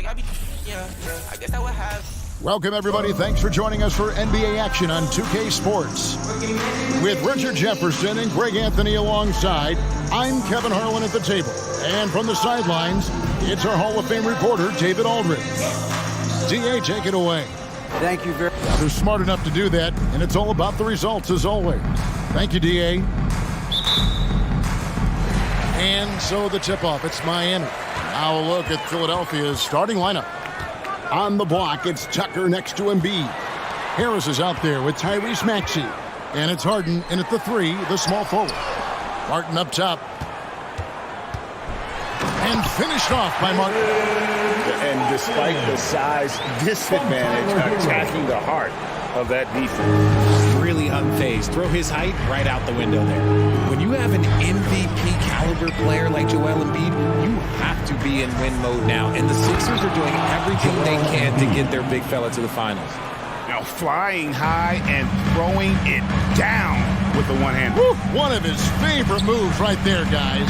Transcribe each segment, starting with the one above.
I guess I would have. Welcome, everybody. Thanks for joining us for NBA action on 2K Sports. With Richard Jefferson and Greg Anthony alongside, I'm Kevin Harlan at the table. And from the sidelines, it's our Hall of Fame reporter, David Aldridge. DA, take it away. Thank you very much. They're smart enough to do that, and it's all about the results, as always. Thank you, DA. And so the tip-off, it's Miami. Now a look at Philadelphia's starting lineup. On the block, it's Tucker next to Embiid. Harris is out there with Tyrese Maxey. And it's Harden in at the 3, the small forward. Martin up top. And finished off by Martin. And despite the size disadvantage, attacking the heart of that defense. Really unfazed. Throw his height right out the window there. When you have an MVP caliber player like Joel Embiid, you have to be in win mode now. And the Sixers are doing everything they can to get their big fella to the finals. Now flying high and throwing it down with the one hand. One of his favorite moves right there, guys.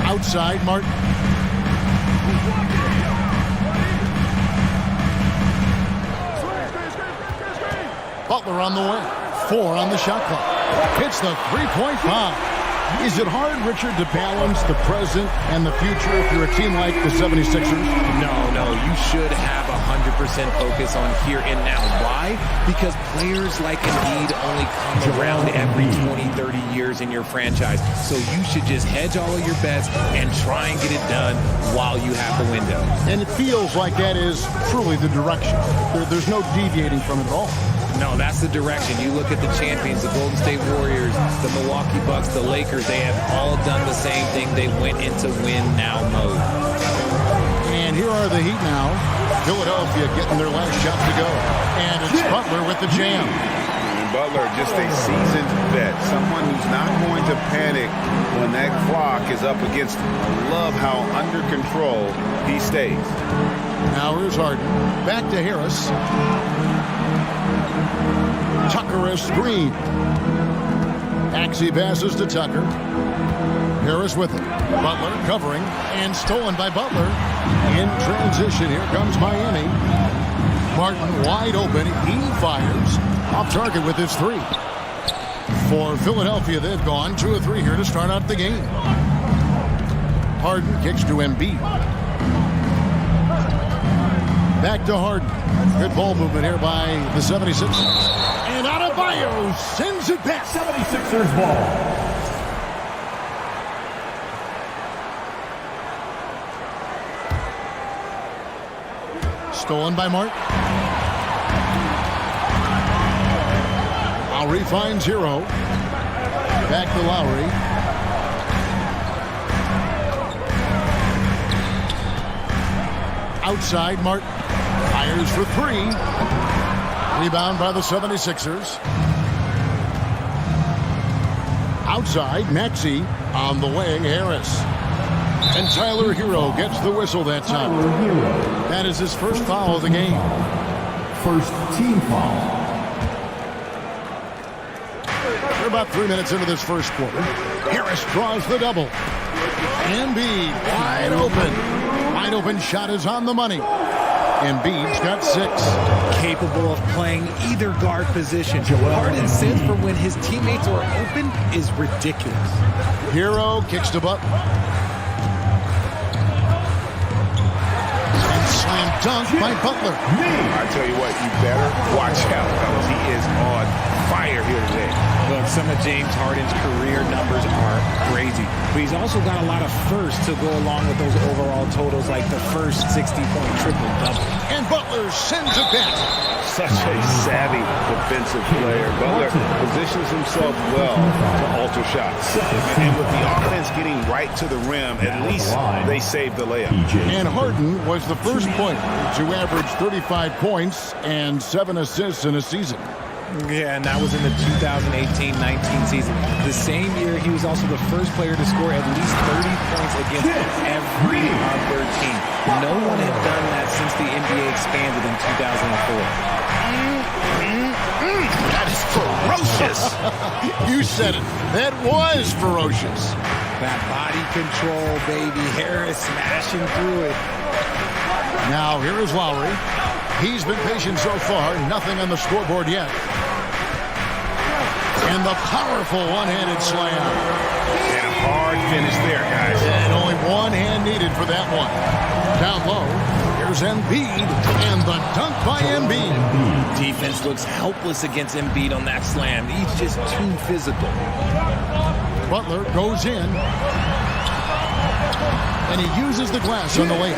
Outside, Martin. Butler on the way. 4 on the shot clock. Hits the three-point foul. Is it hard, Richard, to balance the present and the future if you're a team like the 76ers? No. You should have 100% focus on here and now. Why? Because players like Embiid only come around every 20, 30 years in your franchise. So you should just hedge all of your bets and try and get it done while you have the window. And it feels like that is truly the direction. There's no deviating from it at all. No, that's the direction. You look at the champions, the Golden State Warriors, the Milwaukee Bucks, the Lakers, they have all done the same thing. They went into win-now mode. And here are the Heat now. Philadelphia getting their last shot to go. And it's Butler with the jam. And Butler, just a seasoned vet. Someone who's not going to panic when that clock is up against him. I love how under control he stays. Now here's Harden. Back to Harris. Tucker a screen. Maxey passes to Tucker. Harris with it. Butler covering and stolen by Butler. In transition, here comes Miami. Martin wide open. He fires. Off target with his 3. For Philadelphia, they've gone 2 of 3 here to start out the game. Harden kicks to Embiid. Back to Harden. Good ball movement here by the 76ers. And Adebayo sends it back. 76ers ball. Stolen by Martin. Lowry finds Hero. Back to Lowry. Outside, Martin. Fires for 3. Rebound by the 76ers. Outside, Maxey on the wing, Harris. And Tyler Hero gets the whistle that time. That is his first foul of the game. First team foul. We're about 3 minutes into this first quarter. Harris draws the double. Embiid wide open. Wide open shot is on the money. Embiid's got 6. Capable of playing either guard position. Harden's sense for when his teammates are open is ridiculous. Hero kicks to Butler. And slam dunk by Butler. I tell you what, you better watch out, fellas. He is on fire here today. Look, some of James Harden's career numbers are crazy. But he's also got a lot of firsts to go along with those overall totals, like the first 60-point triple-double. And Butler sends it back. Such a savvy defensive player. Butler positions himself well to alter shots. And with the offense getting right to the rim, at least they saved the layup. And Harden was the first player to average 35 points and 7 assists in a season. Yeah, and that was in the 2018-19 season. The same year, he was also the first player to score at least 30 points against every other team. No one had done that since the NBA expanded in 2004. That is ferocious. You said it. That was ferocious. That body control, baby. Harris smashing through it. Now here is Lowry. He's been patient so far. Nothing on the scoreboard yet. And the powerful one-handed slam. And a hard finish there, guys. And only one hand needed for that one. Down low, here's Embiid, and the dunk by Embiid. Defense looks helpless against Embiid on that slam. He's just too physical. Butler goes in, and he uses the glass on the layup.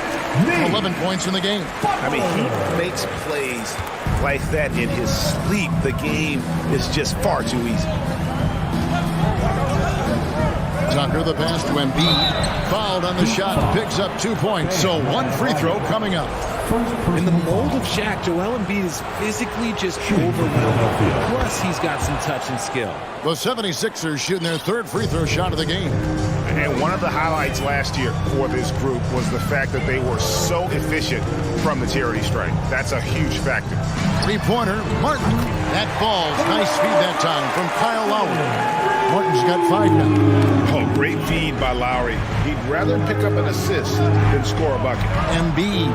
11 points in the game. I mean, he makes plays like that in his sleep. The game is just far too easy. Tucker, the pass to Embiid. Fouled on the shot, picks up 2 points. So one free throw coming up. In the mold of Shaq, Joel Embiid is physically just overwhelming. Plus, he's got some touch and skill. The 76ers shooting their third free throw shot of the game. And one of the highlights last year for this group was the fact that they were so efficient from the charity stripe. That's a huge factor. Three-pointer, Martin. That falls. Nice feed that time from Kyle Lowry. Martin's got 5 now. Oh, great feed by Lowry. He'd rather pick up an assist than score a bucket. Embiid.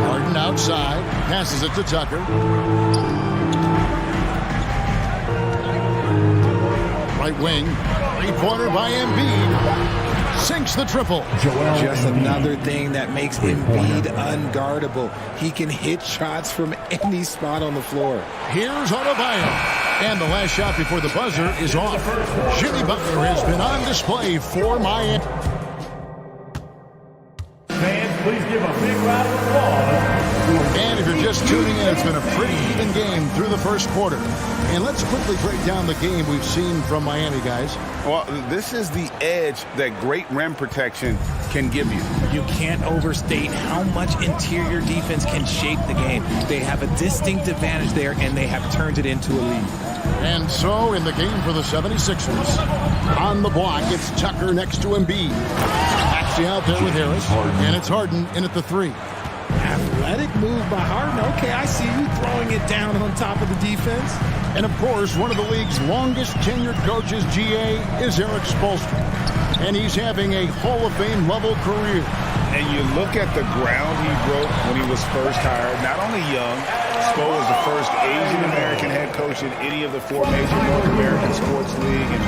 Martin outside. Passes it to Tucker. Right wing. Three-pointer by Embiid. Sinks the triple. Just another thing that makes Embiid unguardable. He can hit shots from any spot on the floor. Here's Adebayo. And the last shot before the buzzer is off. Jimmy Butler has been on display for Miami. Fans, please give a big round of applause. And if you're just tuning in, it's been a pretty even game through the first quarter. And let's quickly break down the game we've seen from Miami, guys. Well, this is the edge that great rim protection can give you. You can't overstate how much interior defense can shape the game. They have a distinct advantage there, and they have turned it into a lead. And so in the game for the 76ers, on the block, it's Tucker next to Embiid. Actually out there with Harris, and it's Harden in at the 3. Athletic move by Harden. Okay, I see you throwing it down on top of the defense. And, of course, one of the league's longest-tenured coaches, GA, is Eric Spoelstra. And he's having a Hall of Fame-level career. And you look at the ground he broke when he was first hired. Not only young, Spo was the first Asian-American head coach in any of the 4 major North American sports league and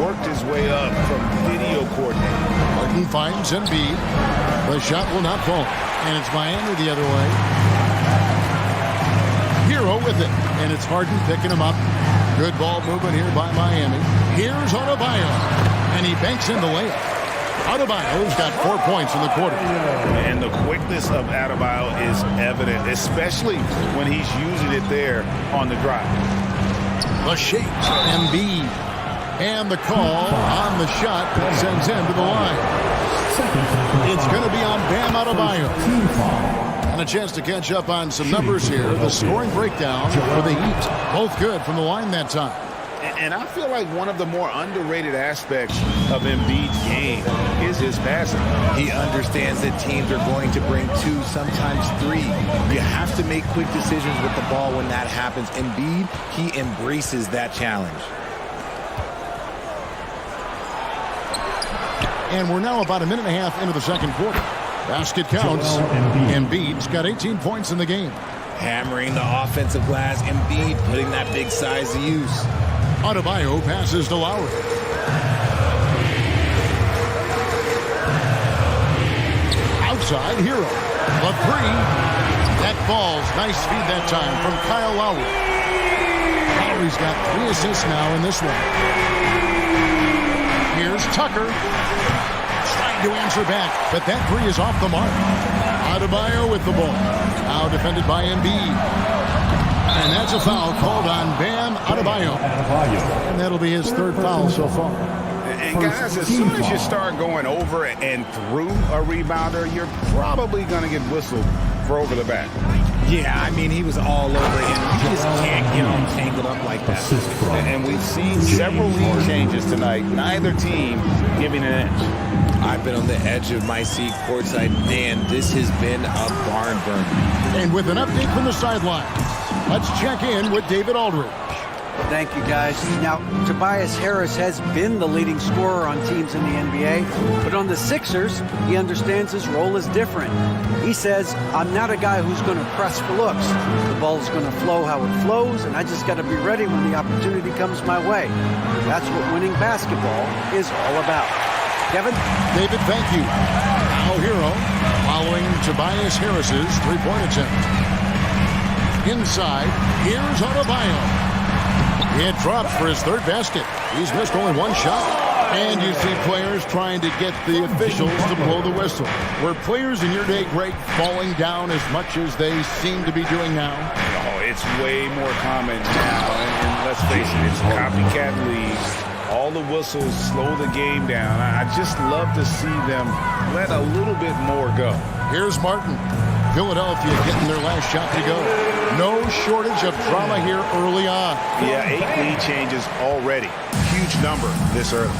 worked his way up from video coordinator. Harden finds Embiid. The shot will not fall. And it's Miami the other way. Hero with it. And it's Harden picking him up. Good ball movement here by Miami. Here's Adebayo. And he banks in the layup. Adebayo's got 4 points in the quarter. And the quickness of Adebayo is evident, especially when he's using it there on the drive. The shake. Embiid. And the call on the shot that sends him to the line. It's going to be on Bam Adebayo. And a chance to catch up on some numbers here. The scoring breakdown for the Heat. Both good from the line that time. And I feel like one of the more underrated aspects of Embiid's game is his passing. He understands that teams are going to bring 2, sometimes 3. You have to make quick decisions with the ball when that happens. Embiid, he embraces that challenge. And we're now about a minute and a half into the second quarter. Basket counts. Embiid's got 18 points in the game. Hammering the offensive glass. Embiid putting that big size to use. Adebayo passes to Lowry. Outside, Hero. The 3. That falls. Nice feed that time from Kyle Lowry. Lowry's got 3 assists now in this one. Here's Tucker. Trying to answer back, but that 3 is off the mark. Adebayo with the ball. Now defended by Embiid. And that's a foul called on Bam Adebayo. And that'll be his 3rd foul so far. And guys, as soon as you start going over and through a rebounder, you're probably going to get whistled for over the back. Yeah, I mean, he was all over him. You just can't get him tangled up like that. And we've seen several lead changes tonight. Neither team giving an edge. I've been on the edge of my seat courtside. Man, this has been a barn burner. And with an update from the sideline, let's check in with David Aldridge. Thank you, guys. Now, Tobias Harris has been the leading scorer on teams in the NBA, but on the Sixers, he understands his role is different. He says, I'm not a guy who's going to press for looks. The ball's going to flow how it flows, and I just got to be ready when the opportunity comes my way. That's what winning basketball is all about. Kevin? David, thank you. Now Hero following Tobias Harris's three-point attempt. Inside, here's Adebayo. It drops for his third basket. He's missed only one shot. And you see players trying to get the officials to blow the whistle. Were players in your day, Greg, falling down as much as they seem to be doing now? Oh, it's way more common now. And let's face it, it's a copycat league. All the whistles slow the game down. I just love to see them let a little bit more go. Here's Martin. Philadelphia getting their last shot to go. No shortage of drama here early on. Yeah, 8 lead changes already. Huge number this early.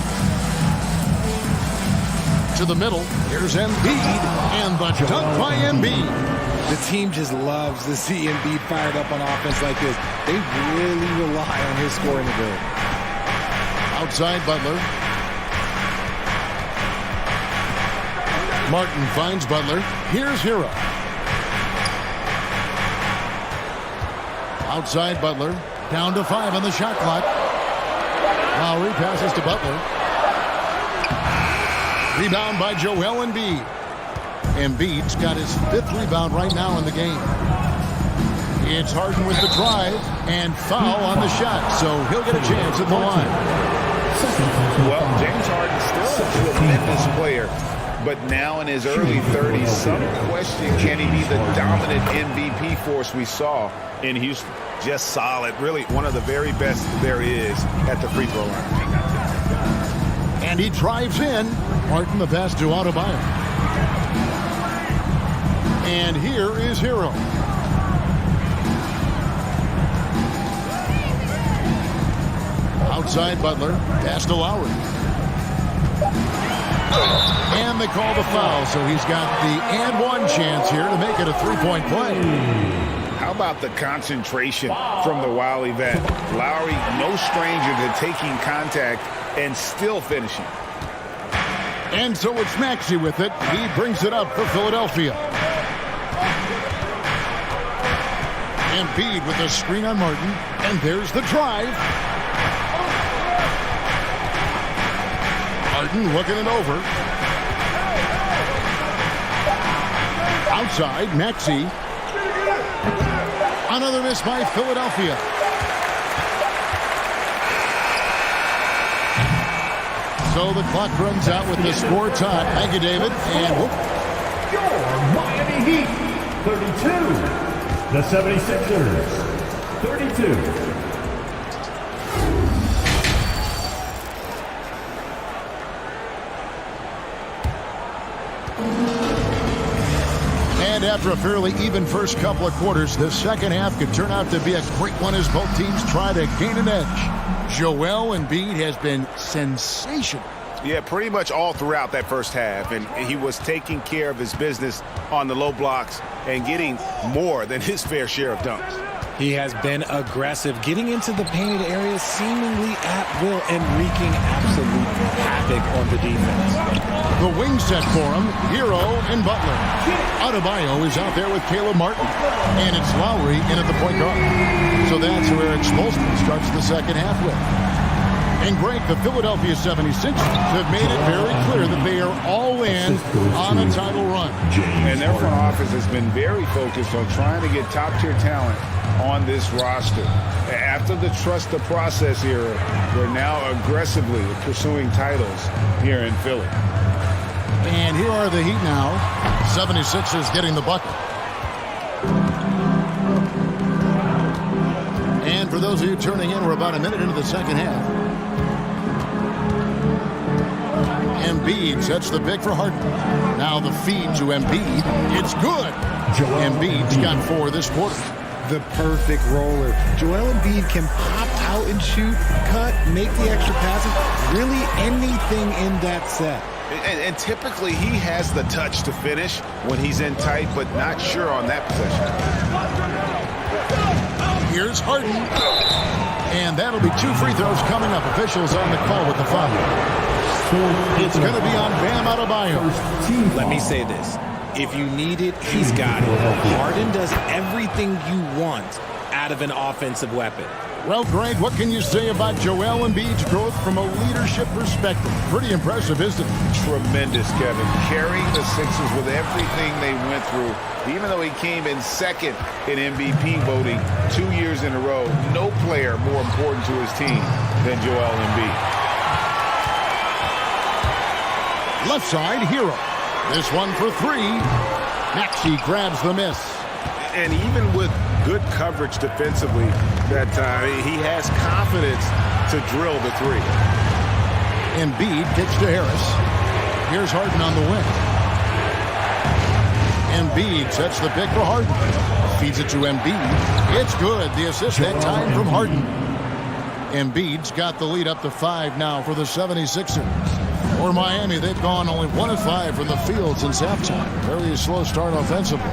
To the middle, here's Embiid, and the dunk by Embiid. The team just loves to see Embiid fired up on offense like this. They really rely on his scoring ability. Outside Butler. Martin finds Butler. Here's Hero. Outside Butler. Down to 5 on the shot clock. Lowry passes to Butler. Rebound by Joel Embiid. Embiid's got his 5th rebound right now in the game. It's Harden with the drive and foul on the shot, so he'll get a chance at the line. Well, James Harden still a tremendous player, but now in his early 30s, some question, can he be the dominant MVP force we saw in Houston? Just solid, really one of the very best there is at the free throw line. And he drives in. Martin the pass to Adebayo. And here is Hero. Outside Butler, pass to Lowry. And they call the foul, so he's got the and one chance here to make it a three-point play. How about the concentration from the Wily vet? Lowry, no stranger to taking contact and still finishing. And so it's Maxey with it. He brings it up for Philadelphia. Embiid with a screen on Martin. And there's the drive. Martin looking it over. Outside, Maxey. Another miss by Philadelphia. So the clock runs out with the score tie. Thank you, David. And whoop. Your Miami Heat, 32. The 76ers, 32. And after a fairly even first couple of quarters, the second half could turn out to be a great one as both teams try to gain an edge. Joel Embiid has been sensational. Yeah, pretty much all throughout that first half, and he was taking care of his business on the low blocks and getting more than his fair share of dunks. He has been aggressive, getting into the painted areas seemingly at will and wreaking absolute havoc on the defense. The wing set for him, Hero and Butler. Adebayo is out there with Caleb Martin, and it's Lowry in at the point guard. So that's where Eric Spoelstra starts the second half with. And Greg, the Philadelphia 76ers have made it very clear that they are all in on a title run. And their front office has been very focused on trying to get top-tier talent on this roster. After the trust the process era, we're now aggressively pursuing titles here in Philly. And here are the Heat now. 76ers getting the bucket. And for those of you turning in, we're about a minute into the second half. Embiid sets the pick for Harden. Now the feed to Embiid. It's good. Embiid's got 4 this quarter. The perfect roller. Joel Embiid can pop out and shoot, cut, make the extra passes, really anything in that set. And typically he has the touch to finish when he's in tight, but not sure on that possession. Here's Harden. And that'll be 2 free throws coming up. Officials on the call with the foul. It's going to be on Bam Adebayo. Let me say this. If you need it, he's got it. Harden does everything you want out of an offensive weapon. Well, Greg, what can you say about Joel Embiid's growth from a leadership perspective? Pretty impressive, isn't it? Tremendous, Kevin. Carrying the Sixers with everything they went through. Even though he came in second in MVP voting 2 years in a row, no player more important to his team than Joel Embiid. Left side, Hero. This one for 3. Maxey grabs the miss. And even with good coverage defensively that time, he has confidence to drill the 3. Embiid kicks to Harris. Here's Harden on the wing. Embiid sets the pick for Harden. Feeds it to Embiid. It's good. The assist that time from Harden. Embiid's got the lead up to 5 now for the 76ers. For Miami, they've gone only 1 of 5 from the field since halftime. Very slow start offensively.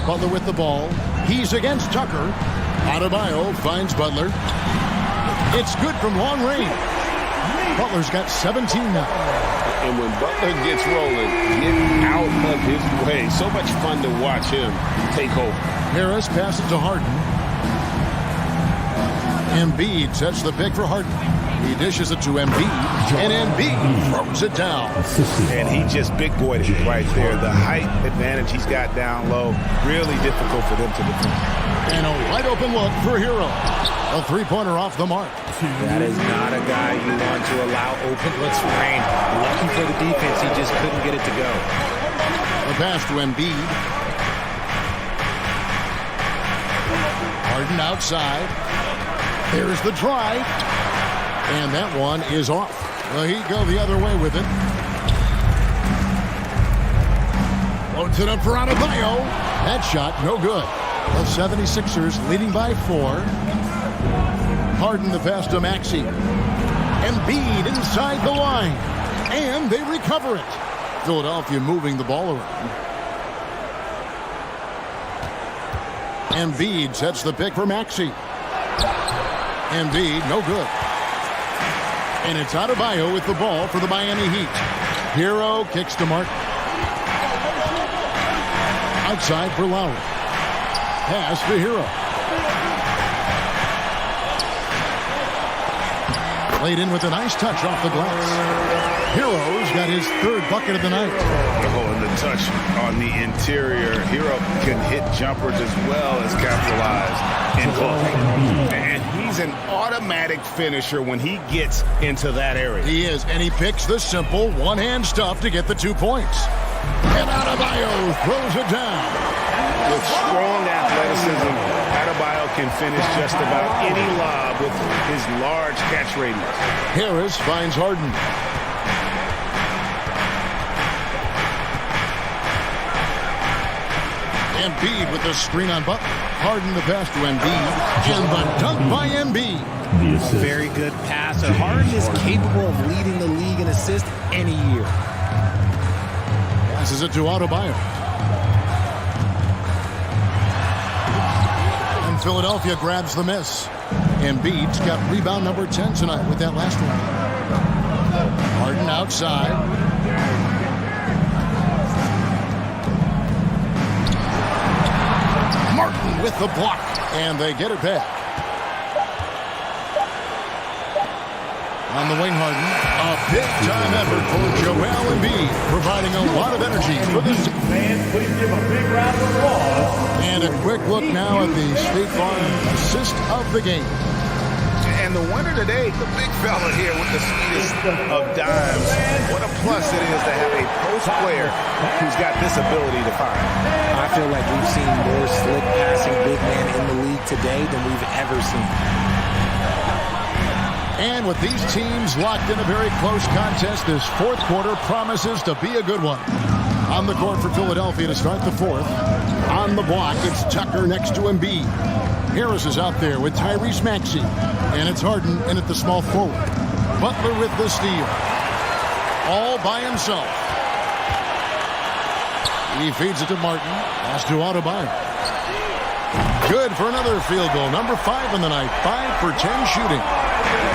Butler with the ball. He's against Tucker. Adebayo finds Butler. It's good from long range. Butler's got 17 now. And when Butler gets rolling, get out of his way. So much fun to watch him take over. Harris passes to Harden. Embiid sets the pick for Harden. He dishes it to Embiid, and Embiid throws it down. And he just big-boyed it right there. The height advantage he's got down low, really difficult for them to defend. And a wide-open look for Hero. A 3-pointer off the mark. That is not a guy you want to allow open looks for rain. Lucky for the defense, he just couldn't get it to go. The pass to Embiid. Harden outside. There's the drive. And that one is off. Well, he'd go the other way with it. Loads it up for Adebayo. That shot, no good. The 76ers leading by 4. Harden the pass to Maxey. Embiid inside the line. And they recover it. Philadelphia moving the ball around. Embiid sets the pick for Maxey. Embiid, no good. And it's Adebayo with the ball for the Miami Heat. Hero kicks to Martin. Outside for Lowry. Pass to Hero. Laid in with a nice touch off the glass. Hero's got his 3rd bucket of the night. Oh, and the touch on the interior. Hero can hit jumpers as well as capitalize in goal. And he's an automatic finisher when he gets into that area. He is, and he picks the simple one-hand stuff to get the 2 points. And Adebayo throws it down. With strong athleticism, Adebayo can finish just about any lob with his large catch radius. Harris finds Harden. Embiid with the screen on Butler. Harden the pass to Embiid. And the dunk by Embiid. Very good passer. Harden is capable of leading the league in assists any year. Passes it to Adebayo. And Philadelphia grabs the miss. Embiid's got rebound number 10 tonight with that last one. Harden outside. Martin with the block. And they get it back. On the wing, Harden. A big-time effort for Joel Embiid, providing a lot of energy for this. Fans, please give a big round of applause. And a quick look now at the State Farm assist of the game. And the winner today, the big fella here with the sweetest of dimes. What a plus it is to have a post player who's got this ability to find. I feel like we've seen more slick passing big men in the league today than we've ever seen. And with these teams locked in a very close contest, this 4th quarter promises to be a good one. On the court for Philadelphia to start the 4th. On the block, it's Tucker next to Embiid. Harris is out there with Tyrese Maxey. And it's Harden in at the small forward. Butler with the steal. All by himself. He feeds it to Martin. Pass to Adebayo. Good for another field goal. Number 5 in the night. 5 for 10 shooting.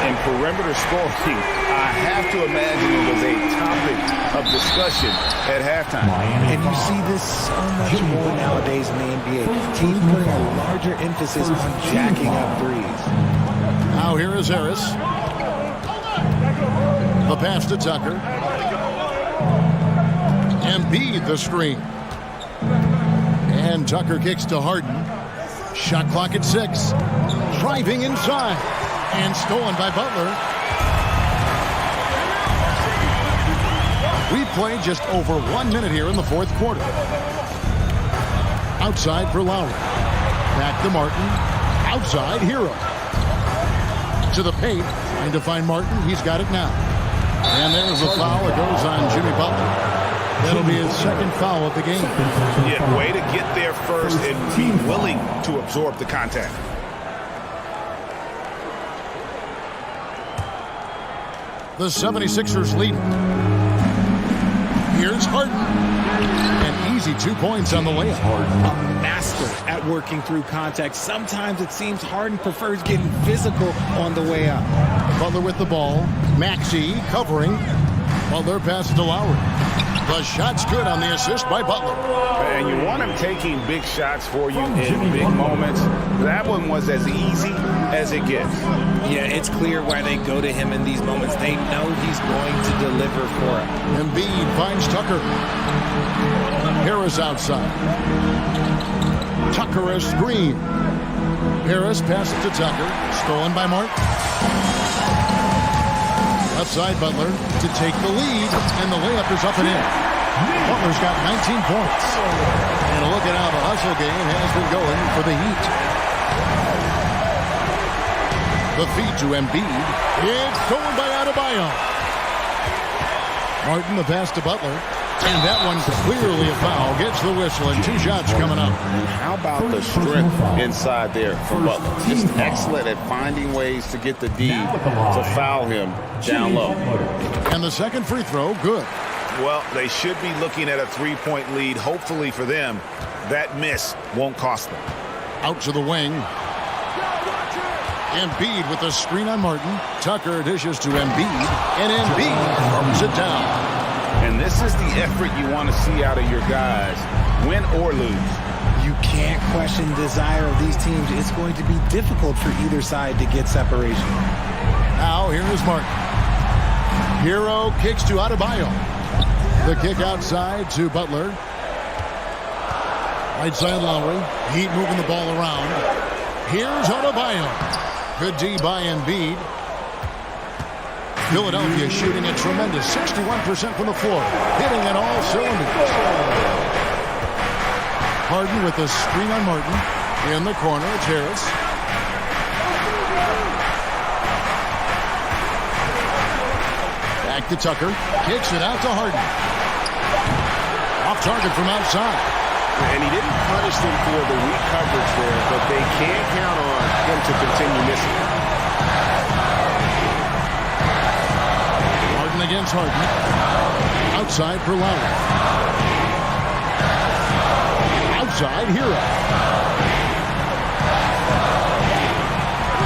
And perimeter scoring, I have to imagine it was a topic of discussion at halftime. And you see this so much more nowadays in the NBA. Teams putting a larger emphasis on jacking up threes. Now here is Harris. The pass to Tucker. Embiid the screen. And Tucker kicks to Harden. Shot clock at 6. Driving inside. And stolen by Butler. We played just over 1 minute here in the fourth quarter. Outside for Lowry. Back to Martin. Outside, Hero. To the paint. Trying to find Martin. He's got it now. And there's a foul. It goes on Jimmy Butler. That'll be his second foul of the game. Yeah, way to get there first and be willing to absorb the contact. The 76ers lead. Here's Harden. An easy 2 points on the layup. A master at working through contact. Sometimes it seems Harden prefers getting physical on the way up. Butler with the ball. Maxey covering. Butler passes to Lowry. The shot's good on the assist by Butler. And you want him taking big shots for you in big moments. That one was as easy as it gets. Yeah, it's clear why they go to him in these moments. They know he's going to deliver for them. Embiid finds Tucker. Harris outside. Tucker a screen. Harris passes to Tucker. Stolen by Martin. Outside Butler to take the lead, and the layup is up and in. Butler's got 19 points. And look at how the hustle game has been going for the Heat. The feed to Embiid. It's stolen by Adebayo. Martin the pass to Butler. And that one's clearly a foul. Gets the whistle, and 2 shots coming up. And how about the strength inside there for Butler? Just excellent at finding ways to get the D to foul him down low. And the second free throw, good. Well, they should be looking at a 3-point lead. Hopefully for them, that miss won't cost them. Out to the wing. Embiid with the screen on Martin. Tucker dishes to Embiid. And Embiid throws it down. And this is the effort you want to see out of your guys, win or lose. You can't question the desire of these teams. It's going to be difficult for either side to get separation. Now here is Martin. Hero kicks to Adebayo. The kick outside to Butler. Right side Lowry. Heat moving the ball around. Here's Adebayo. Good D by Embiid. Philadelphia shooting a tremendous 61% from the floor. Hitting at all cylinders. Harden with the screen on Martin. In the corner, it's Harris. Back to Tucker. Kicks it out to Harden. Off target from outside. And he didn't punish them for the weak coverage there, but they can't count on him to continue missing. Harden against Harden. Outside for Lowry. Outside, Hero.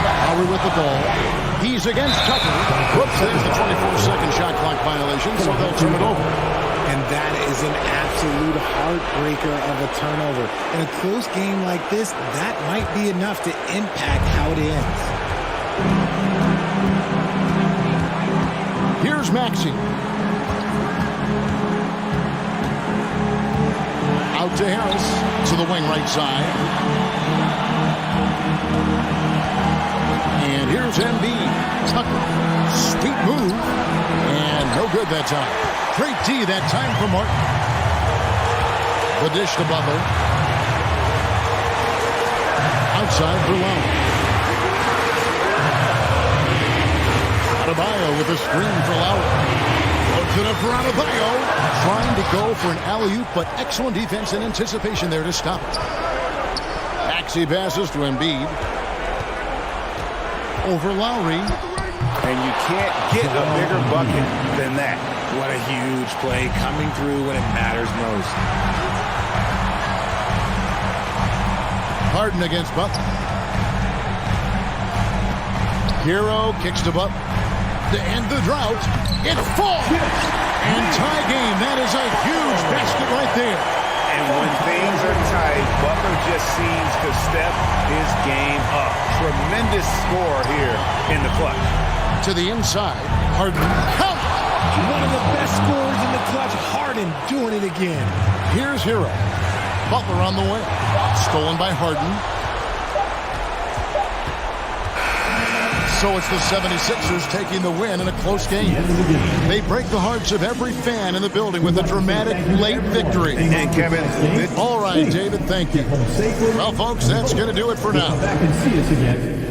Lowry with the ball. He's against Tucker. Whoops, there's the 24-second shot clock violation, so they'll turn it over. And that is an absolute heartbreaker of a turnover. In a close game like this, that might be enough to impact how it ends. Here's Maxey. Out to Harris. To the wing right side. And here's Embiid. Tucker. Sweet move. And no good that time. Great D that time for Martin. The dish to Butler. Outside for Lowry. Adebayo with a screen for Lowry. Puts it up for Adebayo. Trying to go for an alley-oop, but excellent defense and anticipation there to stop it. Maxey passes to Embiid. Over Lowry. And you can't get a bigger bucket than that. What a huge play coming through when it matters most. Harden against Butler. Hero kicks to Butler. To end the drought, it falls! And tie game. That is a huge basket right there. And when things are tight, Butler just seems to step his game up. Tremendous score here in the clutch. To the inside, Harden. Count! One of the best scorers in the clutch. Harden doing it again. Here's Hero. Butler on the way. Stolen by Harden. So it's the 76ers taking the win in a close game. They break the hearts of every fan in the building with a dramatic late victory. And Kevin, all right, David, thank you. Well, folks, that's going to do it for now. Back and see us again.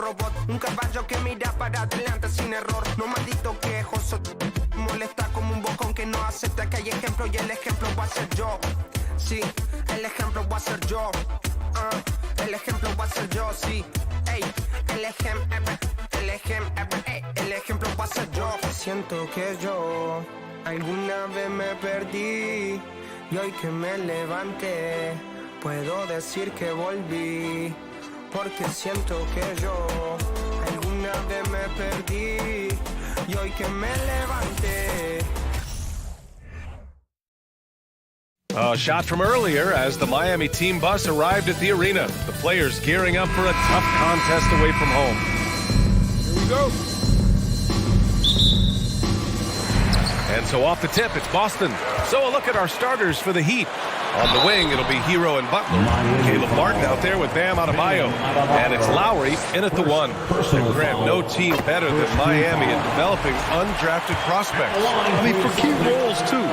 robot, un caballo que mira para adelante sin error. No maldito quejoso, molesta como un bocón que no acepta que hay ejemplo y el ejemplo va a ser yo. Sí, el ejemplo va a ser yo. El ejemplo va a ser yo, sí. Ey, el ejemplo va a ser yo. Siento que yo alguna vez me perdí y hoy que me levanté puedo decir que volví. porque siento que yo alguna vez me perdí y hoy que me levanté. A shot from earlier as the Miami team bus arrived at the arena. The players gearing up for a tough contest away from home. Here we go. And so off the tip, it's Boston. So a look at our starters for the Heat. On the wing, it'll be Hero and Butler. Caleb Martin out there with Bam Adebayo. And it's Lowry in at the 1. And Grant, no team better than Miami in developing undrafted prospects. I mean, for key roles, too.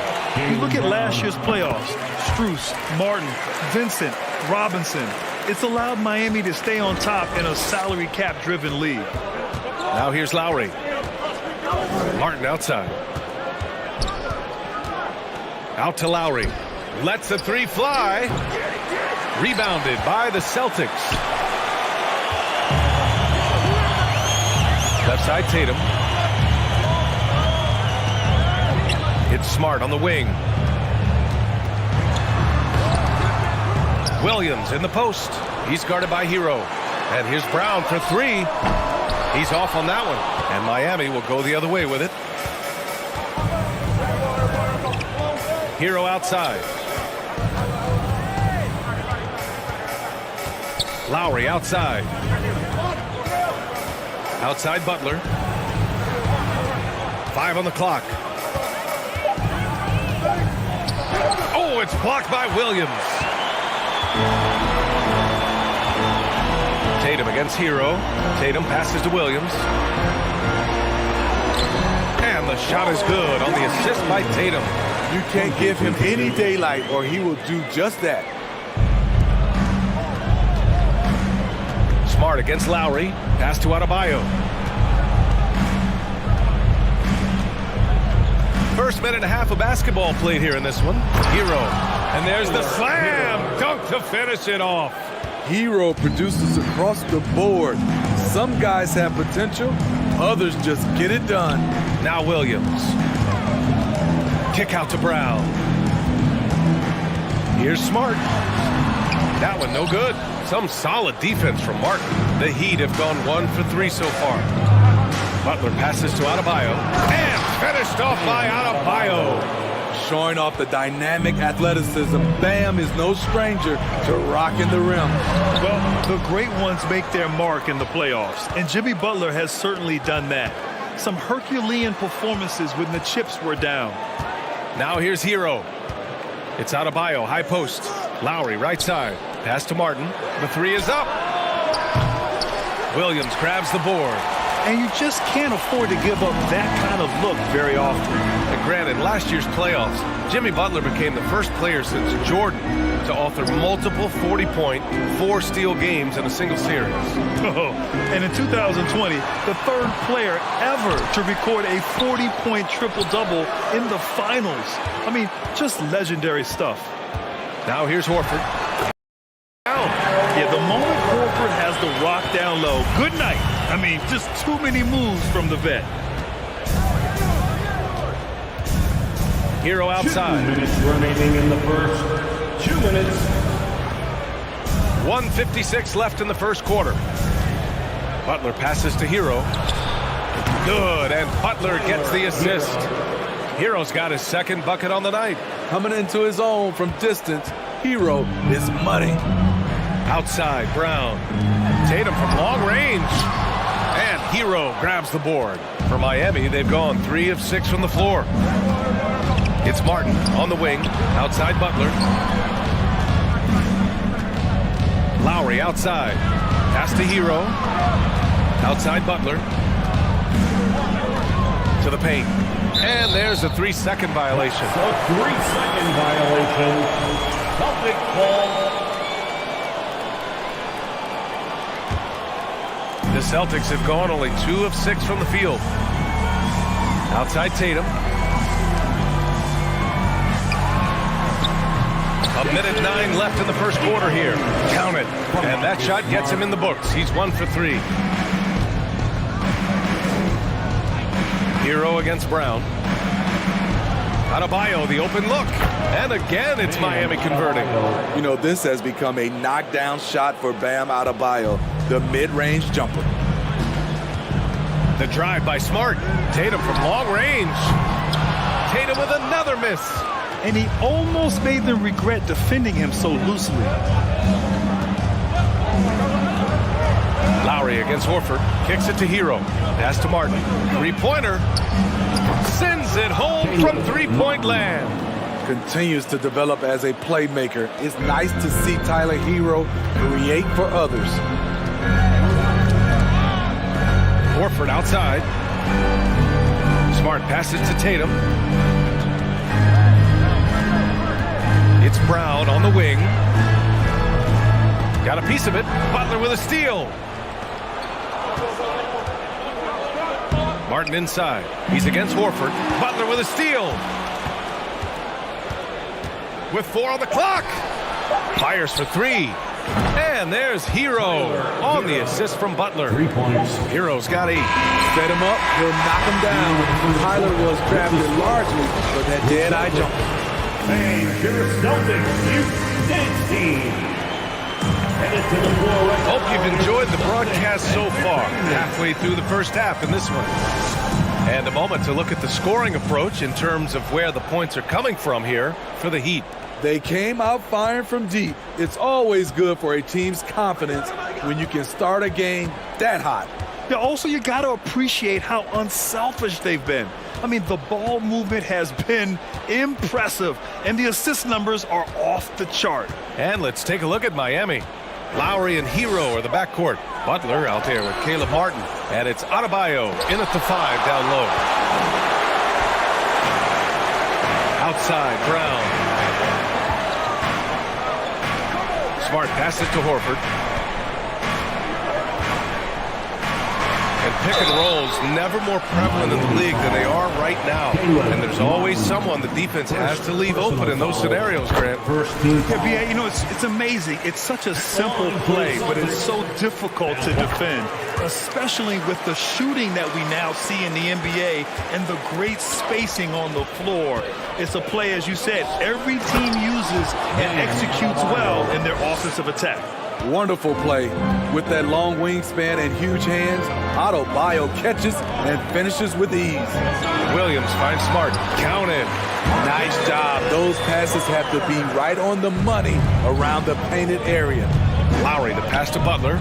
You look at last year's playoffs. Strus, Martin, Vincent, Robinson. It's allowed Miami to stay on top in a salary cap-driven league. Now here's Lowry. Martin outside. Out to Lowry. Lets the 3 fly. Rebounded by the Celtics. Left side Tatum. It's Smart on the wing. Williams in the post. He's guarded by Hero. And here's Brown for 3. He's off on that one. And Miami will go the other way with it. Hero outside. Lowry outside. Outside Butler. 5 on the clock. Oh, it's blocked by Williams. Tatum against Hero. Tatum passes to Williams. And the shot is good on the assist by Tatum. You can't give him any daylight or he will do just that. Smart against Lowry. Pass to Adebayo. First minute and a half of basketball played here in this one. Hero. And there's the slam dunk to finish it off. Hero produces across the board. Some guys have potential. Others just get it done. Now Williams. Kick out to Brown. Here's Smart. That one no good. Some solid defense from Martin. The Heat have gone 1 for 3 so far. Butler passes to Adebayo. And finished off by Adebayo. Showing off the dynamic athleticism. Bam is no stranger to rocking the rim. Well, the great ones make their mark in the playoffs, and Jimmy Butler has certainly done that. Some Herculean performances when the chips were down. Now here's Hero. It's Adebayo, high post. Lowry, right side. Pass to Martin. The 3 is up. Williams grabs the board. And you just can't afford to give up that kind of look very often. And granted, last year's playoffs, Jimmy Butler became the first player since Jordan to author multiple 40-point, 4-steal games in a single series. Oh, and in 2020, the 3rd player ever to record a 40-point triple-double in the finals. I mean, just legendary stuff. Now here's Horford. Yeah, the moment Horford has the rock down low, good night. I mean, just too many moves from the vet. Hero outside. 2 minutes remaining in the first. 2 minutes. 1:56 left in the first quarter. Butler passes to Hero. Good, and Butler gets the assist. Hero's got his 2nd bucket on the night. Coming into his own from distance, Hero is money. Outside, Brown. Tatum from long range. And Hero grabs the board. For Miami, they've gone 3 of 6 from the floor. It's Martin on the wing. Outside Butler. Lowry outside. Pass to Hero. Outside Butler. To the paint. And there's a 3-second violation. A 3-second violation. Celtic ball. The Celtics have gone only 2 of 6 from the field. Outside Tatum. A minute 9 left in the first quarter here. Count it. And that shot gets him in the books. He's 1 for 3. Hero against Brown. Adebayo, the open look. And again, it's Miami converting. You know, this has become a knockdown shot for Bam Adebayo, the mid-range jumper. The drive by Smart. Tatum from long range. Tatum with another miss. And he almost made them regret defending him so loosely. Lowry against Horford. Kicks it to Hero. Pass to Martin. Three-pointer. Sends it home from three-point land. Continues to develop as a playmaker. It's nice to see Tyler Hero create for others. Horford outside. Smart passes to Tatum. It's Brown on the wing. Got a piece of it. Butler with a steal. Martin inside. He's against Horford. Butler with a steal. With 4 on the clock. Fires for 3. And there's Hero on the assist from Butler. 3 points. Hero's got 8. Set him up, he'll knock him down. Tyler was drafted largely for that dead-eye jump. And your Celtics youth dance team. Headed to the floor right now. Hope you've enjoyed the broadcast so far. Halfway through the first half in this one. And a moment to look at the scoring approach in terms of where the points are coming from here for the Heat. They came out firing from deep. It's always good for a team's confidence when you can start a game that hot. Yeah, also, you got to appreciate how unselfish they've been. I mean, the ball movement has been impressive, and the assist numbers are off the chart. And let's take a look at Miami. Lowry and Hero are the backcourt. Butler out there with Caleb Martin. And it's Adebayo in at the 5 down low. Outside, Brown. Smart passes to Horford. And pick and rolls never more prevalent in the league than they are right now. And there's always someone the defense has to leave open in those scenarios, Grant. Yeah, you know, it's amazing. It's such a simple play, but it's so difficult to defend, especially with the shooting that we now see in the NBA and the great spacing on the floor. It's a play, as you said, every team uses and executes well in their offensive attack. Wonderful play. With that long wingspan and huge hands, Adebayo catches and finishes with ease. Williams finds Smart. Counted. Nice job. Those passes have to be right on the money around the painted area. Lowry, the pass to Butler.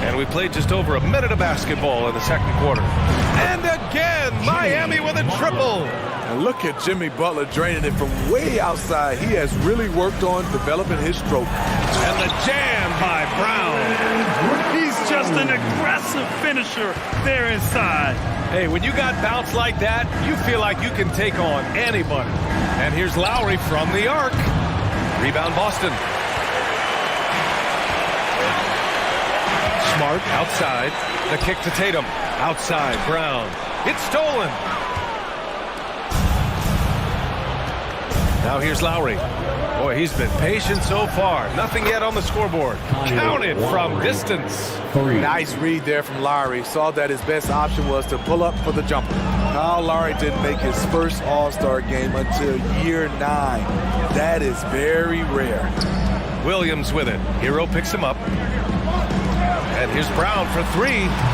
And we played just over a minute of basketball in the second quarter. And again, Miami with a triple. And look at Jimmy Butler draining it from way outside. He has really worked on developing his stroke. And the jam by Brown. He's just an aggressive finisher there inside. Hey, when you got bounce like that, you feel like you can take on anybody. And here's Lowry from the arc. Rebound Boston. Smart outside. The kick to Tatum. Outside, Brown. It's stolen. Now here's Lowry. Boy, he's been patient so far. Nothing yet on the scoreboard. Counted from distance. Nice read there from Lowry. Saw that his best option was to pull up for the jumper. Kyle Lowry didn't make his first All-Star game until year 9. That is very rare. Williams with it. Hero picks him up. And here's Brown for 3.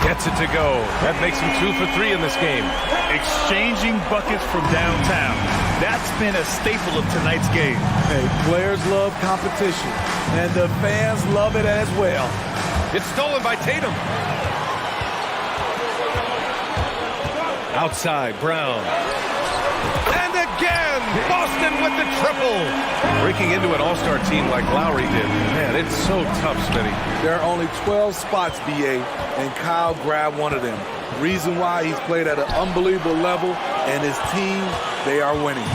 Gets it to go. That makes him 2 for 3 in this game. Exchanging buckets from downtown. That's been a staple of tonight's game. Hey, players love competition, and the fans love it as well. It's stolen by Tatum. Outside, Brown. And again, Boston with the triple. Breaking into an all-star team like Lowry did. Man, it's so tough, Smitty. There are only 12 spots, BA, and Kyle grabbed one of them. Reason why he's played at an unbelievable level, and his team, they are winning.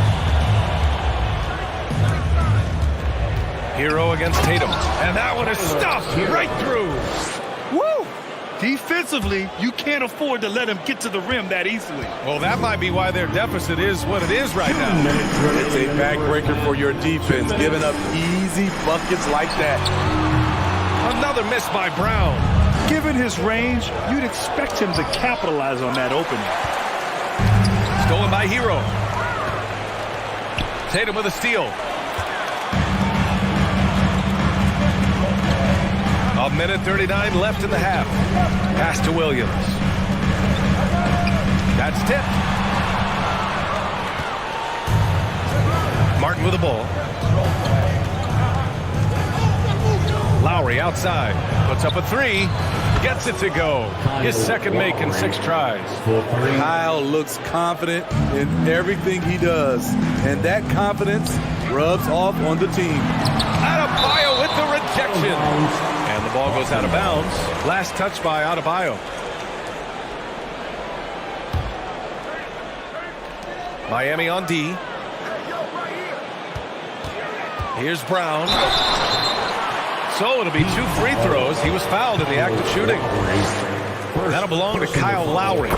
Hero against Tatum. And that one is stuffed right through. Woo! Defensively, you can't afford to let him get to the rim that easily. Well, that might be why their deficit is what it is right now. It's a backbreaker for your defense, giving up easy buckets like that. Another miss by Brown. Given his range, you'd expect him to capitalize on that opening. Stolen by Hero. Tatum with a steal. A minute 39 left in the half. Pass to Williams. That's tipped. Martin with the ball. Lowry outside. Puts up a three. Gets it to go. His second make in 6 tries. Kyle looks confident in everything he does, and that confidence rubs off on the team. Adebayo with the rejection. And the ball goes out of bounds. Last touch by Adebayo. Miami on D. Here's Brown. So it'll be 2 free throws. He was fouled in the act of shooting. That'll belong to Kyle Lowry.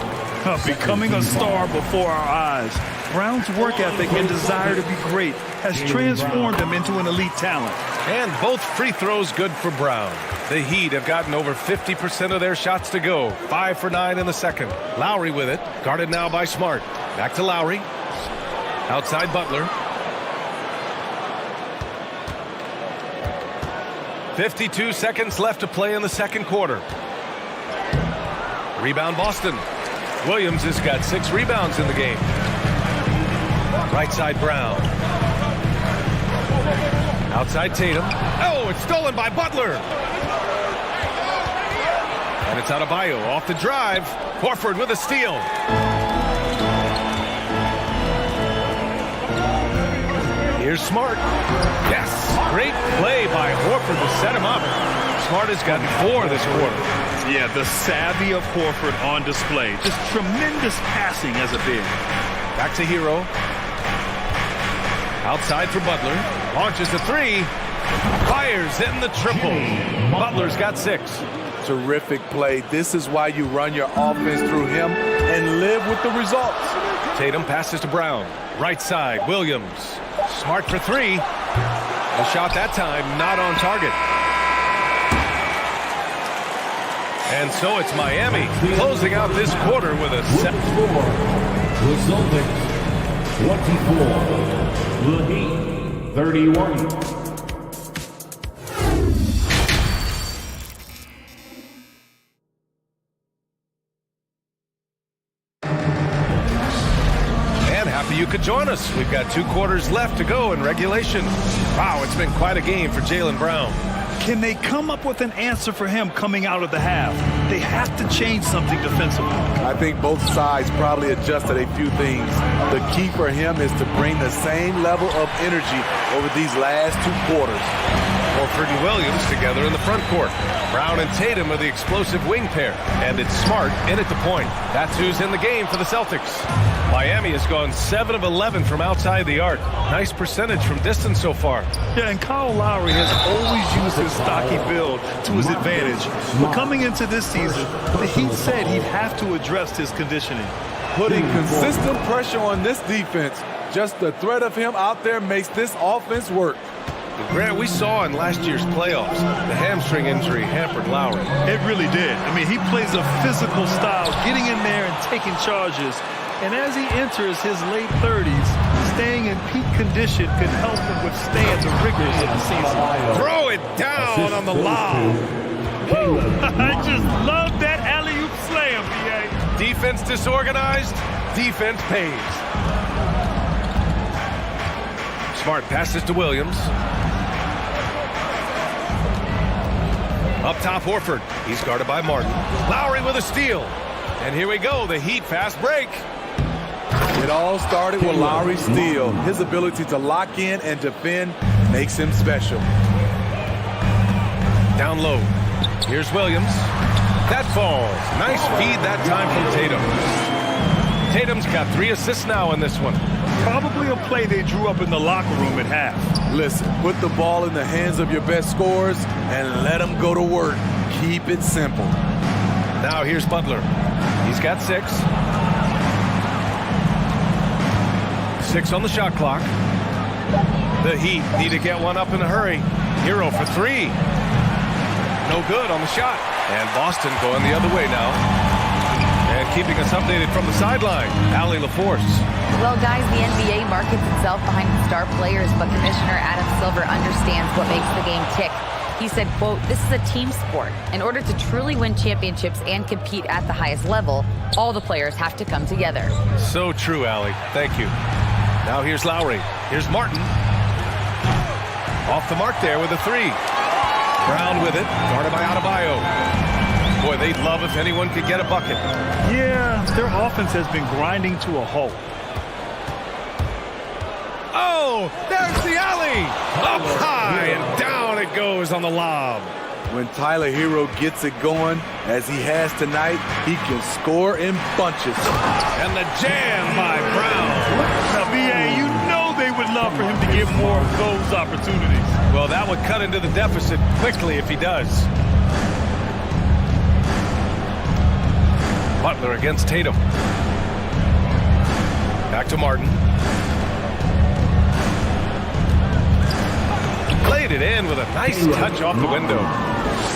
Becoming a star before our eyes. Brown's work ethic and desire to be great has transformed him into an elite talent. And both free throws good for Brown. The Heat have gotten over 50% of their shots to go. 5 for 9 in the second. Lowry with it. Guarded now by Smart. Back to Lowry. Outside Butler. 52 seconds left to play in the second quarter. Rebound Boston. Williams has got 6 rebounds in the game. Right side Brown. Outside Tatum. Oh, it's stolen by Butler. And it's Adebayo off the drive. Horford with a steal. Here's Smart. Yes, great play by Horford to set him up. Smart has gotten 4 this quarter. Yeah, the savvy of Horford on display. Just tremendous passing as a big. Back to Hero. Outside for Butler. Launches the 3. Fires in the triple. Butler's got 6. Terrific play. This is why you run your offense through him and live with the results. Tatum passes to Brown. Right side, Williams. Smart for 3. The shot that time not on target. And so it's Miami closing out this quarter with a 7. The Celtics 24. The Heat 31. You could join us. We've got 2 quarters left to go in regulation. Wow, it's been quite a game for Jaylen Brown. Can they come up with an answer for him coming out of the half? They have to change something defensively. I think both sides probably adjusted a few things. The key for him is to bring the same level of energy over these last 2 quarters. Horford and Williams together in the front court. Brown and Tatum are the explosive wing pair. And it's Smart in at the point. That's who's in the game for the Celtics. Miami has gone 7 of 11 from outside the arc. Nice percentage from distance so far. Yeah, and Kyle Lowry has always used his stocky build to his advantage. But coming into this season, the Heat said he'd have to address his conditioning. Putting consistent pressure on this defense. Just the threat of him out there makes this offense work. Grant, we saw in last year's playoffs, the hamstring injury hampered Lowry. It really did. I mean, he plays a physical style, getting in there and taking charges. And as he enters his late 30s, staying in peak condition can help him withstand the rigors of the season. Throw it down on the lob. I just love that alley-oop slam, B.A. Defense disorganized, defense pays. Smart passes to Williams. Up top, Horford. He's guarded by Martin. Lowry with a steal. And here we go, the Heat fast break. It all started with Lowry's steal. His ability to lock in and defend makes him special. Down low. Here's Williams. That falls. Nice feed that time from Tatum. Tatum's got 3 assists now in this one. Probably a play they drew up in the locker room at half. Listen, put the ball in the hands of your best scorers and let them go to work. Keep it simple. Now here's Butler. He's got 6. 6 on the shot clock. The Heat need to get one up in a hurry. Hero for 3. No good on the shot. And Boston going the other way now. And keeping us updated from the sideline, Allie LaForce. Well, guys, the NBA markets itself behind star players, but Commissioner Adam Silver understands what makes the game tick. He said, quote, "This is a team sport. In order to truly win championships and compete at the highest level, all the players have to come together." So true, Allie. Thank you. Now here's Lowry. Here's Martin. Off the mark there with a three. Brown with it, guarded by Adebayo. Boy, they'd love if anyone could get a bucket. Yeah, their offense has been grinding to a halt. Oh, there's the alley. Up high and down it goes on the lob. When Tyler Hero gets it going, as he has tonight, he can score in bunches. And the jam by Brown. Now, B.A., you know they would love for him to get more of those opportunities. Well, that would cut into the deficit quickly if he does. Butler against Tatum. Back to Martin. Played it in with a nice touch off the window.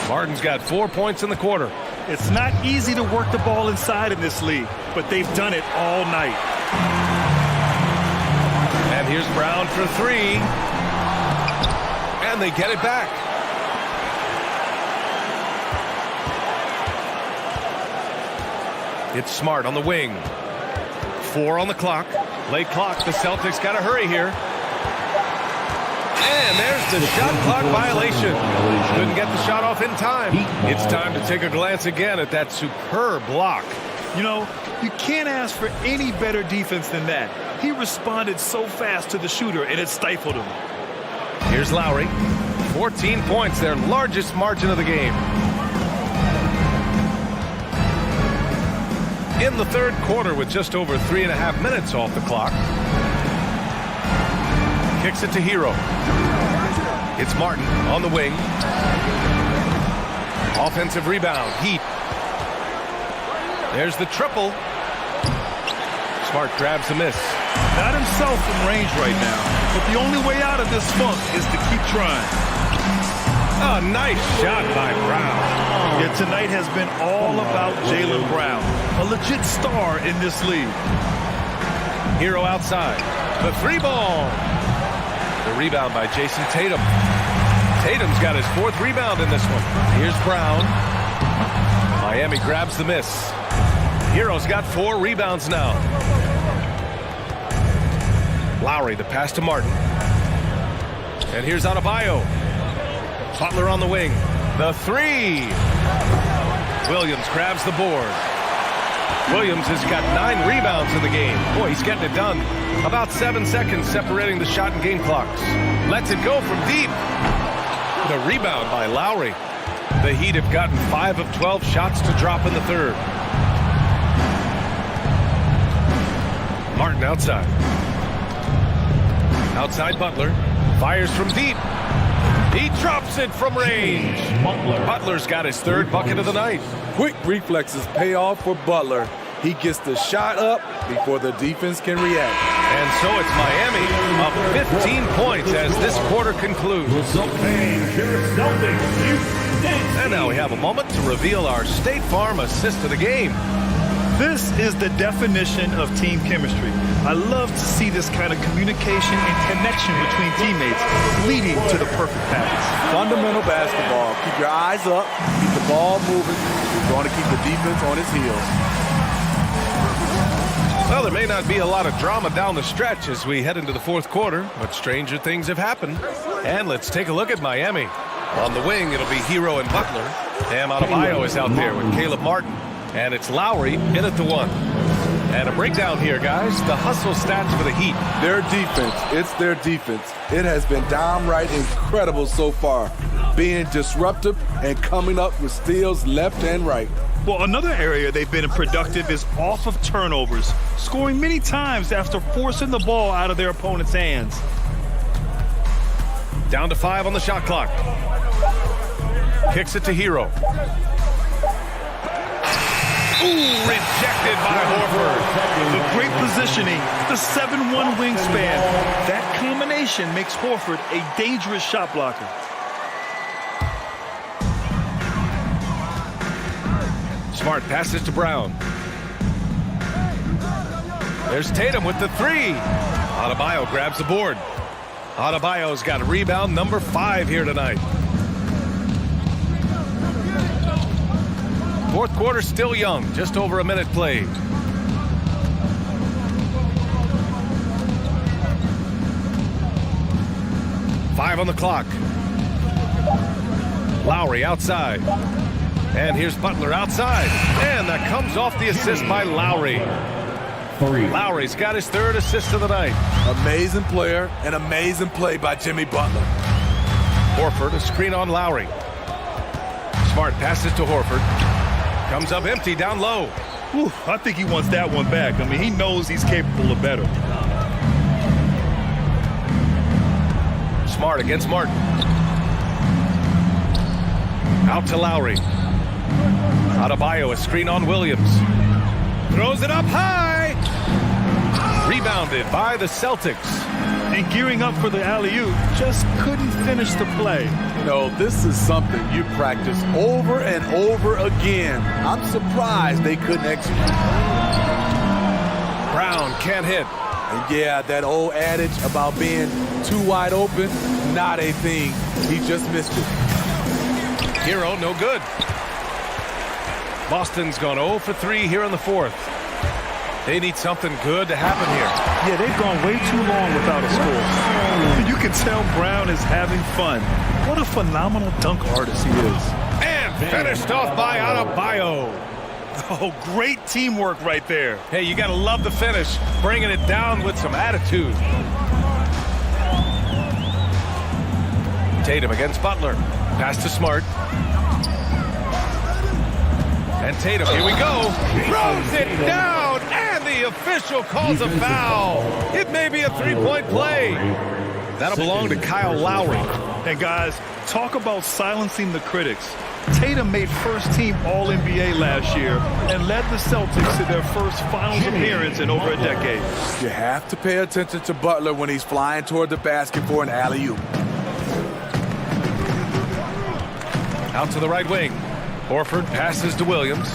Martin's got 4 points in the quarter. It's not easy to work the ball inside in this league, but they've done it all night. And here's Brown for three. And they get it back. It's Smart on the wing. 4 on the clock. Late clock. The Celtics got to hurry here. And there's the shot clock violation. Couldn't get the shot off in time. It's time to take a glance again at that superb block. You know, you can't ask for any better defense than that. He responded so fast to the shooter, and it stifled him. Here's Lowry. 14 points, their largest margin of the game. In the third quarter with just over 3.5 minutes off the clock. Kicks it to Hero. It's Martin on the wing. Offensive rebound. Heat. There's the triple. Smart grabs the miss. Not himself from range right now, but the only way out of this funk is to keep trying. A nice shot by Brown. Yeah, tonight has been all about Jaylen Brown, a legit star in this league. Hero outside. The three ball. The rebound by Jason Tatum. Tatum's got his 4th rebound in this one. Here's Brown. Miami grabs the miss. Hero's got 4 rebounds now. Lowry, the pass to Martin. And here's Adebayo. Butler on the wing. The three. Williams grabs the board. Williams has got 9 rebounds in the game. Boy, he's getting it done. About 7 seconds separating the shot and game clocks. Lets it go from deep. The rebound by Lowry. The Heat have gotten 5 of 12 shots to drop in the third. Martin outside. Outside Butler. Fires from deep. He drops it from range. Butler's got his 3rd bucket of the night. Quick reflexes pay off for Butler. He gets the shot up before the defense can react. And so it's Miami up 15 points as this quarter concludes. And now we have a moment to reveal our State Farm assist of the game. This is the definition of team chemistry. I love to see this kind of communication and connection between teammates leading to the perfect pass. Fundamental basketball. Keep your eyes up, keep the ball moving. You're going to keep the defense on its heels. Well, there may not be a lot of drama down the stretch as we head into the 4th quarter, but stranger things have happened. And let's take a look at Miami. On the wing, it'll be Hero and Butler. Bam Adebayo is out there with Caleb Martin. And it's Lowry in at the 1. And a breakdown here, guys. The hustle stats for the Heat. Their defense. It's their defense. It has been downright incredible so far. Being disruptive and coming up with steals left and right. Well, another area they've been productive is off of turnovers, scoring many times after forcing the ball out of their opponent's hands. Down to 5 on the shot clock. Kicks it to Hero. Ooh, rejected by Horford. The great positioning, the 7'1" wingspan. That combination makes Horford a dangerous shot blocker. Smart passes to Brown. There's Tatum with the three. Adebayo grabs the board. Adebayo's got rebound number 5 here tonight. Fourth quarter still young, just over a minute played. Five on the clock. Lowry outside. And here's Butler outside. And that comes off the assist by Lowry. Lowry's got his 3rd assist of the night. Amazing player, and amazing play by Jimmy Butler. Horford, a screen on Lowry. Smart passes to Horford. Comes up empty down low. Whew, I think he wants that one back. I mean, he knows he's capable of better. Smart against Martin. Out to Lowry. Adebayo, a screen on Williams. Throws it up high. Rebounded by the Celtics. And gearing up for the alley-oop, just couldn't finish the play. You know, this is something you practice over and over again. I'm surprised they couldn't execute. Brown can't hit. And yeah, that old adage about being too wide open, not a thing. He just missed it. Hero, no good. Boston's gone 0 for 3 here in the 4th. They need something good to happen here. Yeah, they've gone way too long without a score. You can tell Brown is having fun. What a phenomenal dunk artist he is. And finished off by Adebayo. Oh, great teamwork right there. Hey, you got to love the finish. Bringing it down with some attitude. Tatum against Butler. Pass to Smart. And Tatum, here we go. Throws it down, and the official calls a foul. It may be a 3-point play. That'll belong to Kyle Lowry. And guys, talk about silencing the critics. Tatum made first-team All-NBA last year and led the Celtics to their first finals appearance in over a decade. You have to pay attention to Butler when he's flying toward the basket for an alley-oop. Out to the right wing. Horford passes to Williams.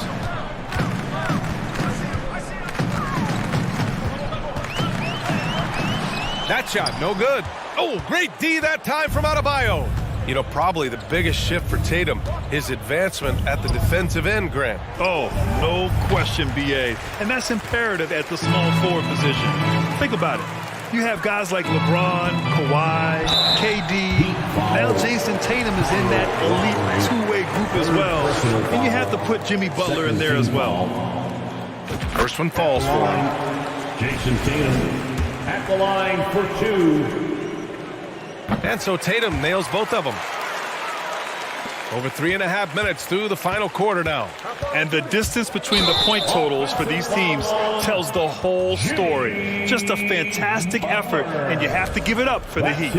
That shot, no good. Oh, great D that time from Adebayo. You know, probably the biggest shift for Tatum, his advancement at the defensive end, Grant. Oh, no question, B.A. And that's imperative at the small forward position. Think about it. You have guys like LeBron, Kawhi, KD. Now Jason Tatum is in that elite two-way group as well. And you have to put Jimmy Butler in there as well. First one falls for him. Jason Tatum at the line for 2. And so Tatum nails both of them. Over 3.5 minutes through the final quarter now. And the distance between the point totals for these teams tells the whole story. Just a fantastic effort, and you have to give it up for the Heat.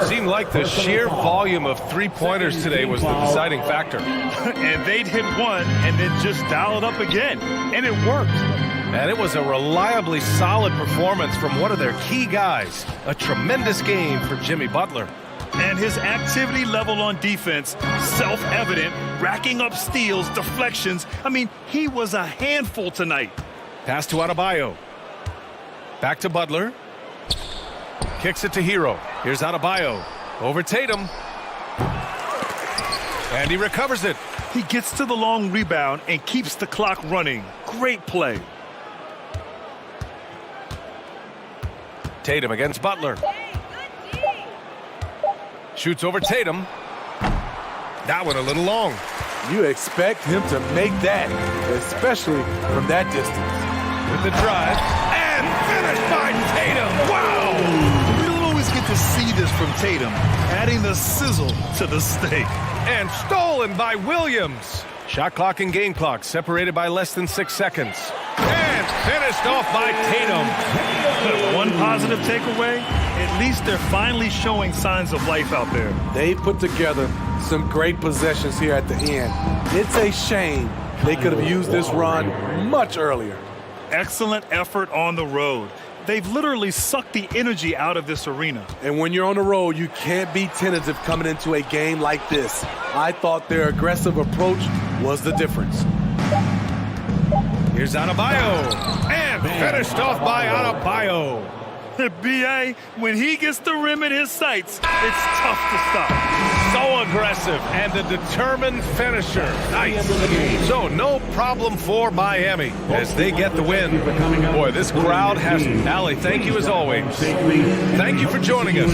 Seemed like the sheer volume of three-pointers today was the deciding factor. And they'd hit one and then just dial it up again. And it worked. And it was a reliably solid performance from one of their key guys. A tremendous game for Jimmy Butler. And his activity level on defense, self-evident, racking up steals, deflections. I mean, he was a handful tonight. Pass to Adebayo. Back to Butler. Kicks it to Hero. Here's Adebayo. Over Tatum. And he recovers it. He gets to the long rebound and keeps the clock running. Great play. Tatum against Butler. Shoots over Tatum. That one a little long. You expect him to make that, especially from that distance. With the drive. And finished by Tatum. Wow! We don't always get to see this from Tatum, adding the sizzle to the steak. And stolen by Williams. Shot clock and game clock separated by less than 6 seconds. And finished off by Tatum. One positive takeaway, at least they're finally showing signs of life out there. They put together some great possessions here at the end. It's a shame they could have used this run much earlier. Excellent effort on the road. They've literally sucked the energy out of this arena. And when you're on the road, you can't be tentative coming into a game like this. I thought their aggressive approach was the difference. Here's Adebayo. And finished off by Adebayo. B.A., when he gets the rim in his sights, it's tough to stop. So aggressive and a determined finisher. Nice. So no problem for Miami as they get the win. Boy, this crowd has... Allie, thank you as always. Thank you for joining us.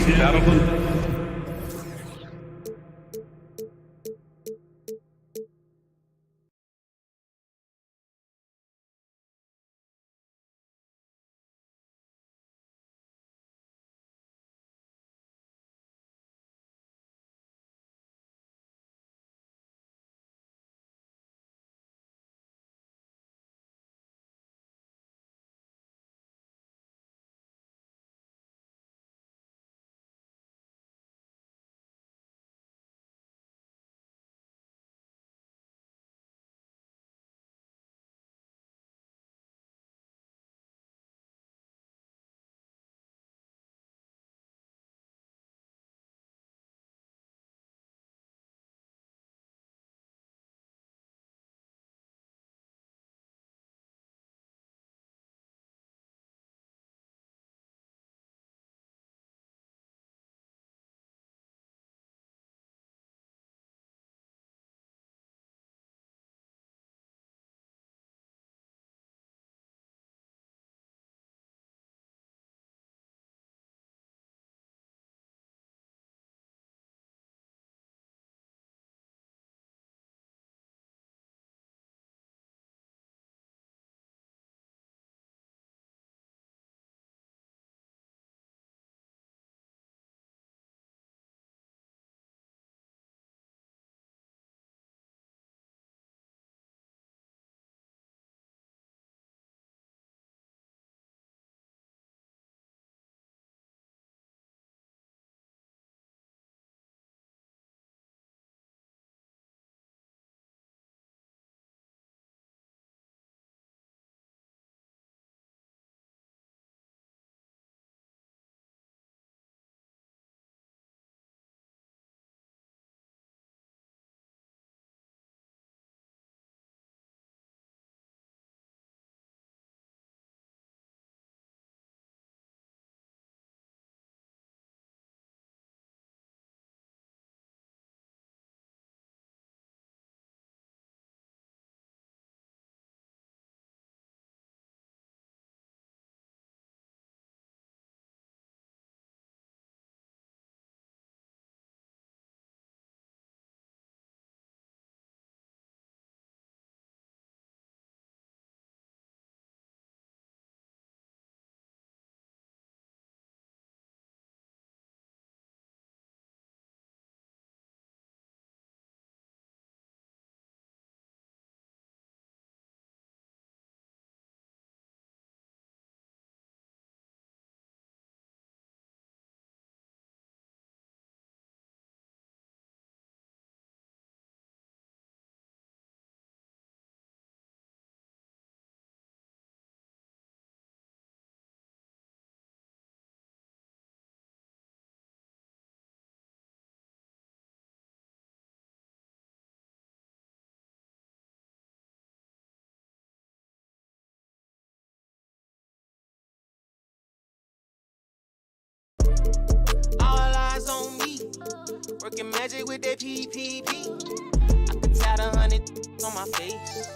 Working magic with that PPP. I could tat 100 on my face.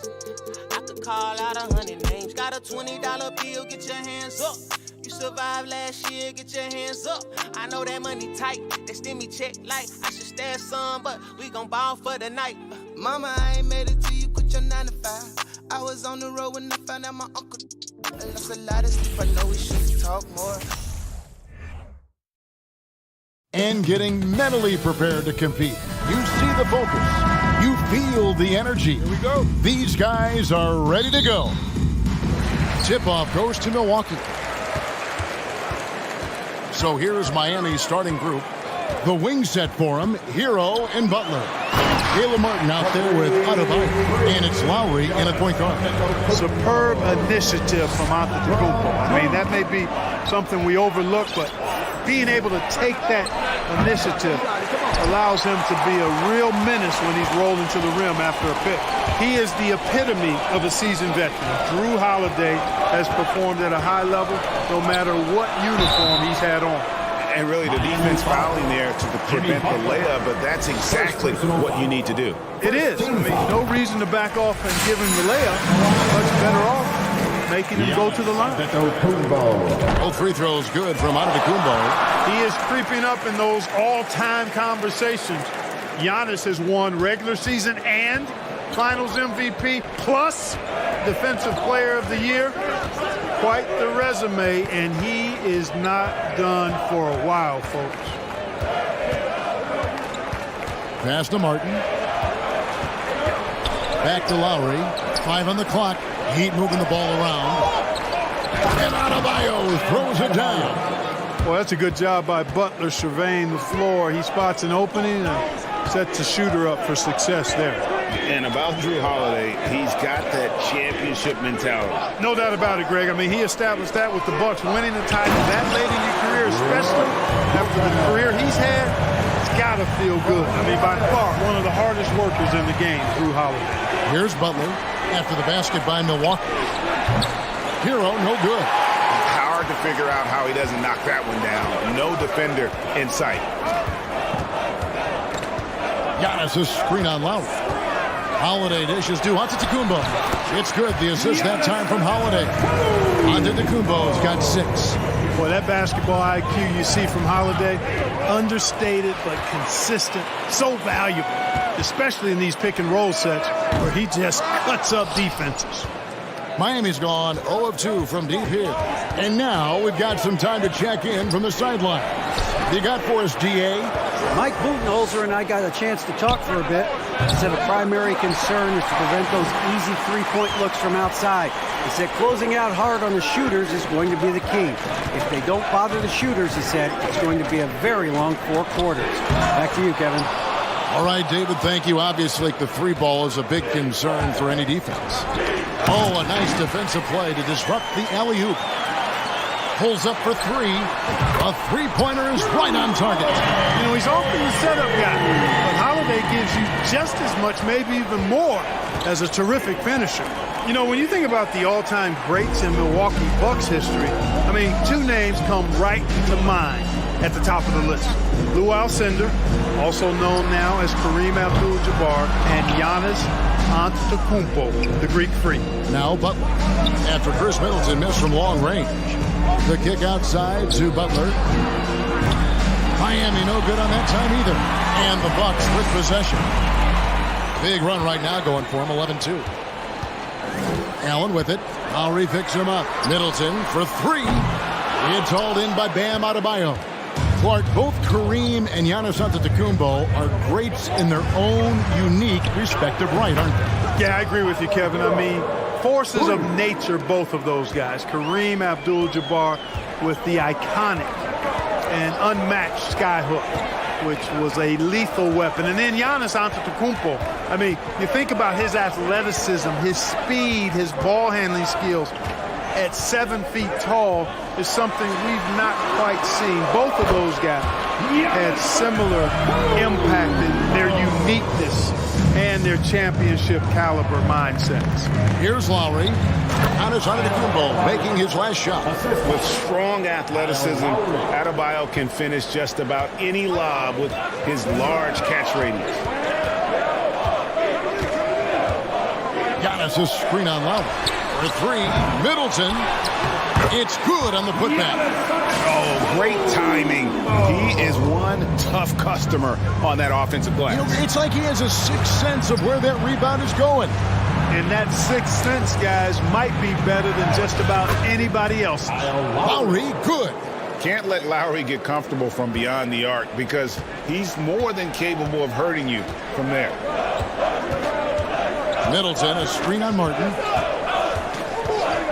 I could call out 100 names. Got a $20 bill, get your hands up. You survived last year, get your hands up. I know that money tight, that stimmy check like I should stash some, but we gon' ball for the night. Mama, I ain't made it till you quit your 9 to 5. I was on the road when I found out my uncle. I lost a lot of sleep, I know we should talk more. And getting mentally prepared to compete. You see the focus. You feel the energy. Here we go. These guys are ready to go. Tip-off goes to Milwaukee. So here's Miami's starting group. The wing set for him, Hero and Butler. Caleb Martin out there with Adebayo. And it's Lowry in at point guard. Superb initiative from Antetokounmpo. I mean, that may be something we overlook, but being able to take that initiative allows him to be a real menace when he's rolling to the rim after a pick. He is the epitome of a seasoned veteran. Drew Holiday has performed at a high level no matter what uniform he's had on. And really the defense fouling there to prevent the layup, but that's exactly what you need to do. It is. I mean, no reason to back off and give him the layup. Much better off making him go to the line. Both free throws good from Antetokounmpo. He is creeping up in those all-time conversations. Giannis has won regular season and Finals MVP plus Defensive Player of the Year. Quite the resume, and he is not done for a while, folks. Pass to Martin. Back to Lowry. 5 on the clock. Heat moving the ball around. And Adebayo throws it down. Well, that's a good job by Butler surveying the floor. He spots an opening and sets the shooter up for success there. And about Drew Holiday, he's got that championship mentality. No doubt about it, Greg. I mean, he established that with the Bucks. Winning the title that late in your career, especially after the career he's had, it's got to feel good. I mean, by far, one of the hardest workers in the game, Drew Holiday. Here's Butler after the basket by Milwaukee. Hero, no good. It's hard to figure out how he doesn't knock that one down. No defender in sight. Giannis' screen on Lowry. Holiday dishes to Antetokounmpo. It's good. The assist that time from Holiday. Antetokounmpo's got 6. Boy, that basketball IQ you see from Holiday, understated but consistent, so valuable, especially in these pick and roll sets where he just cuts up defenses. Miami's gone 0 of 2 from deep here. And now we've got some time to check in from the sideline. You got for us, DA? Mike Budenholzer and I got a chance to talk for a bit. He said a primary concern is to prevent those easy three-point looks from outside. He said closing out hard on the shooters is going to be the key. If they don't bother the shooters, he said, it's going to be a very long 4 quarters. Back to you, Kevin. All right, David, thank you. Obviously, the 3 ball is a big concern for any defense. Oh, a nice defensive play to disrupt the alley-oop. Pulls up for 3. A three-pointer is right on target. You know, he's often the setup guy, but Holiday gives you just as much, maybe even more, as a terrific finisher. You know, when you think about the all-time greats in Milwaukee Bucks history, I mean, 2 names come right to mind at the top of the list. Lou Alcindor, also known now as Kareem Abdul-Jabbar, and Giannis Antetokounmpo, the Greek Freak. Now Butler, after Chris Middleton missed from long range. The kick outside to Butler. Miami no good on that time either. And the Bucks with possession. Big run right now going for him, 11-2. Allen with it. Lowry picks him up. Middleton for 3. It's hauled in by Bam Adebayo. Clark, both Kareem and Giannis Antetokounmpo are greats in their own unique respective right, aren't they? Yeah, I agree with you, Kevin. I mean, forces of nature, both of those guys. Kareem Abdul-Jabbar with the iconic and unmatched skyhook, which was a lethal weapon. And then Giannis Antetokounmpo. I mean, you think about his athleticism, his speed, his ball handling skills. At 7 feet tall is something we've not quite seen. Both of those guys had similar impact in their uniqueness and their championship caliber mindsets. Here's Lowry. Giannis Antetokounmpo making his last shot. With strong athleticism, Adebayo can finish just about any lob with his large catch radius. Giannis' screen on Lowry. For 3, Middleton. It's good on the putback. Oh, great timing. He is one tough customer on that offensive glass. You know, it's like he has a sixth sense of where that rebound is going. And that sixth sense, guys, might be better than just about anybody else. Lowry, good. Can't let Lowry get comfortable from beyond the arc because he's more than capable of hurting you from there. Middleton, a screen on Martin.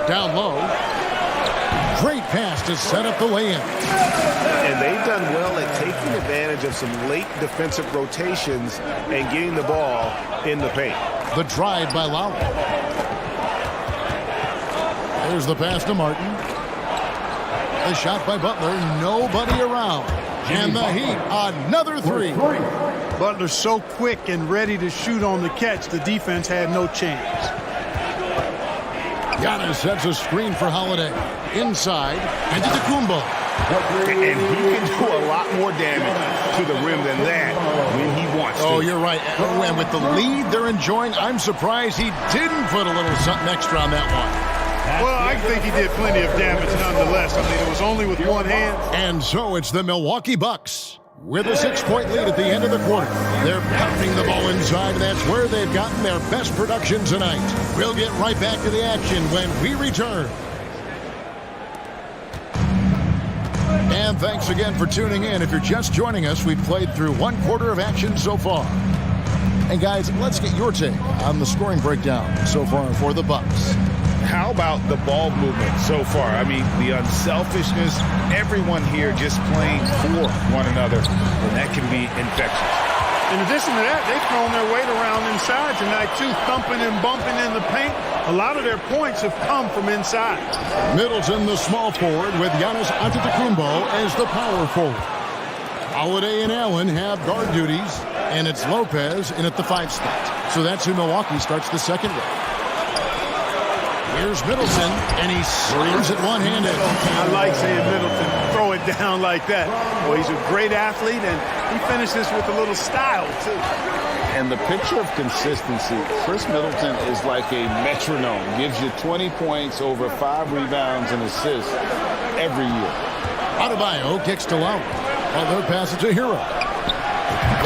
Down low. Great pass to set up the lay-in. And they've done well at taking advantage of some late defensive rotations and getting the ball in the paint. The drive by Lowry. There's the pass to Martin. The shot by Butler. Nobody around. And the Heat, another three. Butler's so quick and ready to shoot on the catch, the defense had no chance. Giannis sets a screen for Holiday. Inside, Antetokounmpo. And he can do a lot more damage to the rim than that when he wants to. Oh, you're right. And with the lead they're enjoying, I'm surprised he didn't put a little something extra on that one. Well, I think he did plenty of damage nonetheless. I mean, it was only with one hand. And so it's the Milwaukee Bucks with a 6-point lead at the end of the quarter. They're pounding the ball inside, and that's where they've gotten their best production tonight. We'll get right back to the action when we return. And thanks again for tuning in. If you're just joining us, we've played through one quarter of action so far. And guys, let's get your take on the scoring breakdown so far for the Bucks. How about the ball movement so far? I mean, the unselfishness, everyone here just playing for one another, and that can be infectious. In addition to that, they've thrown their weight around inside tonight, too, thumping and bumping in the paint. A lot of their points have come from inside. Middleton, the small forward, with Giannis Antetokounmpo as the power forward. Holiday and Allen have guard duties, and it's Lopez in at the 5 spot. So that's who Milwaukee starts the second with. Here's Middleton, and he slams it one-handed. I like seeing Middleton throw it down like that. Well, he's a great athlete, and he finishes with a little style, too. And the picture of consistency, Chris Middleton is like a metronome. Gives you 20 points, over 5 rebounds and assists every year. Adebayo kicks to Lowry. Butler passes to Hero.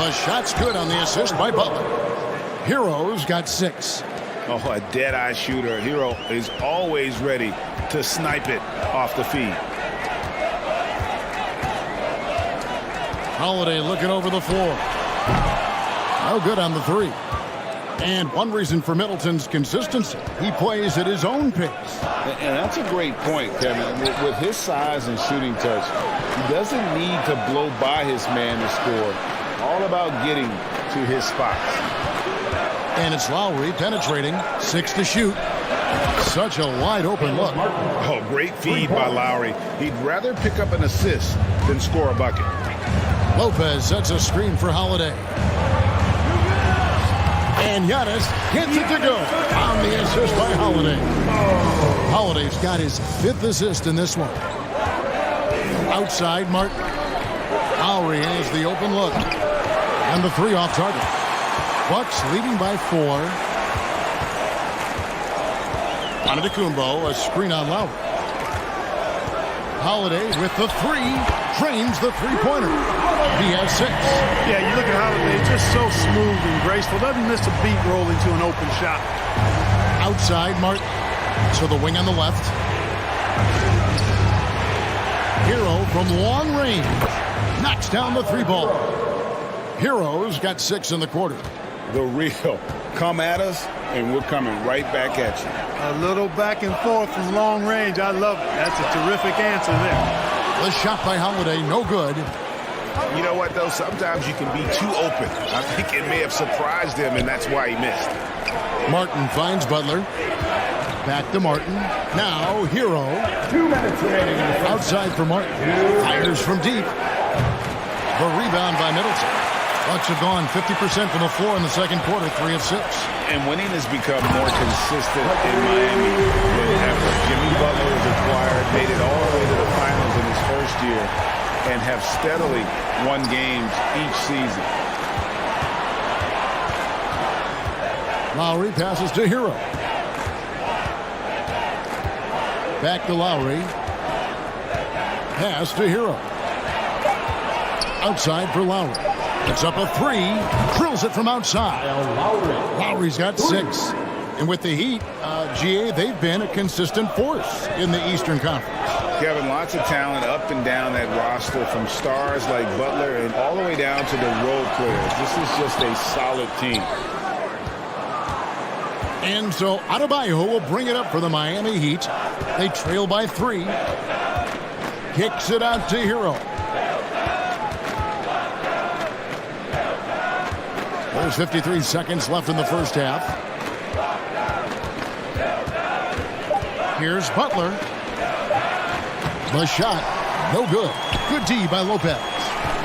The shot's good on the assist by Butler. Hero's got 6. Oh, a dead-eye shooter. Hero is always ready to snipe it off the feed. Holiday looking over the floor. No good on the 3. And one reason for Middleton's consistency, he plays at his own pace. And that's a great point, Kevin. With his size and shooting touch, he doesn't need to blow by his man to score. All about getting to his spots. And it's Lowry penetrating, 6 to shoot. Such a wide open look. Oh, great feed by Lowry. He'd rather pick up an assist than score a bucket. Lopez sets a screen for Holiday. And Giannis gets it to go on the assist by Holiday. Holiday's got his 5th assist in this one. Outside, Martin. Lowry has the open look. And the 3 off target. Bucks leading by 4. Antetokounmpo, a screen on Lowry. Holiday with the 3, drains the 3-pointer. He has 6. Yeah, you look at Holiday, just so smooth and graceful. Doesn't miss a beat rolling to an open shot. Outside, Martin. To the wing on the left. Hero from long range. Knocks down the 3-ball. Hero's got 6 in the quarter. The real. Come at us, and we're coming right back at you. A little back and forth from long range. I love it. That's a terrific answer there. The shot by Holiday, no good. You know what, though? Sometimes you can be too open. I think it may have surprised him, and that's why he missed. Martin finds Butler. Back to Martin. Now, Hero. 2 minutes remaining. Outside for Martin. Fires from deep. The rebound by Middleton. Bucks have gone 50% from the floor in the second quarter, 3 of 6. And winning has become more consistent in Miami after Jimmy Butler was acquired, made it all the way to the finals in his first year, and have steadily won games each season. Lowry passes to Hero. Back to Lowry. Pass to Hero. Outside for Lowry. It's up a 3. Drills it from outside. Lowry's got 6. And with the Heat, GA, they've been a consistent force in the Eastern Conference. Kevin, lots of talent up and down that roster, from stars like Butler and all the way down to the role players. This is just a solid team. And so Adebayo will bring it up for the Miami Heat. They trail by 3. Kicks it out to Hero. There's 53 seconds left in the first half. Here's Butler. The shot, no good. Good D by Lopez.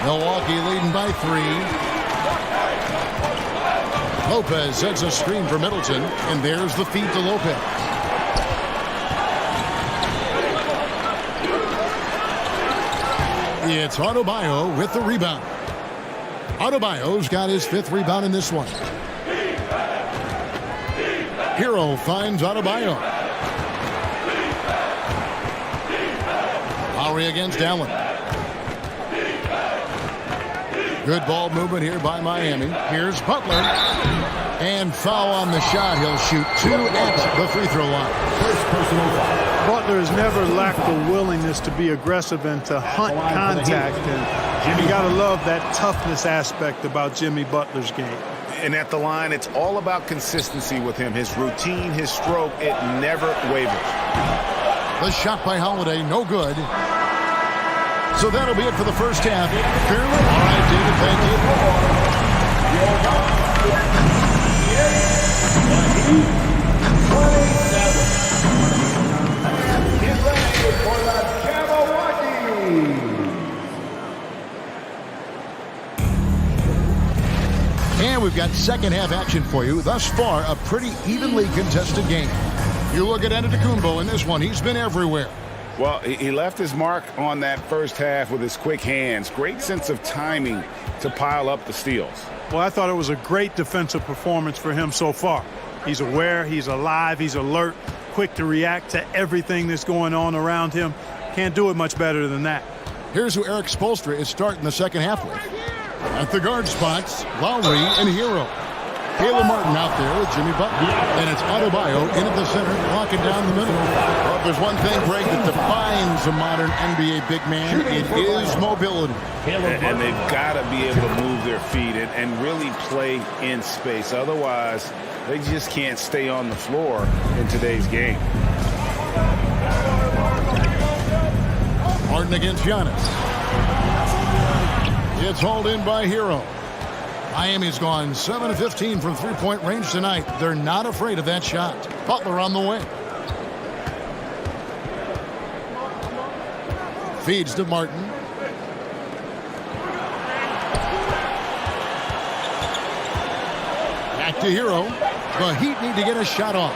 Milwaukee leading by 3. Lopez sets a screen for Middleton, and there's the feed to Lopez. It's Adebayo with the rebound. Adebayo's got his 5th rebound in this one. Hero finds Adebayo. Lowry against Allen. Good ball movement here by Miami. Here's Butler. And foul on the shot. He'll shoot 2 at the free throw line. First personal foul. Butler has never lacked the willingness to be aggressive and to hunt contact. And you got to love that toughness aspect about Jimmy Butler's game. And at the line, it's all about consistency with him. His routine, his stroke, it never wavers. The shot by Holiday, no good. So that'll be it for the first half. Fairly. All right, David, And we've got second half action for you. Thus far, a pretty evenly contested game. You look at Antetokounmpo in this one. He's been everywhere. Well, he left his mark on that first half with his quick hands. Great sense of timing to pile up the steals. Well, I thought it was a great defensive performance for him so far. He's aware, he's alive, he's alert, quick to react to everything that's going on around him. Can't do it much better than that. Here's who Eric Spoelstra is starting the second half with. At the guard spots, Lowry and Hero. Caleb Martin out there with Jimmy Butler. And it's Adebayo in at the center, locking down the middle. Well, if there's one thing, Greg, that defines a modern NBA big man, it is mobility. And they've got to be able to move their feet and really play in space. Otherwise, they just can't stay on the floor in today's game. Martin against Giannis. It's hauled in by Hero. Miami's gone 7 of 15 from three-point range tonight. They're not afraid of that shot. Butler on the wing. Feeds to Martin. Back to Hero. The Heat need to get a shot off.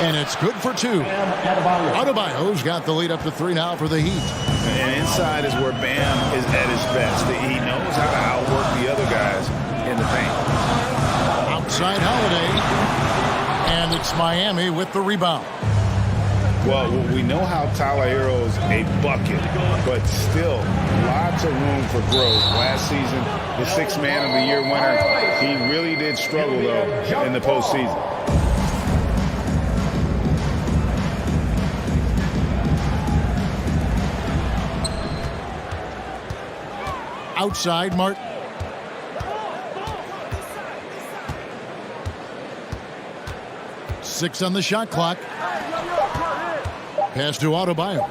And it's good for 2. Adebayo's got the lead up to 3 now for the Heat. And inside is where Bam is at his best. He knows how to outwork the other guys in the paint. Outside Holiday. And it's Miami with the rebound. Well, we know how Tyler Hero's a bucket, but still lots of room for growth. Last season, the 6th Man of the Year winner, he really did struggle, though, in the postseason. Outside Martin. Six on the shot clock. Pass to Adebayo.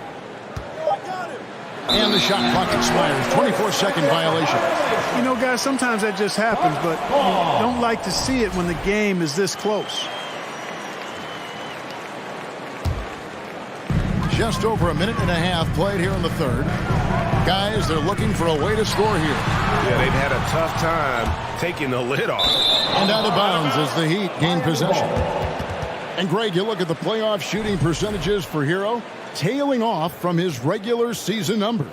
And the shot clock expires. 24-second violation. You know, guys, sometimes that just happens, but you don't like to see it when the game is this close. Just over a minute and a half played here in the third. Guys, they're looking for a way to score here. Yeah, they've had a tough time taking the lid off. And out of bounds as the Heat gain possession. And Greg, you look at the playoff shooting percentages for Hero, tailing off from his regular season numbers.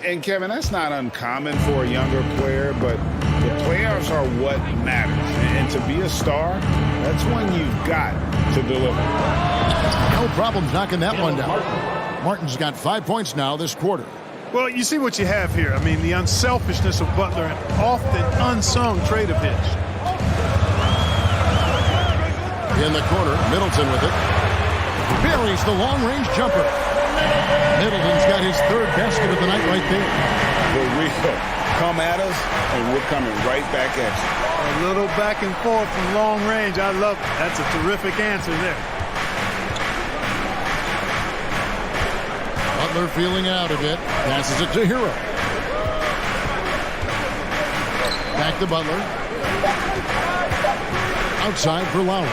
And Kevin, that's not uncommon for a younger player, but the playoffs are what matters. And to be a star, that's when you've got to deliver. No problems knocking that one down. Martin's got 5 points now this quarter. Well, you see what you have here. I mean, the unselfishness of Butler, an often unsung trait of his. In the corner, Middleton with it. Buries the long-range jumper. Middleton's got his 3rd basket of the night right there. For real. Come at us, and we're coming right back at you. A little back and forth from long range. I love it. That's a terrific answer there. Butler feeling out a bit. Passes it to Hero. Back to Butler. Outside for Lowry.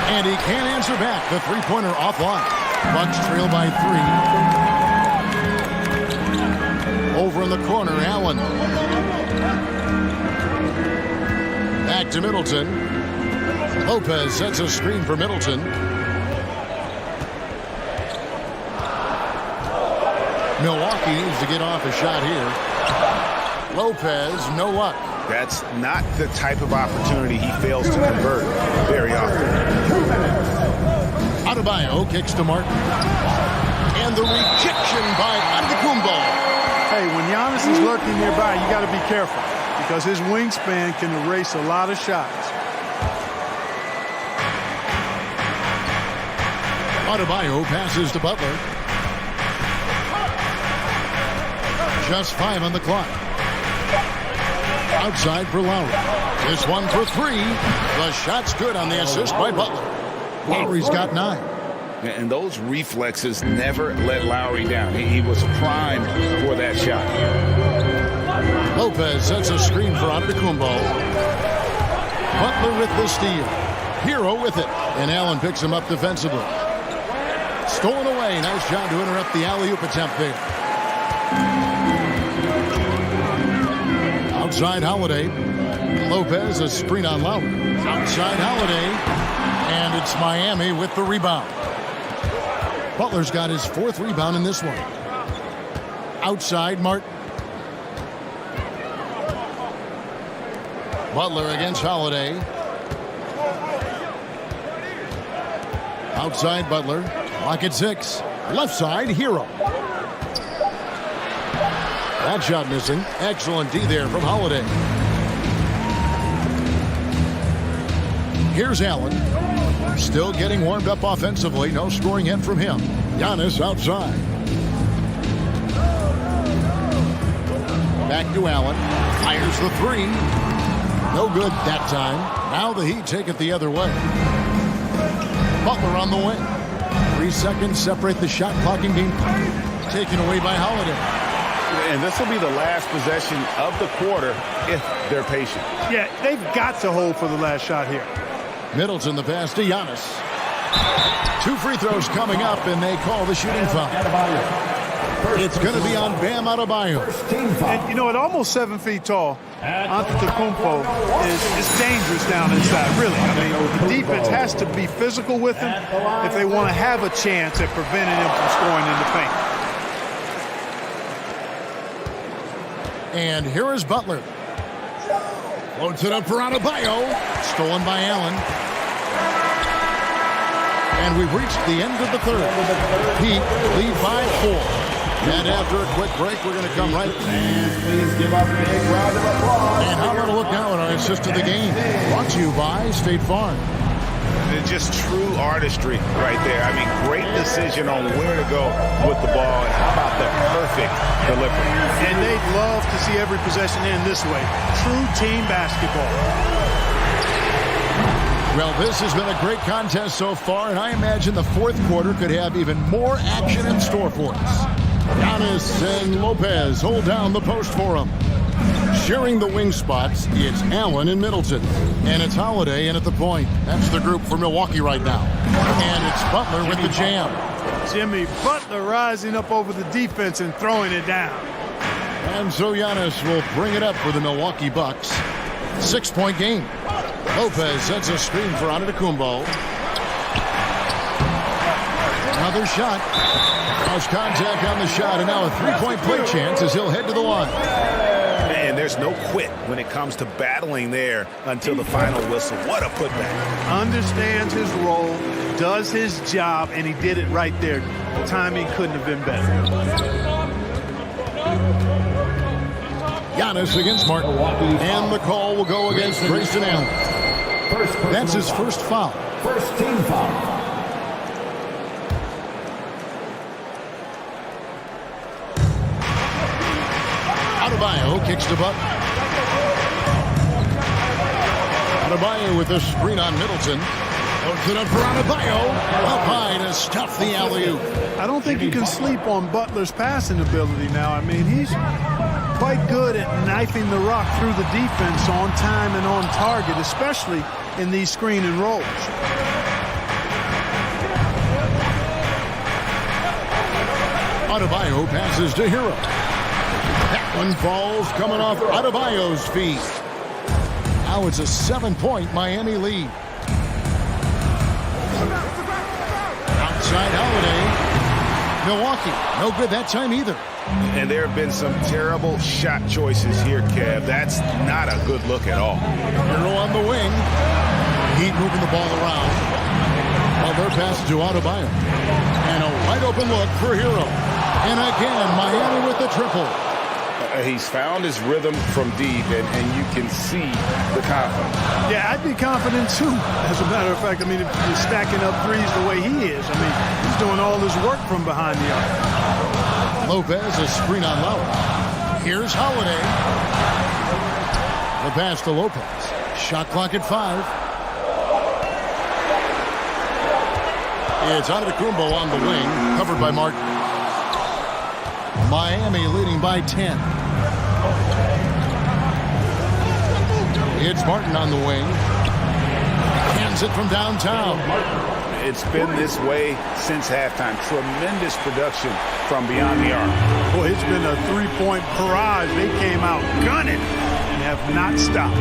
And he can't answer back. The three-pointer offline. Bucks trail by 3. Over in the corner, Allen. Back to Middleton. Lopez sets a screen for Middleton. Milwaukee needs to get off a shot here. Lopez, no luck. That's not the type of opportunity he fails to convert very often. Adebayo kicks to Martin. And the rejection by Antetokounmpo. Hey, when Giannis is lurking nearby, you got to be careful because his wingspan can erase a lot of shots. Adebayo passes to Butler. Just 5 on the clock. Outside for Lowry. This one for 3. The shot's good on the assist by Butler. Lowry's got 9. And those reflexes never let Lowry down. He was primed for that shot. Lopez sets a screen for Antetokounmpo. Butler with the steal. Hero with it. And Allen picks him up defensively. Stolen away. Nice job to interrupt the alley-oop attempt there. Outside Holiday. Lopez a screen on Lowry. Outside Holiday. And it's Miami with the rebound. Butler's got his 4th rebound in this one. Outside Martin. Butler against Holiday. Outside Butler. Lock at 6. Left side, Hero. That shot missing. Excellent D there from Holiday. Here's Allen. Still getting warmed up offensively. No scoring yet from him. Giannis outside. Back to Allen. Fires the 3. No good that time. Now the Heat take it the other way. Butler on the wing. 3 seconds separate the shot clock and game clock. Taken away by Holiday. And this will be the last possession of the quarter if they're patient. Yeah, they've got to hold for the last shot here. Middleton the pass to Giannis. 2 free throws coming up, and they call the shooting foul. It's going to be on Bam Adebayo. And, you know, at almost 7 feet tall, Antetokounmpo is dangerous down inside, really. I mean, the defense has to be physical with him if they want to have a chance at preventing him from scoring in the paint. And here is Butler. Loads it up for Adebayo. Stolen by Allen. And we've reached the end of the 3rd. Heat lead by 4. And after a quick break, we're going to come right. And please give up a big round of applause. And how about a look now at our assist of the game? Brought to you by State Farm. It's just true artistry right there. I mean, great decision on where to go with the ball. And how about the perfect delivery? And they'd love to see every possession end this way. True team basketball. Well, this has been a great contest so far, and I imagine the 4th quarter could have even more action in store for us. Giannis and Lopez hold down the post for him. Sharing the wing spots, it's Allen and Middleton. And it's Holiday in at the point. That's the group for Milwaukee right now. And it's Butler with the jam. Jimmy Butler rising up over the defense and throwing it down. And so Giannis will bring it up for the Milwaukee Bucks. 6-point game. Lopez sets a screen for Antetokounmpo. Another shot. Cross contact on the shot, and now a 3-point play chance as he'll head to the line. And there's no quit when it comes to battling there until the final whistle. What a putback. Understands his role, does his job, and he did it right there. The timing couldn't have been better. Giannis against Martin. And the call will go against Grayson Allen. That's his first foul. First team foul. Adebayo kicks to Butler. Adebayo with the screen on Middleton. Puts it up for Adebayo. Up high to stuff the alley-oop. I don't think you can sleep on Butler's passing ability now. I mean, he's quite good at knifing the rock through the defense on time and on target, especially in these screen and rolls. Adebayo passes to Hero. That one falls coming off Adebayo's feet. Now it's a 7-point Miami lead. Outside Holiday. Milwaukee, no good that time either. And there have been some terrible shot choices here, Kev. That's not a good look at all. Hero on the wing. Heat moving the ball around. Well, their pass to Adebayo. And a wide open look for Hero. And again, Miami with the triple. He's found his rhythm from deep, and you can see the confidence. Yeah, I'd be confident too. As a matter of fact, I mean, if you're stacking up threes the way he is, I mean, he's doing all his work from behind the arc. Lopez, a screen on Lowry. Here's Holiday. The pass to Lopez. Shot clock at 5. It's Antetokounmpo on the wing, covered by Martin. Miami leading by 10. It's Martin on the wing. Hands it from downtown. It's been this way since halftime. Tremendous production from beyond the arc. Boy, it's been a three-point barrage. They came out gunning and have not stopped.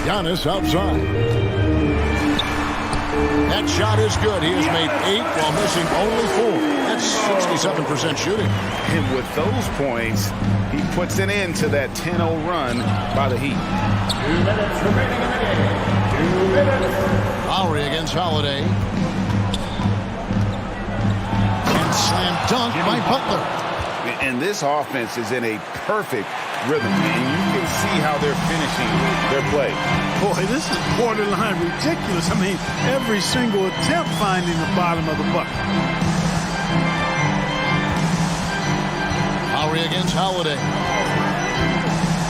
Giannis outside. That shot is good. He has made 8 while missing only 4. That's 67% shooting. And with those points, he puts an end to that 10-0 run by the Heat. 2 minutes remaining in the game. 2 minutes. Lowry against Holiday. And slam dunk by Butler. And this offense is in a perfect rhythm, and you can see how they're finishing their play. Boy, this is borderline ridiculous. I mean, every single attempt finding the bottom of the bucket. Lowry against Holiday.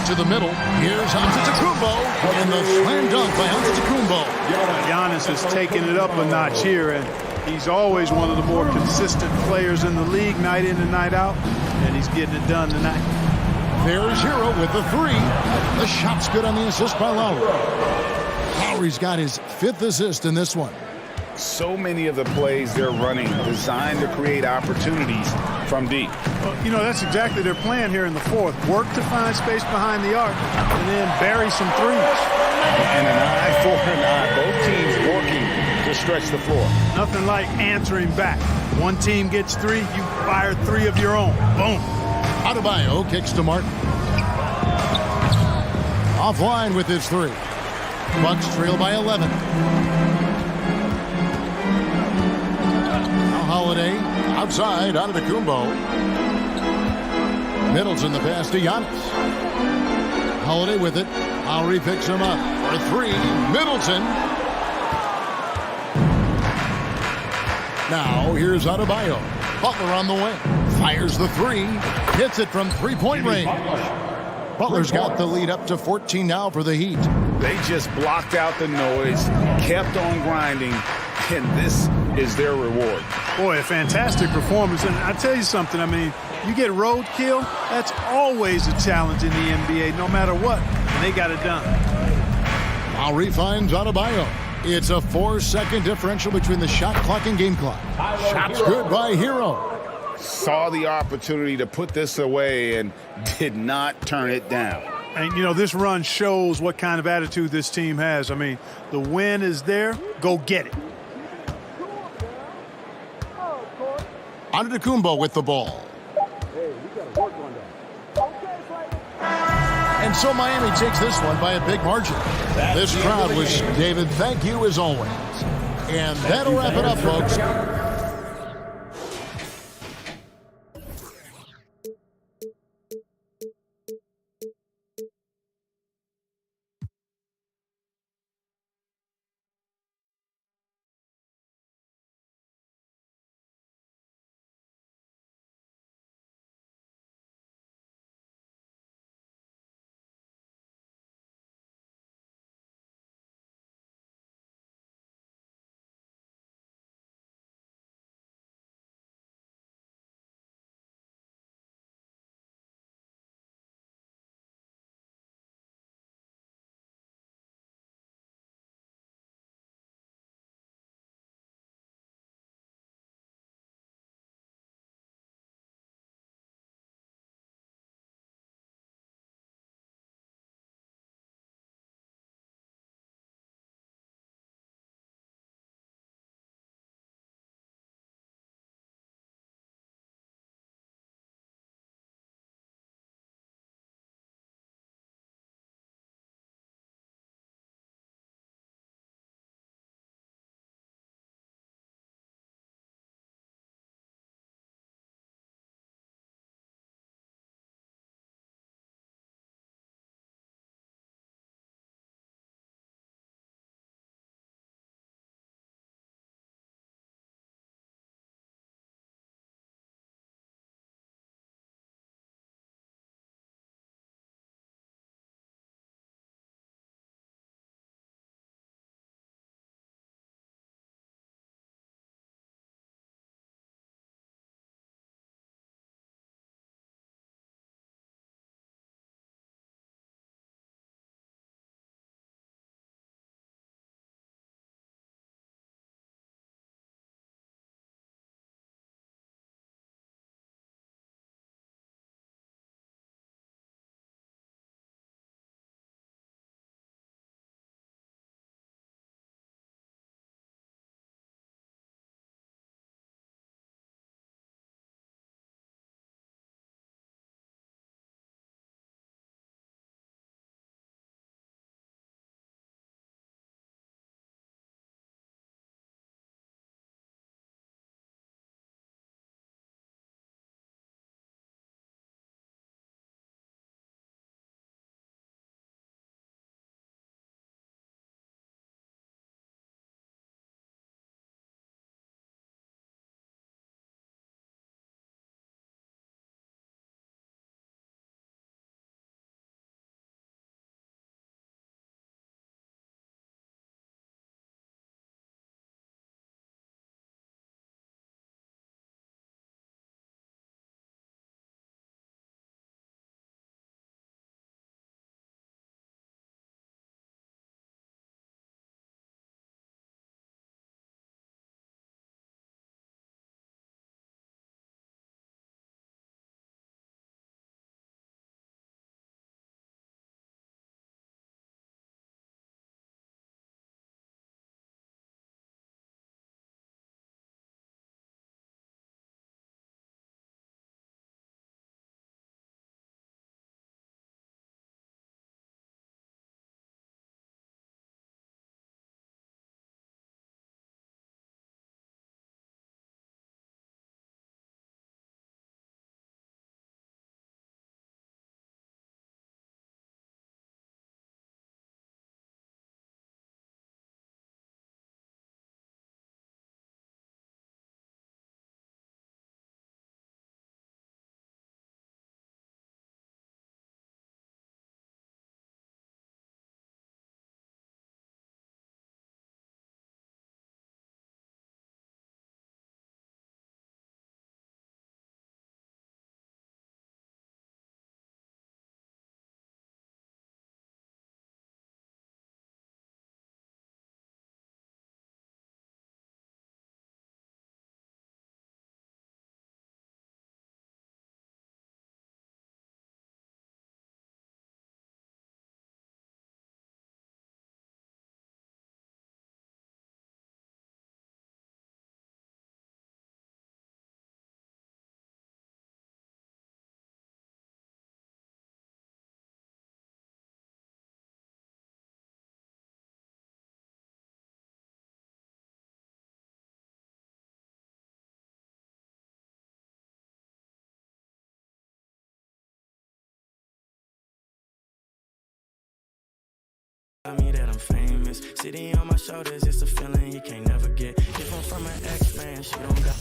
To the middle. Here's Antetokounmpo. And the slam dunk by Antetokounmpo. Giannis has taken it up a notch here, and he's always one of the more consistent players in the league, night in and night out, and he's getting it done tonight. There's Hero with the 3. The shot's good on the assist by Lowry. Lowry's got his 5th assist in this one. So many of the plays they're running designed to create opportunities from deep. Well, you know, that's exactly their plan here in the 4th. Work to find space behind the arc and then bury some threes. And an eye for an eye. Both teams working to stretch the floor. Nothing like answering back. One team gets 3, you fire 3 of your own. Boom. Adebayo kicks to Martin. Offline with his 3. Bucks trail by 11. Now Holiday outside Antetokounmpo. Middleton the pass to Giannis. Holiday with it. Lowry picks him up for 3. Middleton. Now here's Adebayo. Butler on the wing. Fires the 3. Hits it from 3-point range. Butler's got the lead up to 14 now for the Heat. They just blocked out the noise, kept on grinding, and this is their reward. Boy, a fantastic performance. And I tell you something, I mean, you get roadkill, that's always a challenge in the NBA, no matter what. And they got it done. Lowry finds Adebayo. It's a 4-second differential between the shot clock and game clock. Shot's good by Hero. Saw the opportunity to put this away and did not turn it down. And, you know, this run shows what kind of attitude this team has. I mean, the win is there. Go get it. Antetokounmpo with the ball. And so Miami takes this one by a big margin. This crowd was, David, thank you as always. And that'll wrap it up, folks. nervous. Sitting on my shoulders, it's a feeling you can't never get. If I'm from an ex, man, she don't got.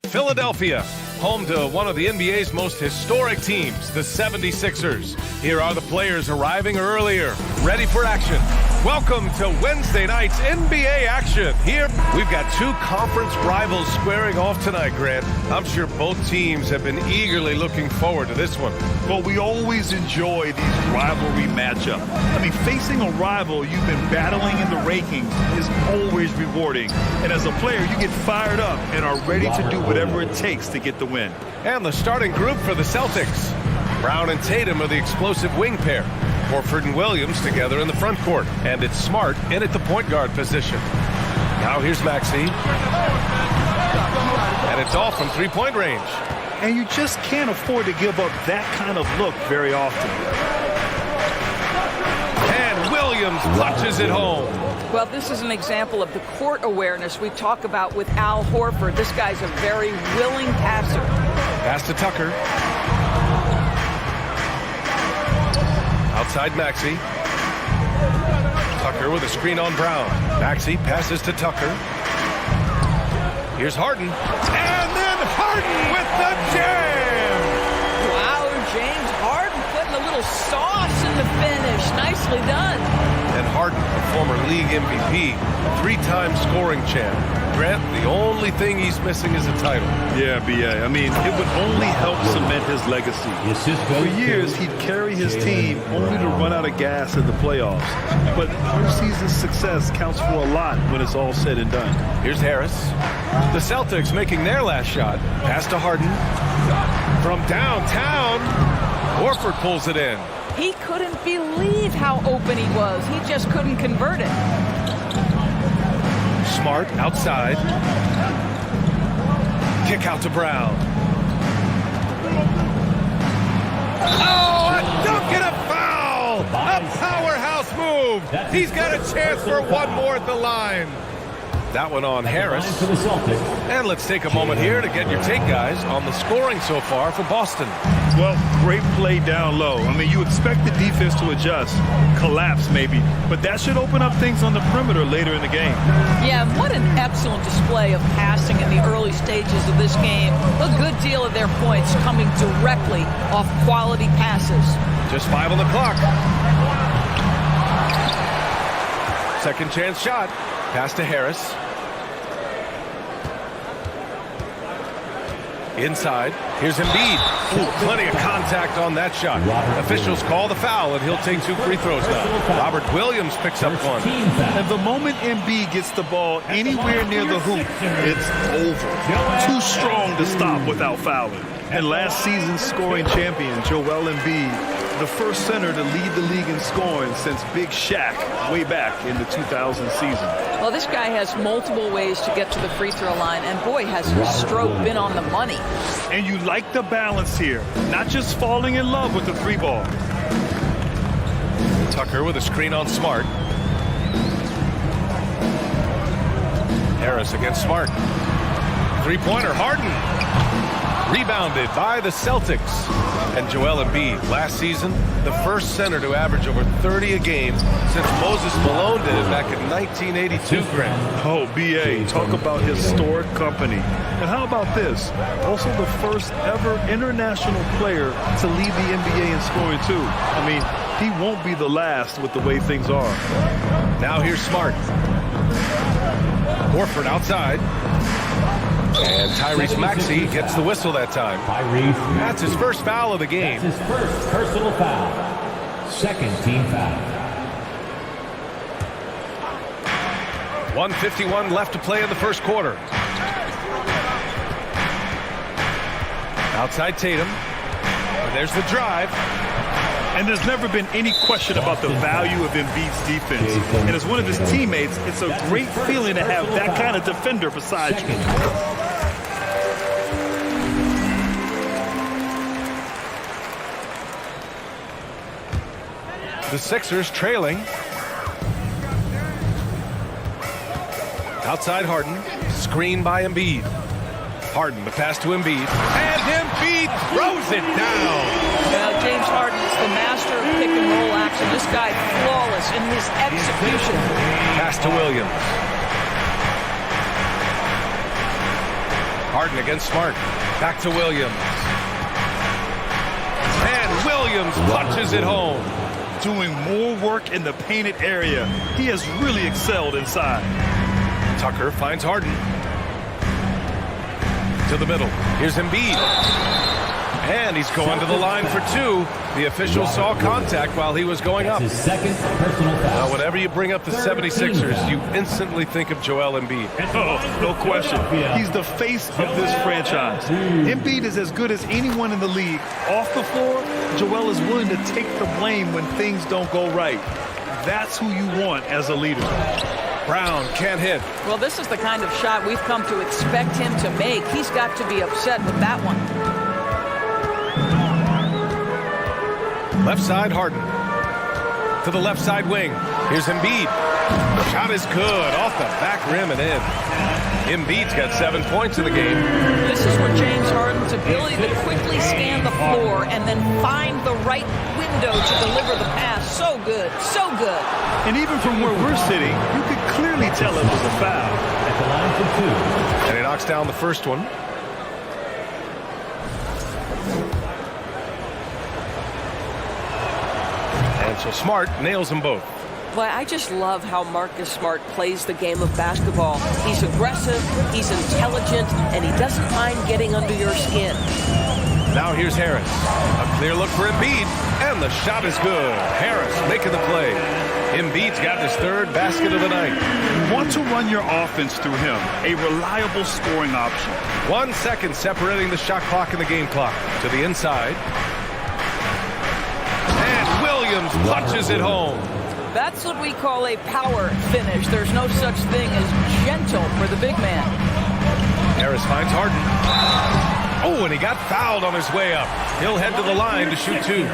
Philadelphia, home to one of the NBA's most historic teams, the 76ers. Here are the players arriving earlier, ready for action. Welcome to Wednesday night's NBA action. Here, we've got two conference rivals squaring off tonight, Grant. I'm sure both teams have been eagerly looking forward to this one. Well, we always enjoy these rivalry matchups. I mean, facing a rival you've been battling in the rankings is always rewarding. And as a player, you get fired up and are ready to do whatever it takes to get the win. And the starting group for the Celtics. Brown and Tatum are the explosive wing pair. Horford and Williams together in the front court. And it's Smart in at the point guard position. Now here's Maxey. And it's off from three-point range. And you just can't afford to give up that kind of look very often. And Williams punches it home. Well, this is an example of the court awareness we talk about with Al Horford. This guy's a very willing passer. Pass to Tucker. Outside Maxey. Tucker with a screen on Brown. Maxey passes to Tucker. Here's Harden. And then Harden with the jam! Wow, James Harden putting a little sauce in the finish. Nicely done. And Harden, a former league MVP, three-time scoring champ. Grant, the only thing he's missing is a title. Yeah, B.A. I mean, it would only help cement his legacy. For years, he'd carry his team only to run out of gas in the playoffs. But postseason success counts for a lot when it's all said and done. Here's Harris. The Celtics making their last shot. Pass to Harden. From downtown, Horford pulls it in. He couldn't believe how open he was. He just couldn't convert it. Smart outside. Kick out to Brown. Oh, a dunk and a foul! A powerhouse move! He's got a chance for one more at the line. That one on Harris. And let's take a moment here to get your take, guys, on the scoring so far for Boston. Well, great play down low. I mean, you expect the defense to adjust, collapse maybe, but that should open up things on the perimeter later in the game. Yeah, what an excellent display of passing in the early stages of this game. A good deal of their points coming directly off quality passes. Just 5 on the clock. Second chance shot. Pass to Harris. Inside. Here's Embiid. Ooh, plenty of contact on that shot. Officials call the foul, and he'll take 2 free throws now. Robert Williams picks up one. And the moment Embiid gets the ball anywhere near the hoop, it's over. Too strong to stop without fouling. And last season's scoring champion, Joel Embiid, the first center to lead the league in scoring since Big Shaq way back in the 2000 season. Well, this guy has multiple ways to get to the free throw line, and boy, has his stroke been on the money. And you like the balance here, not just falling in love with the 3-ball. Tucker with a screen on Smart. Harris against Smart. Three-pointer, Harden. Rebounded by the Celtics. And Joel Embiid, last season, the first center to average over 30 a game since Moses Malone did it back in 1982, Grant. Oh, B.A., talk about historic company. And how about this? Also the first ever international player to lead the NBA in scoring, too. I mean, he won't be the last with the way things are. Now here's Smart. Horford outside. And Tyrese Maxey gets the whistle that time. That's his first foul of the game. That's his first personal foul. Second team foul. 1:51 left to play in the first quarter. Outside Tatum. And there's the drive. And there's never been any question about the value of Embiid's defense. And as one of his teammates, it's a great feeling to have that kind of defender beside you. The Sixers trailing. Outside Harden. Screen by Embiid. Harden, the pass to Embiid. And Embiid throws it down. James Harden is the master of pick and roll action. This guy flawless in his execution. Pass to Williams. Harden against Smart. Back to Williams. And Williams punches it home. Doing more work in the painted area. He has really excelled inside. Tucker finds Harden. To the middle. Here's Embiid. And he's going to the line for two. The official saw contact while he was going up. Second personal foul. Now, whenever you bring up the 76ers, you instantly think of Joel Embiid. Oh, no question. He's the face of this franchise. Embiid is as good as anyone in the league. Off the floor, Joel is willing to take the blame when things don't go right. That's who you want as a leader. Brown can't hit. Well, this is the kind of shot we've come to expect him to make. He's got to be upset with that one. Left side, Harden. To the left side wing. Here's Embiid. Shot is good. Off the back rim and in. Embiid's got 7 points in the game. This is where James Harden's ability to quickly scan the floor and then find the right window to deliver the pass. So good. So good. And even from where we're sitting, you could clearly tell it was a foul. At the line for two. And he knocks down the first one. And so Smart nails them both. Well, I just love how Marcus Smart plays the game of basketball. He's aggressive, he's intelligent, and he doesn't mind getting under your skin. Now here's Harris. A clear look for Embiid, and the shot is good. Harris making the play. Embiid's got his third basket of the night. You want to run your offense through him, a reliable scoring option. 1 second separating the shot clock and the game clock. To the inside. And Williams punches it home. That's what we call a power finish. There's no such thing as gentle for the big man. Harris finds Harden. Oh, and he got fouled on his way up. He'll head to the line to shoot two.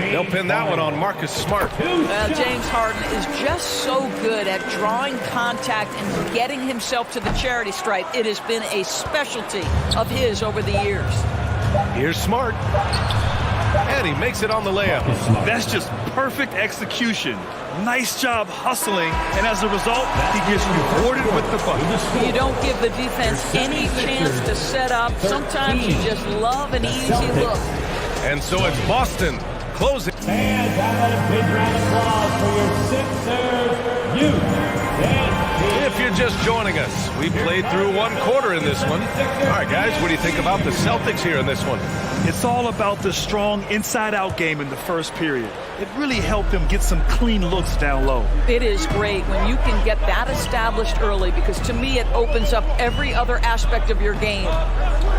They'll pin that one on Marcus Smart. James Harden is just so good at drawing contact and getting himself to the charity stripe. It has been a specialty of his over the years. Here's Smart. And he makes it on the layup. That's just perfect execution. Nice job hustling, and as a result, he gets rewarded with the bucket. You don't give the defense any chance to set up. Sometimes you just love an easy look. And so it's Boston closing. And a big round of applause for your Sixers youth. If you're just joining us, we played through one quarter in this one. All right, guys, what do you think about the Celtics here in this one? It's all about the strong inside-out game in the first period. It really helped them get some clean looks down low. It is great when you can get that established early, because to me it opens up every other aspect of your game.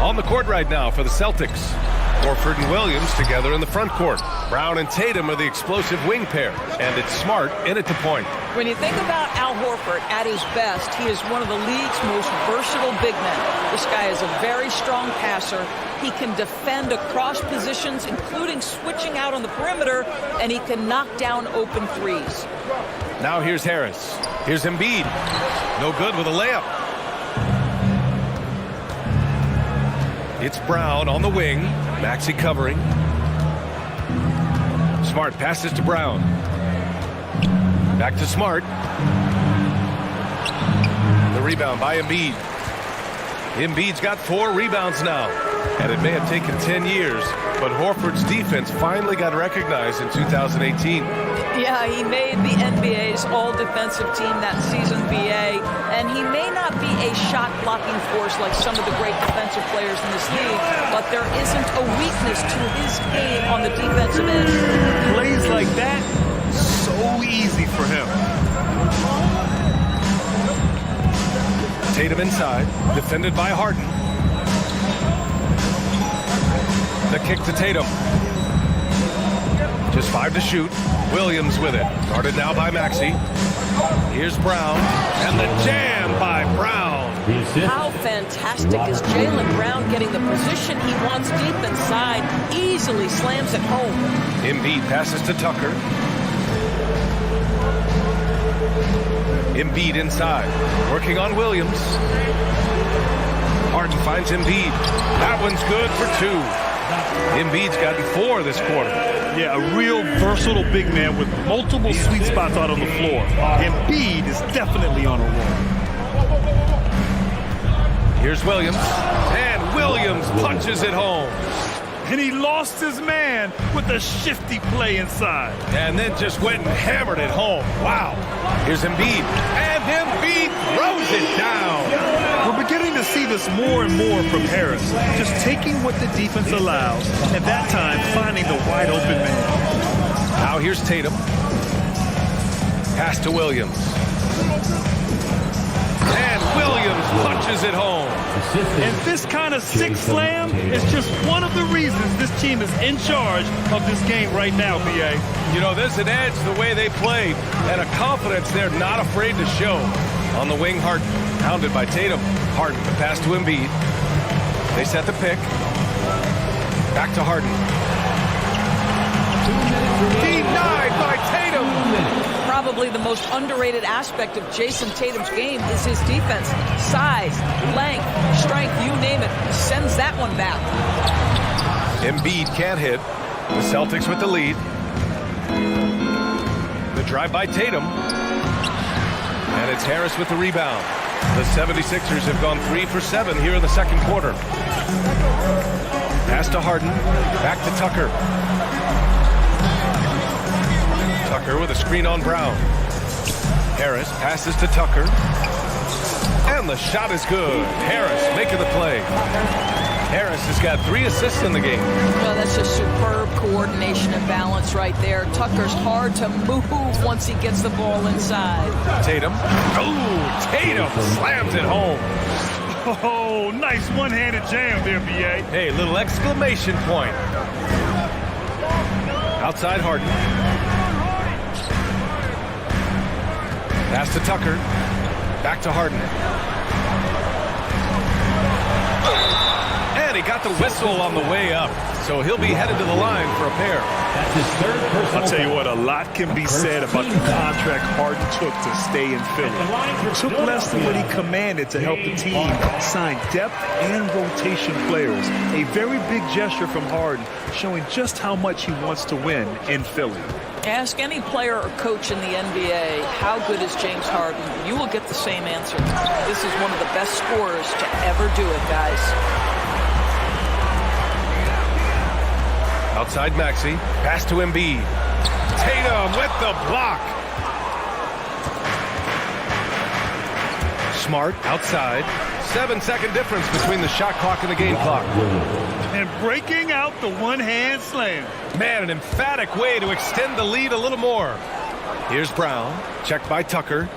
On the court right now for the Celtics. Horford and Williams together in the front court. Brown and Tatum are the explosive wing pair, and it's Smart in at the point. When you think about Al Horford at his best, he is one of the league's most versatile big men. This guy is a very strong passer. He can defend across positions, including switching out on the perimeter, and he can knock down open threes. Now here's Harris. Here's Embiid. No good with a layup. It's Brown on the wing. Maxey covering. Smart passes to Brown. Back to Smart. The rebound by Embiid. Embiid's got 4 rebounds now. And it may have taken 10 years, but Horford's defense finally got recognized in 2018. Yeah, he made the NBA's all-defensive team that season, BA, and he may not be a shot-blocking force like some of the great defensive players in this league, but there isn't a weakness to his game on the defensive end. Plays like that, so easy for him. Tatum inside, defended by Harden. The kick to Tatum. Just 5 to shoot. Williams with it. Guarded now by Maxey. Here's Brown. And the jam by Brown. How fantastic is Jaylen Brown getting the position he wants deep inside. Easily slams it home. Embiid passes to Tucker. Embiid inside. Working on Williams. Harden finds finds Embiid. That one's good for 2. Embiid's gotten 4 this quarter. Yeah, a real versatile big man with multiple sweet spots out on the floor. Embiid is definitely on a roll. Here's Williams, and Williams punches it home. And he lost his man with a shifty play inside. And then just went and hammered it home. Wow. Here's Embiid, and Embiid throws it down. We're beginning to see this more and more from Harris. Just taking what the defense allows, and that time finding the wide open man. Now here's Tatum. Pass to Williams. And Williams punches it home. And this kind of six slam is just one of the reasons this team is in charge of this game right now, B.A. You know, there's an edge the way they played and a confidence they're not afraid to show. On the wing, Harden, hounded by Tatum. Harden, the pass to Embiid. They set the pick. Back to Harden. Denied by Tatum. Probably the most underrated aspect of Jason Tatum's game is his defense. Size, length, strength, you name it. Sends that one back. Embiid can't hit. The Celtics with the lead. The drive by Tatum. And it's Harris with the rebound. The 76ers have gone 3 for 7 here in the second quarter. Pass to Harden. Back to Tucker. Tucker with a screen on Brown. Harris passes to Tucker. And the shot is good. Harris making the play. Harris has got 3 assists in the game. Well, that's just superb coordination and balance right there. Tucker's hard to move once he gets the ball inside. Tatum. Oh, Tatum slams it home. Oh, nice one-handed jam there, B.A. Hey, little exclamation point. Outside Harden. Pass to Tucker. Back to Harden. And he got the whistle on the way up. So he'll be headed to the line for a pair. That's his third personal. I'll tell you what, a lot can be said about the contract Harden took to stay in Philly. It took less than what he commanded to help the team sign depth and rotation players. A very big gesture from Harden, showing just how much he wants to win in Philly. Ask any player or coach in the NBA, how good is James Harden? You will get the same answer. This is one of the best scorers to ever do it, guys. Outside Maxey. Pass to Embiid. Tatum with the block. Smart outside. 7-second difference between the shot clock and the game clock. And breaking out the one-hand slam. Man, an emphatic way to extend the lead a little more. Here's Brown. Checked by Tucker.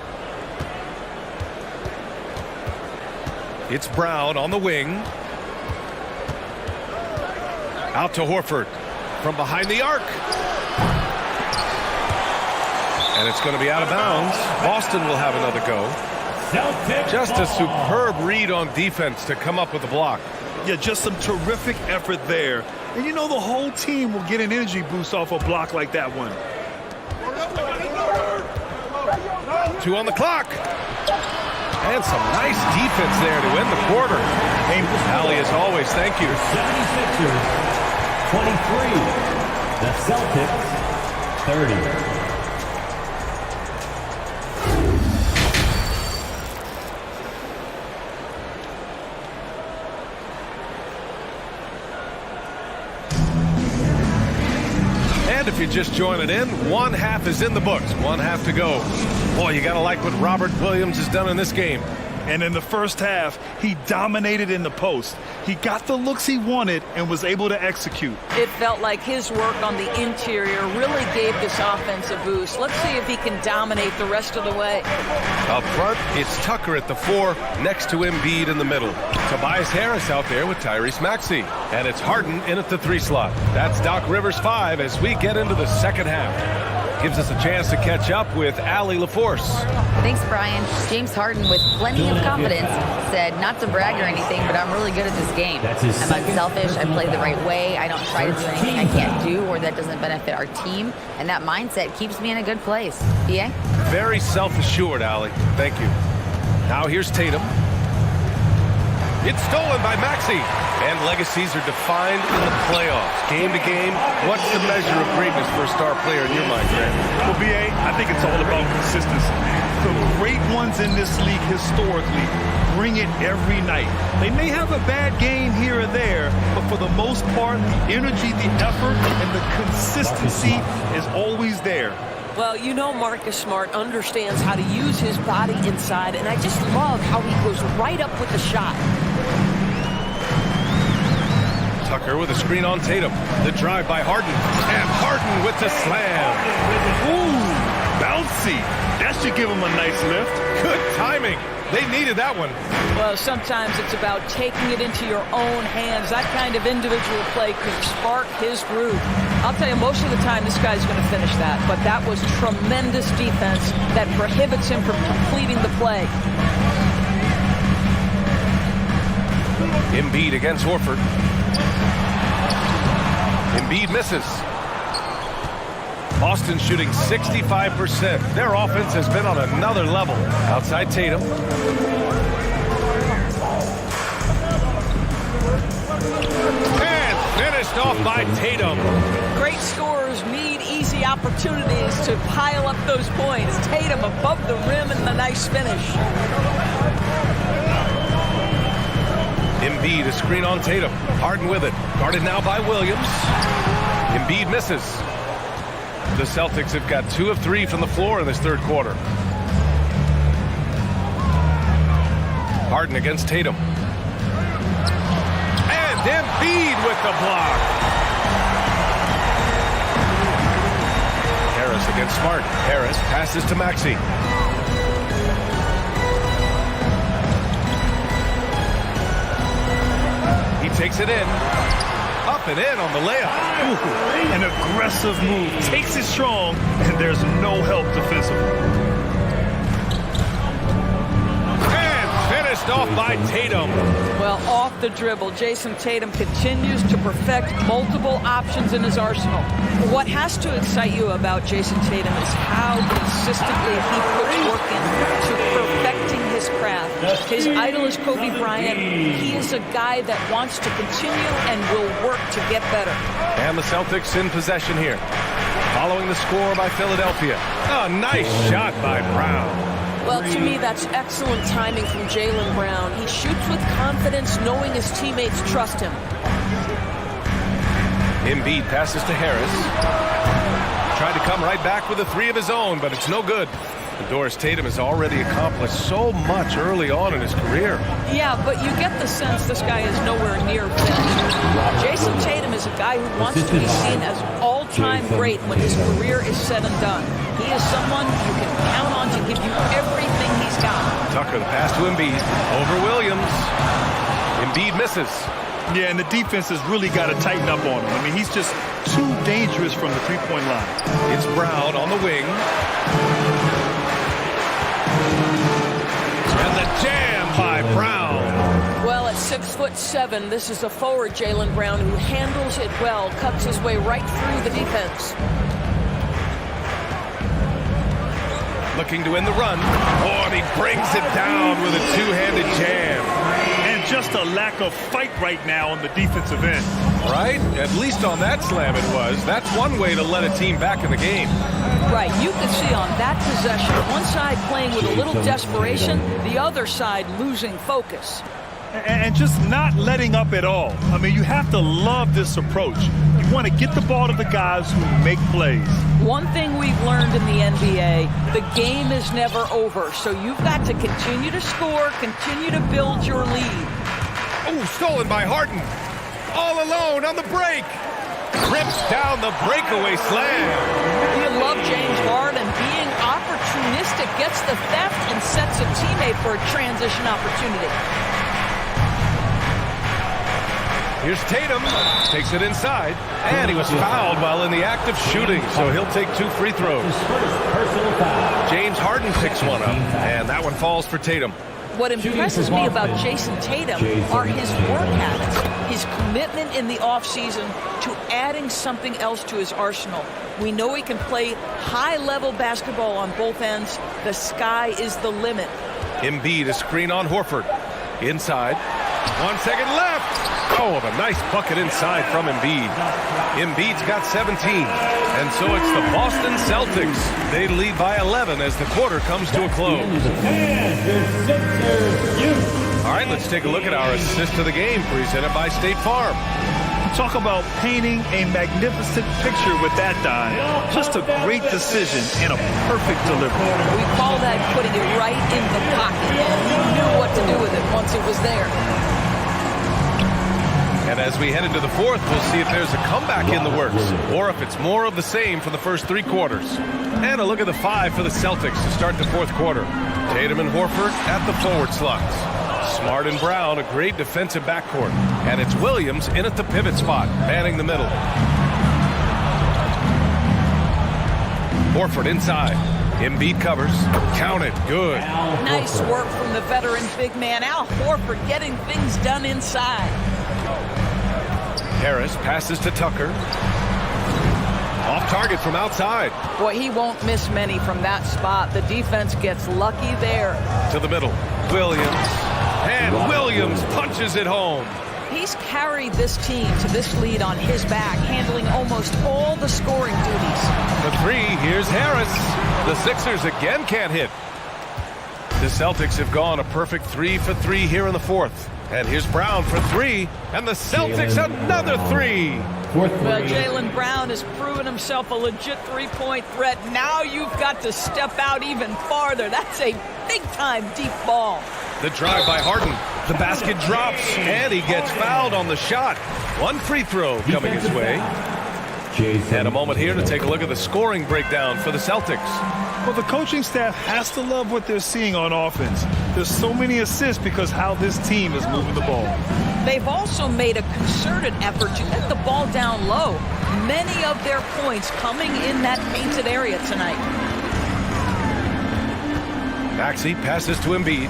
It's Brown on the wing. Out to Horford. From behind the arc. And it's going to be out of bounds. Boston will have another go. Just a superb read on defense to come up with the block. Yeah, just some terrific effort there. And you know the whole team will get an energy boost off a block like that one. 2 on the clock. And some nice defense there to end the quarter. Allie, as always, thank you. 76ers, 23. The Celtics, 30. And if you're just joining in, 1 half is in the books. 1 half to go. Boy, you got to like what Robert Williams has done in this game. And in the first half, he dominated in the post. He got the looks he wanted and was able to execute. It felt like his work on the interior really gave this offense a boost. Let's see if he can dominate the rest of the way. Up front, it's Tucker at the 4, next to Embiid in the middle. Tobias Harris out there with Tyrese Maxey. And it's Harden in at the 3 slot. That's Doc Rivers 5 as we get into the second half. Gives us a chance to catch up with Allie LaForce. Thanks, Brian. James Harden, with plenty of confidence, said not to brag or anything, but I'm really good at this game. I'm unselfish. I play the right way. I don't try to do anything I can't do or that doesn't benefit our team. And that mindset keeps me in a good place. PA? Very self-assured, Allie. Thank you. Now here's Tatum. It's stolen by Maxey. And legacies are defined in the playoffs. Game to game, what's the measure of greatness for a star player in your mind, Grant? Well, B.A., I think it's all about consistency. The great ones in this league historically bring it every night. They may have a bad game here or there, but for the most part, the energy, the effort, and the consistency is always there. Well, you know Marcus Smart understands how to use his body inside, and I just love how he goes right up with the shot. Tucker with a screen on Tatum. The drive by Harden. And Harden with the slam. Ooh, bouncy. That should give him a nice lift. Good timing. They needed that one. Well, sometimes it's about taking it into your own hands. That kind of individual play could spark his groove. I'll tell you, most of the time this guy's going to finish that. But that was tremendous defense that prohibits him from completing the play. Embiid against Horford. Embiid misses. Boston shooting 65%. Their offense has been on another level. Outside Tatum. And finished off by Tatum. Great scorers need easy opportunities to pile up those points. Tatum above the rim and the nice finish. Embiid, a screen on Tatum. Harden with it. Guarded now by Williams. Embiid misses. The Celtics have got 2 of 3 from the floor in this third quarter. Harden against Tatum. And Embiid with the block. Harris against Smart. Harris passes to Maxey. He takes it in. Up and in on the layup. Ooh, an aggressive move. Takes it strong, and there's no help defensively. And finished off by Tatum. Well, off the dribble, Jason Tatum continues to perfect multiple options in his arsenal. What has to excite you about Jason Tatum is how consistently he puts work into perfecting his craft. His idol is Kobe Bryant. He is a guy that wants to continue and will work to get better. And the Celtics in possession here. Following the score by Philadelphia. A nice shot by Brown. Well, to me, that's excellent timing from Jaylen Brown. He shoots with confidence, knowing his teammates trust him. Embiid passes to Harris. Tried to come right back with a 3 of his own, but it's no good. Doris Tatum has already accomplished so much early on in his career. Yeah, but you get the sense this guy is nowhere near finished. Jason Tatum is a guy who wants to be seen as all-time great when his career is said and done. He is someone you can count on to give you everything he's got. Tucker, the pass to Embiid. Over Williams. Embiid misses. Yeah, and the defense has really got to tighten up on him. I mean, he's just too dangerous from the three-point line. It's Brown on the wing. And the jam by Brown. Well, at 6'7", this is a forward, Jaylen Brown, who handles it well, cuts his way right through the defense. Looking to win the run. Oh, and he brings it down with a two-handed jam. And just a lack of fight right now on the defensive end. Right? At least on that slam it was. That's one way to let a team back in the game. Right, you can see on that possession, one side playing with a little desperation, the other side losing focus. And just not letting up at all. I mean, you have to love this approach. You want to get the ball to the guys who make plays. One thing we've learned in the NBA, the game is never over. So you've got to continue to score, continue to build your lead. Oh, stolen by Harden. All alone on the break. Rips down the breakaway slam. You love James Harden being opportunistic, gets the theft and sets a teammate for a transition opportunity. Here's Tatum, takes it inside, and he was fouled while in the act of shooting, so he'll take 2 free throws. James Harden picks one up, and that one falls for Tatum. What impresses me about Jason Tatum are his work habits, his commitment in the offseason to adding something else to his arsenal. We know he can play high-level basketball on both ends. The sky is the limit. Embiid, a screen on Horford. Inside. 1 second left. Oh, a nice bucket inside from Embiid. Embiid's got 17. And so it's the Boston Celtics. They lead by 11 as the quarter comes to a close. All right, let's take a look at our assist of the game presented by State Farm. Talk about painting a magnificent picture with that dive. Just a great decision and a perfect delivery. We call that putting it right in the pocket. You knew what to do with it once it was there. And as we head into the fourth, we'll see if there's a comeback in the works or if it's more of the same for the first 3 quarters. And a look at the 5 for the Celtics to start the fourth quarter. Tatum and Horford at the forward slots. Smart and Brown, a great defensive backcourt. And it's Williams in at the pivot spot, manning the middle. Horford inside. Embiid covers. Count it. Good. Nice work from the veteran big man. Al Horford getting things done inside. Harris passes to Tucker. Off target from outside. Boy, he won't miss many from that spot. The defense gets lucky there. To the middle. Williams. And Williams punches it home. He's carried this team to this lead on his back, handling almost all the scoring duties. The 3, here's Harris. The Sixers again can't hit. The Celtics have gone a perfect 3 for 3 here in the fourth. And here's Brown for 3. And the Celtics another 3. Well, Jaylen Brown has proven himself a legit three-point threat. Now you've got to step out even farther. That's a big-time deep ball. The drive by Harden. The basket drops, and he gets fouled on the shot. 1 free throw coming his way. And a moment here to take a look at the scoring breakdown for the Celtics. Well, the coaching staff has to love what they're seeing on offense. There's so many assists because how this team is moving the ball. They've also made a concerted effort to get the ball down low. Many of their points coming in that painted area tonight. Maxey passes to Embiid.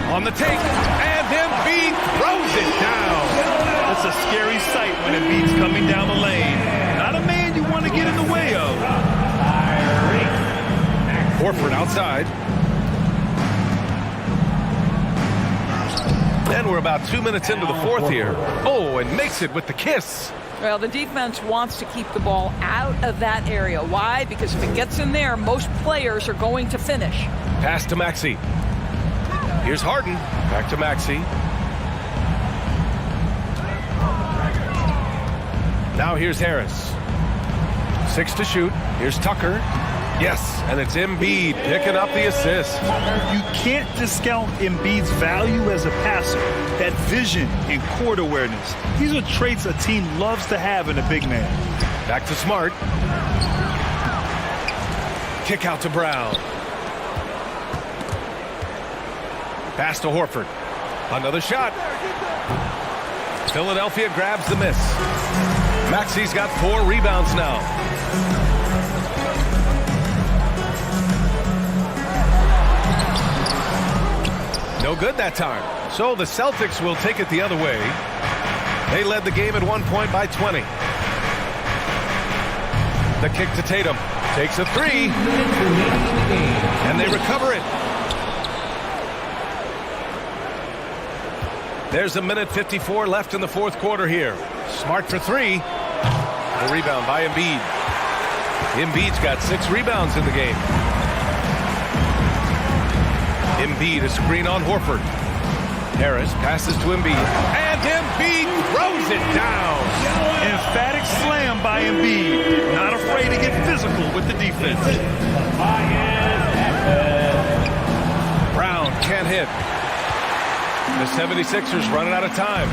On the take, and Embiid throws it down. It's a scary sight when Embiid's coming down the lane. Not a man you want to get in the way of. Horford outside. And we're about 2 minutes into the fourth here. Oh, and makes it with the kiss. Well, the defense wants to keep the ball out of that area. Why? Because if it gets in there, most players are going to finish. Pass to Maxey. Here's Harden. Back to Maxey. Now here's Harris. 6 to shoot. Here's Tucker. Yes, and it's Embiid picking up the assist. You can't discount Embiid's value as a passer. That vision and court awareness. These are traits a team loves to have in a big man. Back to Smart. Kick out to Brown. Pass to Horford. Another shot. Philadelphia grabs the miss. Maxey's got 4 rebounds now. No good that time. So the Celtics will take it the other way. They led the game at 1 point by 20. The kick to Tatum. Takes a 3. And they recover it. There's a minute 54 left in the fourth quarter here. Smart for 3. The rebound by Embiid. Embiid's got 6 rebounds in the game. Embiid, a screen on Horford. Harris passes to Embiid. And Embiid throws it down. Emphatic slam by Embiid. Not afraid to get physical with the defense. Brown can't hit. The 76ers running out of time.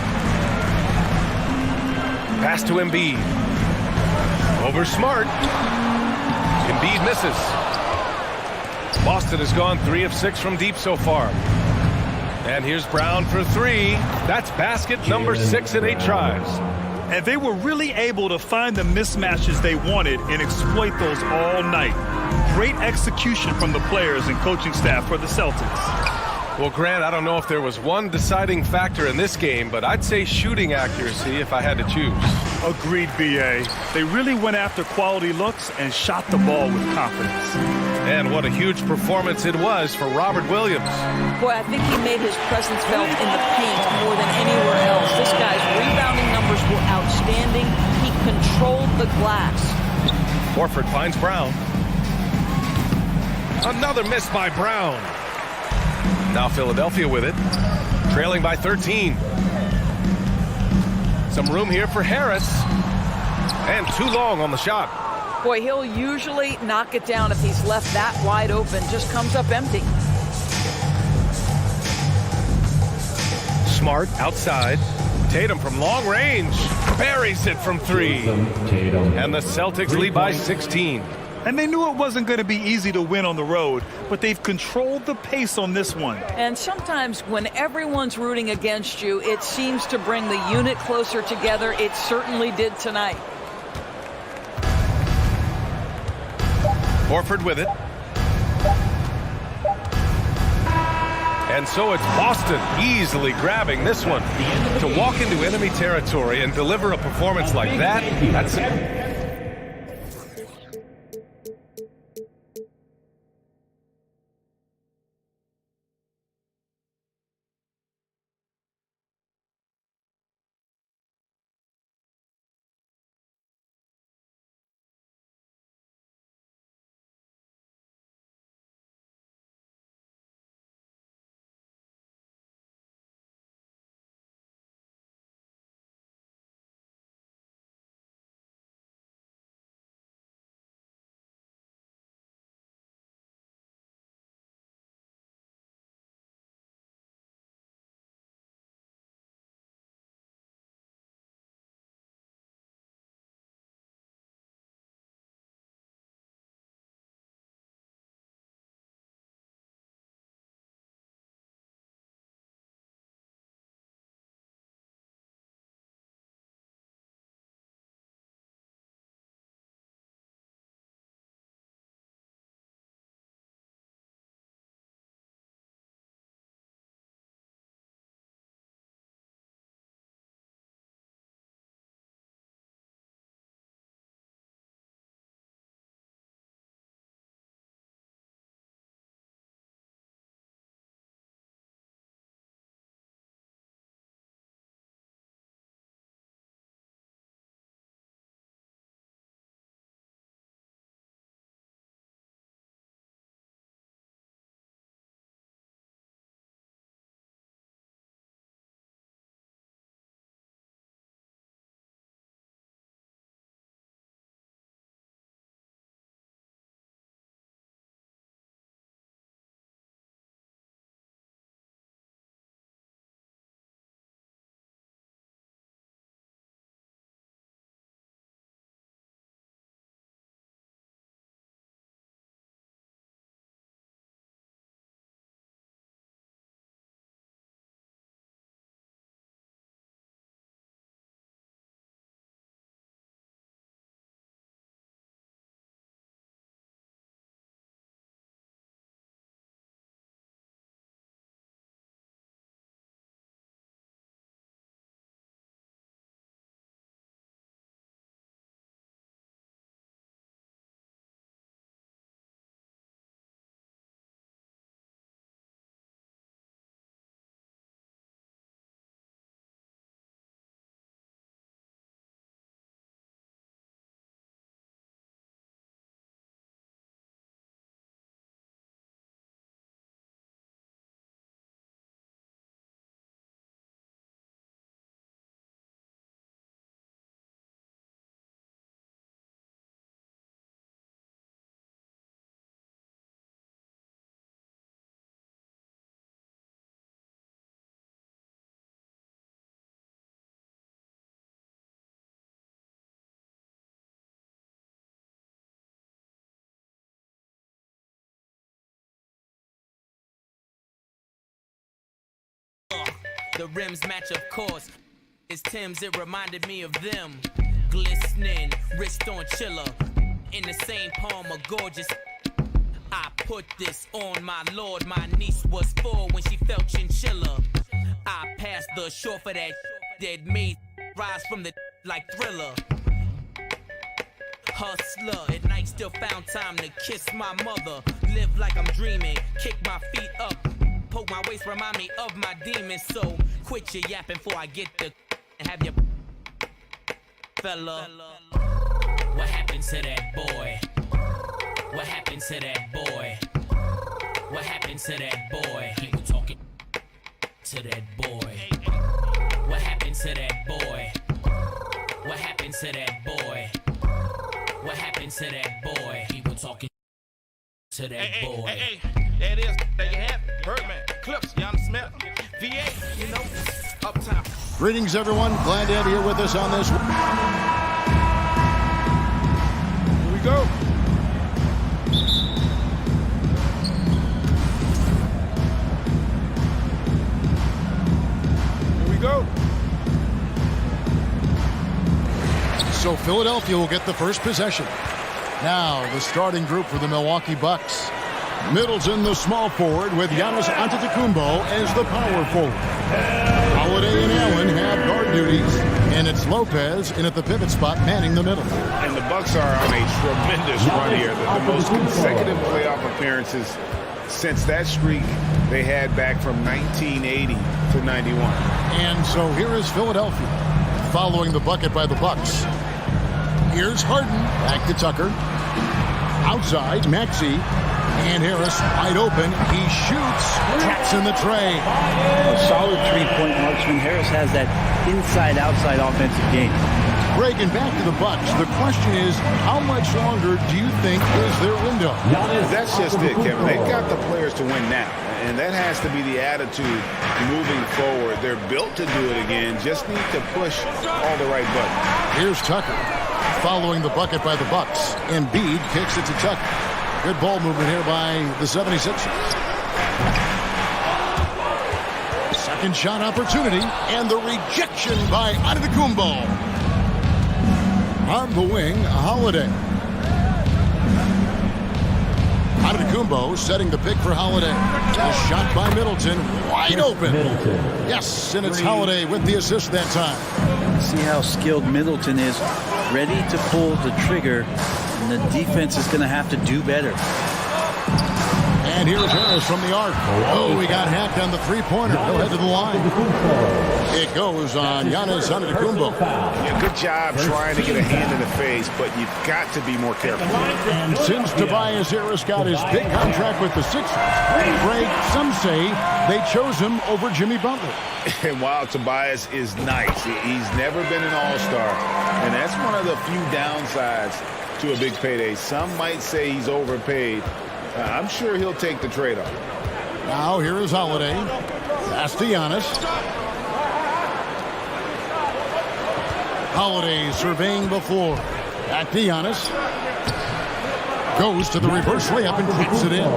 Pass to Embiid. Over Smart. Embiid misses. Boston has gone 3 of 6 from deep so far. And here's Brown for 3. That's basket number 6 in 8 tries. And they were really able to find the mismatches they wanted and exploit those all night. Great execution from the players and coaching staff for the Celtics. Well, Grant, I don't know if there was one deciding factor in this game, but I'd say shooting accuracy if I had to choose. Agreed, B.A. They really went after quality looks and shot the ball with confidence. And what a huge performance it was for Robert Williams. Boy, I think he made his presence felt in the paint more than anywhere else. This guy's rebounding numbers were outstanding. He controlled the glass. Horford finds Brown. Another miss by Brown. Now Philadelphia with it, trailing by 13. Some room here for Harris. And too long on the shot. Boy, he'll usually knock it down if he's left that wide open. Just comes up empty. Smart outside. Tatum from long range. Buries it from 3. And the Celtics lead by 16. And they knew it wasn't going to be easy to win on the road, but they've controlled the pace on this one. And sometimes when everyone's rooting against you, it seems to bring the unit closer together. It certainly did tonight. Horford with it. And so it's Boston easily grabbing this one. To walk into enemy territory and deliver a performance like that, that's it. The rims match, of course. It's Tim's, it reminded me of them. Glistening, wrist on chiller. In the same palm, a gorgeous. I put this on my lord. My niece was 4 when she felt chinchilla. I passed the shore for that made rise from the like Thriller. Hustler at night, still found time to kiss my mother. Live like I'm dreaming, kick my feet up, poke my waist, remind me of my demons. So quit your yapping before I get the and have your fella. What happened to that boy? What happened to that boy? What happened to that boy? People talking to that boy. What happened to that boy? What happened to that boy? What happened to that boy? People talking to that boy. Hey, there it is. There you have it. Birdman, Clips, Jan Smith, VA, you know, up top. Greetings, everyone. Glad to have you here with us on this. Here we go. Here we go. So Philadelphia will get the first possession. Now the starting group for the Milwaukee Bucks. Middleton, the small forward, with Giannis Antetokounmpo as the power forward. Holiday and Allen have guard duties, and it's Lopez in at the pivot spot manning the middle. And the Bucks are on a tremendous run here. The most consecutive playoff appearances since that streak they had back from 1980 to 91. And so here is Philadelphia following the bucket by the Bucks. Here's Harden, back to Tucker. Outside, Maxey. And Harris wide open. He shoots. Traps in the tray. A solid three-point marksman. Harris has that inside-outside offensive game. Reagan back to the Bucks. The question is, how much longer do you think is their window? That's just it, Kevin. They've got the players to win now. And that has to be the attitude moving forward. They're built to do it again. Just need to push all the right buttons. Here's Tucker following the bucket by the Bucks. Embiid kicks it to Tucker. Good ball movement here by the 76ers. Second shot opportunity, and the rejection by Antetokounmpo. On the wing, Holiday. Antetokounmpo setting the pick for Holiday. A shot by Middleton, wide open. Yes, and it's Holiday with the assist that time. See how skilled Middleton is, ready to pull the trigger, and the defense is going to have to do better. And here's Harris from the arc. Oh, he got hacked on the three-pointer. He'll head to the line. It goes on Giannis Antetokounmpo. Yeah, good job trying to get a hand in the face, but you've got to be more careful. And since Tobias Harris got his big contract with the Sixers, Greg, some say they chose him over Jimmy Butler. And while Tobias is nice, he's never been an all-star. And that's one of the few downsides to a big payday. Some might say he's overpaid. I'm sure he'll take the trade-off. Now here is Holiday. Pass to Giannis. Holiday surveying the floor. Back to Giannis. Goes to the reverse layup and drops it in.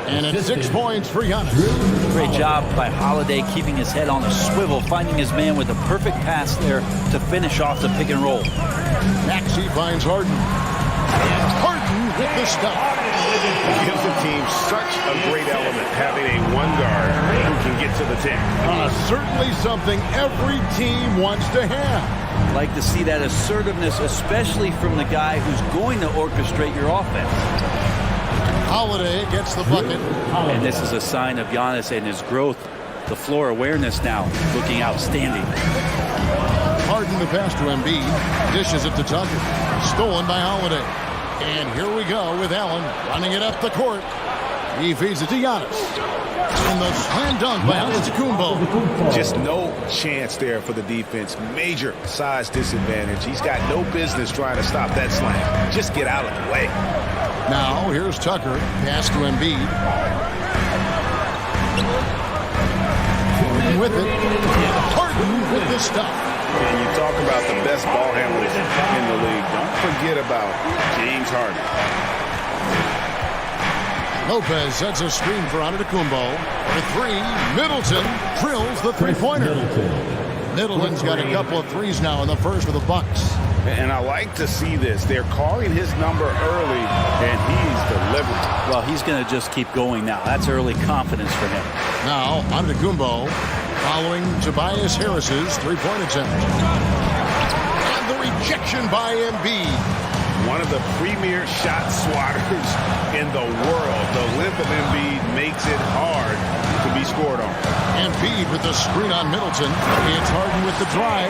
And it's 6 points for Giannis. Great job by Holiday keeping his head on a swivel, finding his man with a perfect pass there to finish off the pick and roll. Maxey finds Harden. And Harden with the stop. It gives the team such a great element having a one guard who can get to the 10. Certainly something every team wants to have. Like to see that assertiveness, especially from the guy who's going to orchestrate your offense. Holiday gets the bucket. And this is a sign of Giannis and his growth. The floor awareness now looking outstanding. Harden the pass to Embiid. Dishes it to Tucker. Stolen by Holiday. And here we go with Allen running it up the court. He feeds it to Giannis. And the slam dunk by Antetokounmpo. Just no chance there for the defense. Major size disadvantage. He's got no business trying to stop that slam. Just get out of the way. Now here's Tucker. Pass to Embiid. Harden with it. Harden with the stuff. And you talk about the best ball handlers in the league. Don't forget about James Harden. Lopez sets a screen for Antetokounmpo. For three, Middleton drills the three-pointer. Middleton's got a couple of threes now in the first for the Bucks. And I like to see this. They're calling his number early, and he's delivered. Well, he's going to just keep going now. That's early confidence for him. Now, Antetokounmpo following Tobias Harris's three-point attempt. And the rejection by Embiid. One of the premier shot swatters in the world. The length of Embiid makes it hard to be scored on. Embiid with the screen on Middleton. It's Harden with the drive.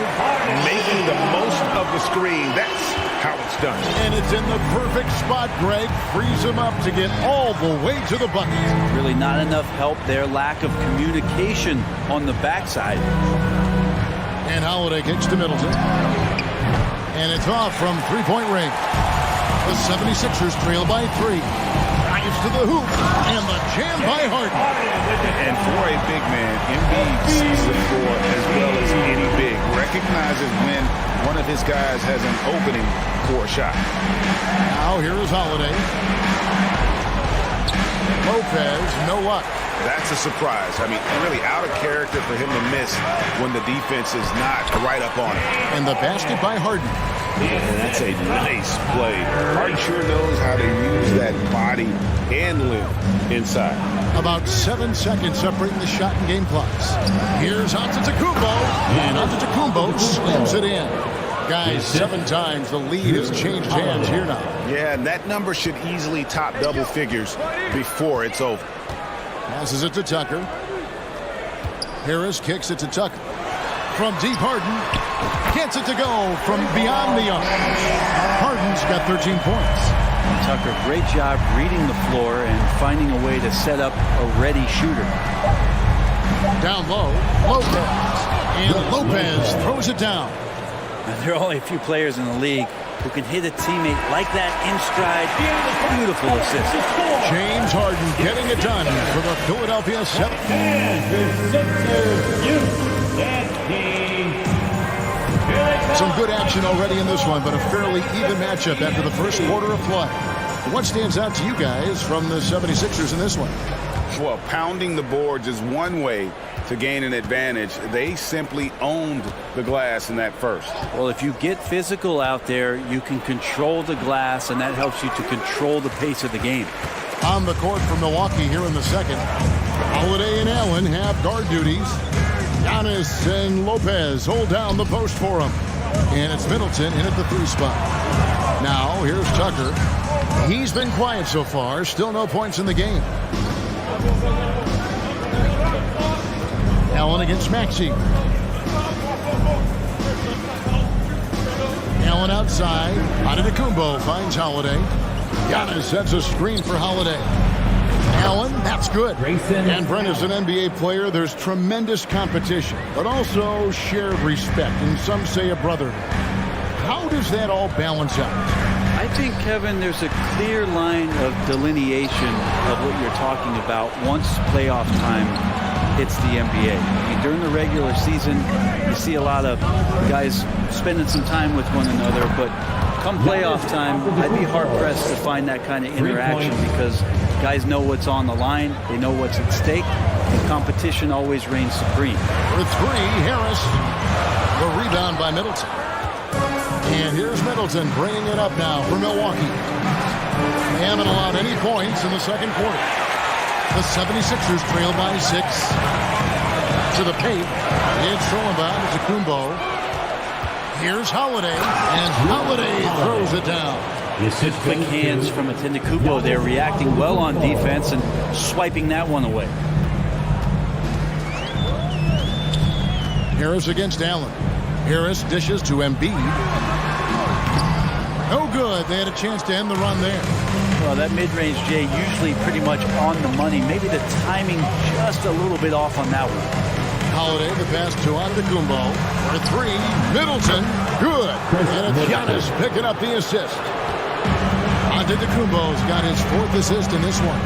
Making the most of the screen. That's how it's done. And it's in the perfect spot, Greg. Frees him up to get all the way to the bucket. Really not enough help there. Lack of communication on the backside. And Holiday kicks to Middleton. And it's off from three-point range. The 76ers trail by 3. Drives to the hoop. And the jam by Harden. And for a big man, Embiid sees the floor as well as any big. Recognizes when one of his guys has an opening for a shot. Now here is Holiday. Lopez, no luck. That's a surprise. I mean, really out of character for him to miss when the defense is not right up on it. And the basket by Harden. And that's a nice play. Harden sure knows how to use that body and length inside. About 7 seconds separating the shot and game clocks. Here's Antetokounmpo. And Antetokounmpo slams it in. Guys, 7 times the lead has changed hands here now. Yeah, and that number should easily top double figures before it's over. Passes it to Tucker. Harris kicks it to Tucker. From deep, Harden gets it to go from beyond the arc. Harden's got 13 points. Tucker, great job reading the floor and finding a way to set up a ready shooter. Down low, Lopez. And Lopez throws it down. Now, there are only a few players in the league who can hit a teammate like that in stride. Beautiful assist. James Harden getting it done for the Philadelphia 7. Some good action already in this one, but a fairly even matchup after the first quarter of play. What stands out to you guys from the 76ers in this one? Well, pounding the boards is one way to gain an advantage. They simply owned the glass in that first. Well, if you get physical out there, you can control the glass, and that helps you to control the pace of the game. On the court for Milwaukee here in the second. Holiday and Allen have guard duties. Giannis and Lopez hold down the post for him. And it's Middleton in at the 3 spot. Now, here's Tucker. He's been quiet so far. Still no points in the game. Allen against Maxey. Allen outside. Antetokounmpo finds Holiday. Giannis sets a screen for Holiday. Allen, that's good. And Brent, as an NBA player, there's tremendous competition, but also shared respect, and some say a brotherhood. How does that all balance out? I think, Kevin, there's a clear line of delineation of what you're talking about once playoff time hits the NBA. I mean, during the regular season, you see a lot of guys spending some time with one another, but come playoff time, I'd be hard-pressed to find that kind of interaction because guys know what's on the line, they know what's at stake, and competition always reigns supreme. For 3, Harris. The rebound by Middleton. And here's Middleton bringing it up now for Milwaukee. They haven't allowed any points in the second quarter. The 76ers trail by 6. To the paint. It's thrown by Antetokounmpo. Here's Holiday. And Holiday throws it down. Good quick hands from Antetokounmpo. They're reacting well on defense and swiping that one away. Harris against Allen. Harris dishes to Embiid. No good. They had a chance to end the run there. Well, that mid-range, Jay, usually pretty much on the money. Maybe the timing just a little bit off on that one. Holiday, the pass to Antetokounmpo. For 3, Middleton. Good. And it's Giannis picking up the assist. Antetokounmpo's got his 4th assist in this one.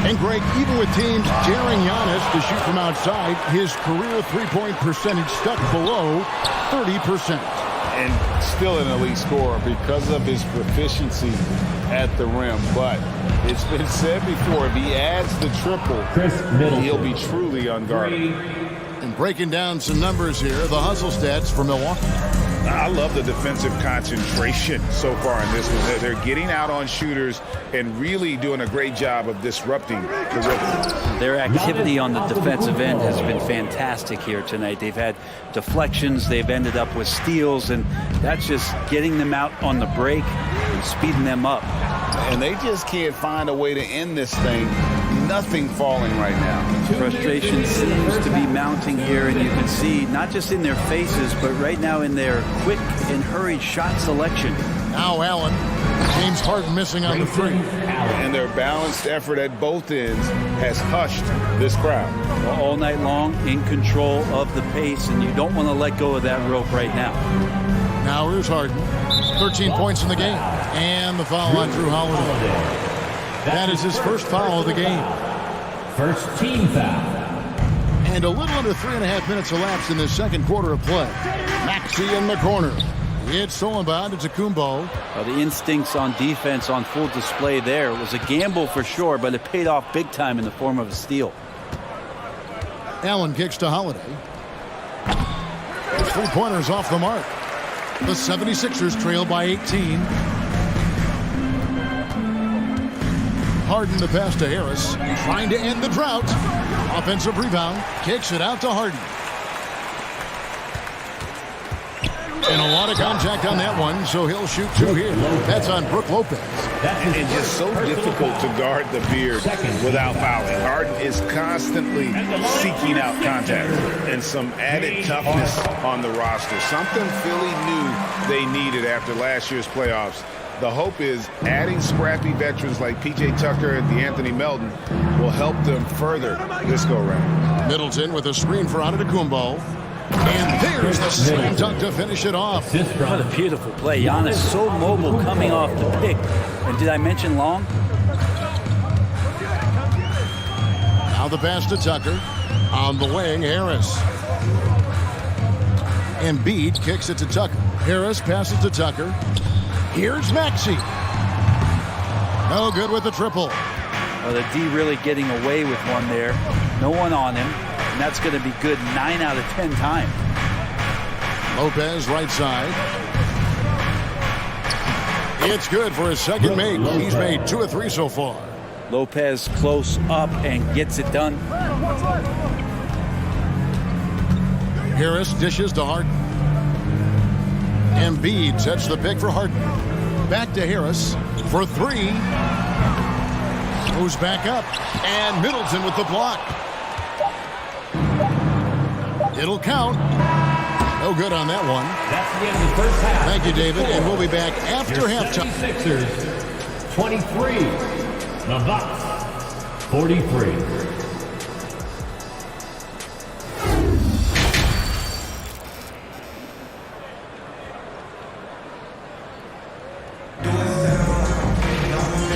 And Greg, even with teams daring Giannis to shoot from outside, his career three-point percentage stuck below 30%. And still an elite scorer because of his proficiency at the rim. But it's been said before, if he adds the triple, he'll be truly unguardable. And breaking down some numbers here, the hustle stats for Milwaukee. I love the defensive concentration so far in this one. They're getting out on shooters and really doing a great job of disrupting the rhythm. Their activity on the defensive end has been fantastic here tonight. They've had deflections, they've ended up with steals, and that's just getting them out on the break and speeding them up. And they just can't find a way to end this thing. Nothing falling right now. Frustration seems to be mounting here, and you can see not just in their faces, but right now in their quick and hurried shot selection. Now Allen. James Harden missing on the three. And their balanced effort at both ends has hushed this crowd. All night long, in control of the pace, and you don't want to let go of that rope right now. Now here's Harden. 13 points in the game. And the foul on Drew Holiday. That is his first foul of the game. First team foul. And a little under 3.5 minutes elapsed in this second quarter of play. Maxey in the corner. It's stolen by Antetokounmpo. The instincts on defense on full display there. It was a gamble for sure, but it paid off big time in the form of a steal. Allen kicks to Holiday. 3-pointers off the mark. The 76ers trail by 18. Harden the pass to Harris, trying to end the drought. Offensive rebound, kicks it out to Harden. And a lot of contact on that one, so he'll shoot two here. That's on Brook Lopez. And just so difficult to guard the beard without fouling. Harden is constantly seeking out contact and some added toughness on the roster. Something Philly knew they needed after last year's playoffs. The hope is adding scrappy veterans like P.J. Tucker and DeAnthony Melton will help them further this go-round. Middleton with a screen for Antetokounmpo. And there's the slam dunk to finish it off. What a beautiful play. Giannis so mobile coming off the pick. And did I mention long? Now the pass to Tucker. On the wing, Harris. Embiid kicks it to Tucker. Harris passes to Tucker. Here's Maxey. No good with the triple. Well, the D really getting away with one there. No one on him. And that's going to be good 9 out of 10 times. Lopez right side. It's good for his second make. He's made 2 of 3 so far. Lopez close up and gets it done. Harris dishes to Harden. Embiid sets the pick for Harden. Back to Harris for 3. Moves back up. And Middleton with the block. It'll count. No good on that one. That's the end of the first half. Thank you, David. And we'll be back after halftime. 76ers 23. The Bucks 43.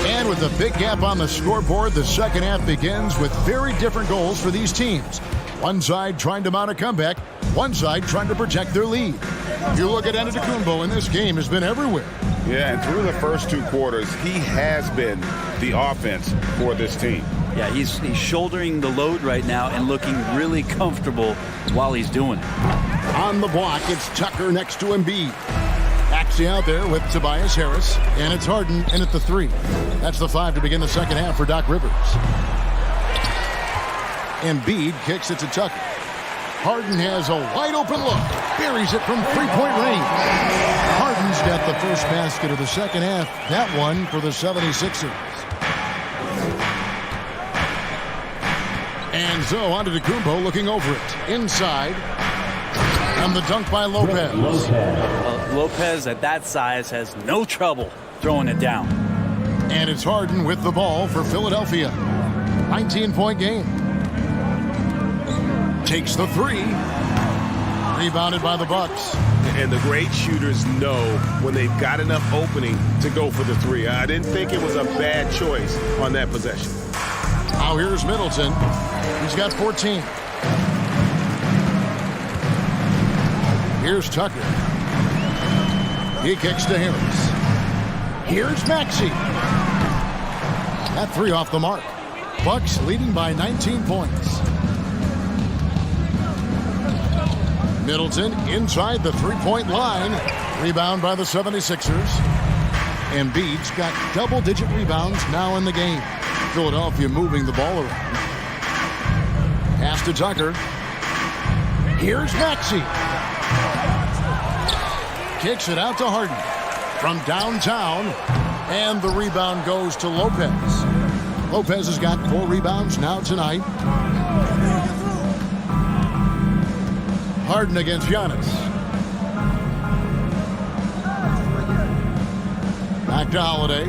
And with a big gap on the scoreboard, the second half begins with very different goals for these teams. One side trying to mount a comeback, one side trying to protect their lead. If you look at Antetokounmpo in this game, has been everywhere. Yeah, and through the first 2 quarters, he has been the offense for this team. Yeah, he's shouldering the load right now and looking really comfortable while he's doing it. On the block, it's Tucker next to Embiid. Maxey out there with Tobias Harris, and it's Harden in at the 3. That's the 5 to begin the second half for Doc Rivers. Embiid kicks it to Tucker. Harden has a wide open look. Buries it from 3-point range. Harden's got the first basket of the second half. That one for the 76ers. And so Antetokounmpo looking over it. Inside. And the dunk by Lopez. Lopez at that size has no trouble throwing it down. And it's Harden with the ball for Philadelphia. 19-point game. Takes the 3. Rebounded by the Bucks. And the great shooters know when they've got enough opening to go for the 3. I didn't think it was a bad choice on that possession. Now here's Middleton. He's got 14. Here's Tucker. He kicks to Harris. Here's Maxey. That 3 off the mark. Bucks leading by 19 points. Middleton inside the three-point line. Rebound by the 76ers. Embiid's got double-digit rebounds now in the game. Philadelphia moving the ball around. Pass to Tucker. Here's Maxey. Kicks it out to Harden from downtown. And the rebound goes to Lopez. Lopez has got 4 rebounds now tonight. Harden against Giannis. Back to Holiday.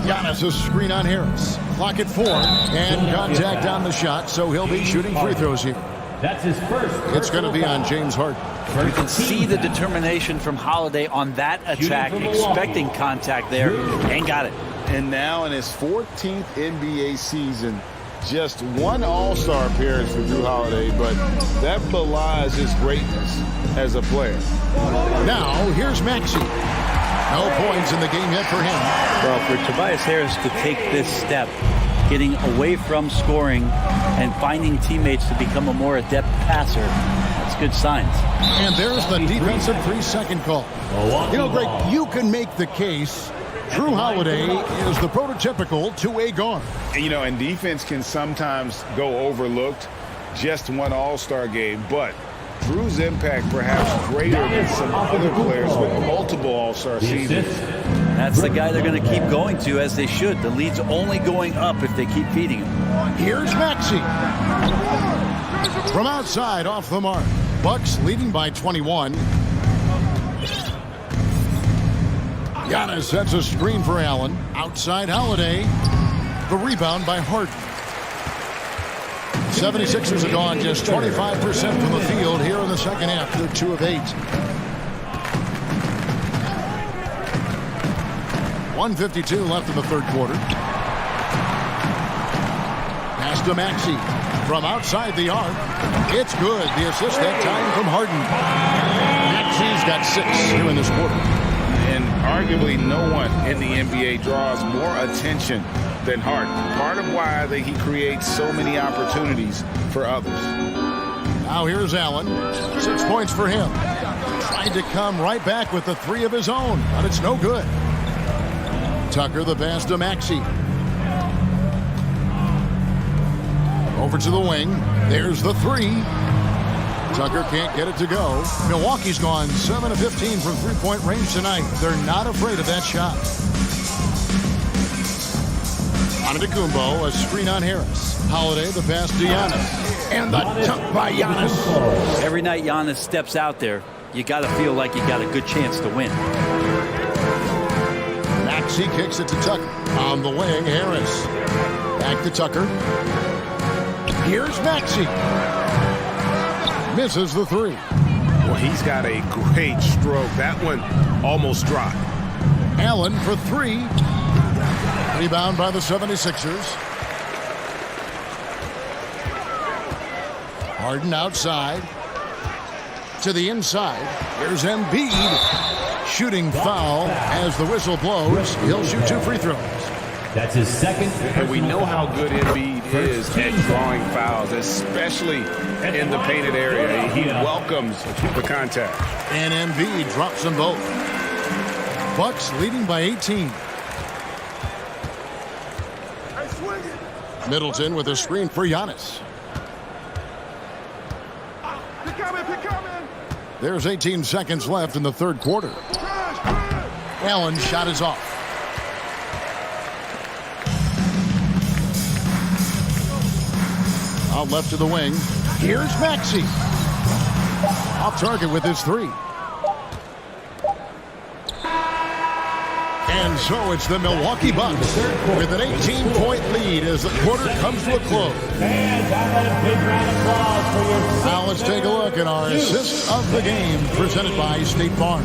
Giannis a screen on Harris. Clock at 4. And contact on the shot, so he'll be shooting free throws here. That's his first. It's going to be on James Harden. You can see the determination from Holiday on that attack, expecting contact there, and got it. And now in his 14th NBA season, just 1 All-Star appearance for Jrue Holiday, but that belies his greatness as a player. Now, here's Maxey. No points in the game yet for him. Well, for Tobias Harris to take this step, getting away from scoring and finding teammates to become a more adept passer, that's good signs. And there's the defensive 3-second call. You know, Greg, you can make the case Jrue Holiday is the prototypical two-way guard. And, you know, and defense can sometimes go overlooked. Just 1 All-Star game, but Jrue's impact perhaps greater than some other players with multiple All-Star seasons. That's the guy they're going to keep going to, as they should. The lead's only going up if they keep feeding him. Here's Maxey. From outside, off the mark. Bucks leading by 21. Giannis sets a screen for Allen. Outside Holiday. The rebound by Harden. 76ers are gone just 25% from the field here in the second half. They're 2 of 8. 1:52 left in the third quarter. Pass to Maxey from outside the arc. It's good. The assist that time from Harden. Maxey's got 6 here in this quarter. And arguably no one in the NBA draws more attention than Harden. Part of why he creates so many opportunities for others. Now here's Allen. 6 points for him. Tried to come right back with the 3 of his own, but it's no good. Tucker the pass to Maxey. Over to the wing. There's the 3. Tucker can't get it to go. Milwaukee's gone 7 of 15 from three-point range tonight. They're not afraid of that shot. Antetokounmpo, a screen on Harris. Holiday, the pass to Giannis. And the dunk by Giannis. Every night Giannis steps out there, you got to feel like you got a good chance to win. Maxey kicks it to Tucker. On the wing, Harris. Back to Tucker. Here's Maxey. Misses the 3. Well, he's got a great stroke. That one almost dropped. Allen for 3. Rebound by the 76ers. Harden outside. To the inside. Here's Embiid. Shooting foul as the whistle blows. He'll shoot 2 free throws. That's his second. And we know how good Embiid is at drawing fouls, especially in the painted area. He welcomes the contact. And Embiid drops them both. Bucks leading by 18. Middleton with a screen for Giannis. There's 18 seconds left in the third quarter. Allen's shot is off. Out left to the wing. Here's Maxey. Off target with his 3. And so it's the Milwaukee Bucks with an 18-point lead as the quarter comes to a close. Now let's take a look at our assist of the game presented by State Farm.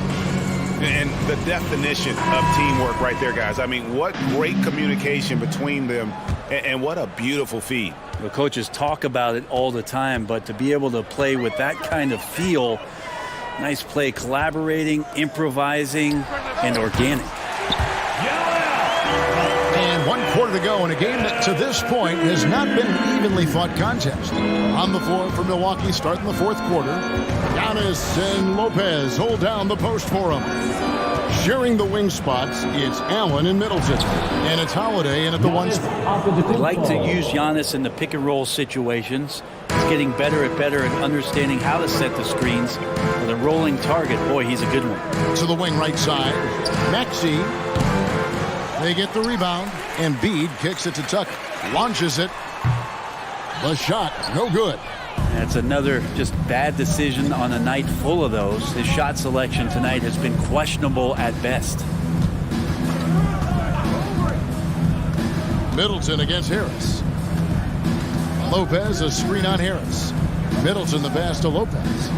And the definition of teamwork right there, guys. I mean, what great communication between them, and what a beautiful feed. The coaches talk about it all the time, but to be able to play with that kind of feel, nice play, collaborating, improvising, and organic. And 1 quarter to go in a game that to this point has not been an evenly fought contest. On the floor for Milwaukee starting the fourth quarter. Giannis and Lopez hold down the post for him. Sharing the wing spots, it's Allen and Middleton. And it's Holiday in at the one spot. They like to use Giannis in the pick and roll situations. He's getting better at understanding how to set the screens. With a rolling target, boy, he's a good one. To the wing right side. Maxey. They get the rebound. Embiid kicks it to Tucker. Launches it. The shot, no good. That's another just bad decision on a night full of those. His shot selection tonight has been questionable at best. Middleton against Harris. Lopez, a screen on Harris. Middleton the pass to Lopez.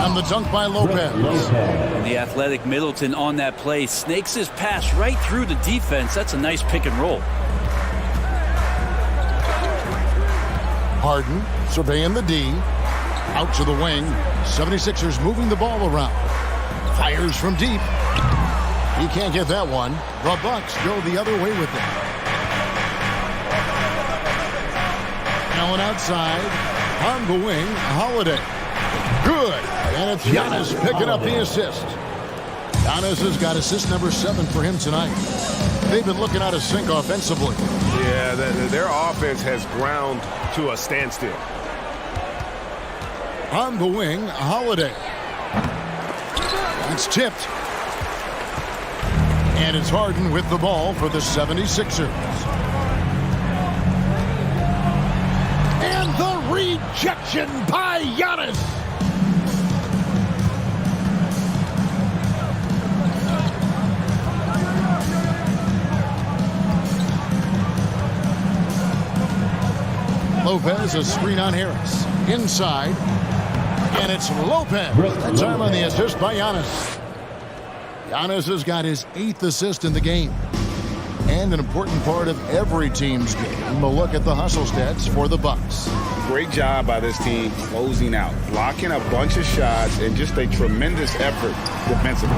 And the dunk by Lopez. And the athletic Middleton on that play snakes his pass right through the defense. That's a nice pick and roll. Harden surveying the D. Out to the wing. 76ers moving the ball around. Fires from deep. He can't get that one. The Bucks go the other way with it. Allen outside. On the wing, Holiday. Good. And it's Giannis picking up the assist. Giannis has got assist number 7 for him tonight. They've been looking out of sync offensively. Yeah, their offense has ground to a standstill. On the wing, Holiday. It's tipped. And it's Harden with the ball for the 76ers. And the rejection by Giannis. Lopez, a screen on Harris. Inside. And it's Lopez. That time on the assist by Giannis. Giannis has got his 8th assist in the game. And an important part of every team's game. We'll look at the hustle stats for the Bucks. Great job by this team closing out. Blocking a bunch of shots and just a tremendous effort defensively.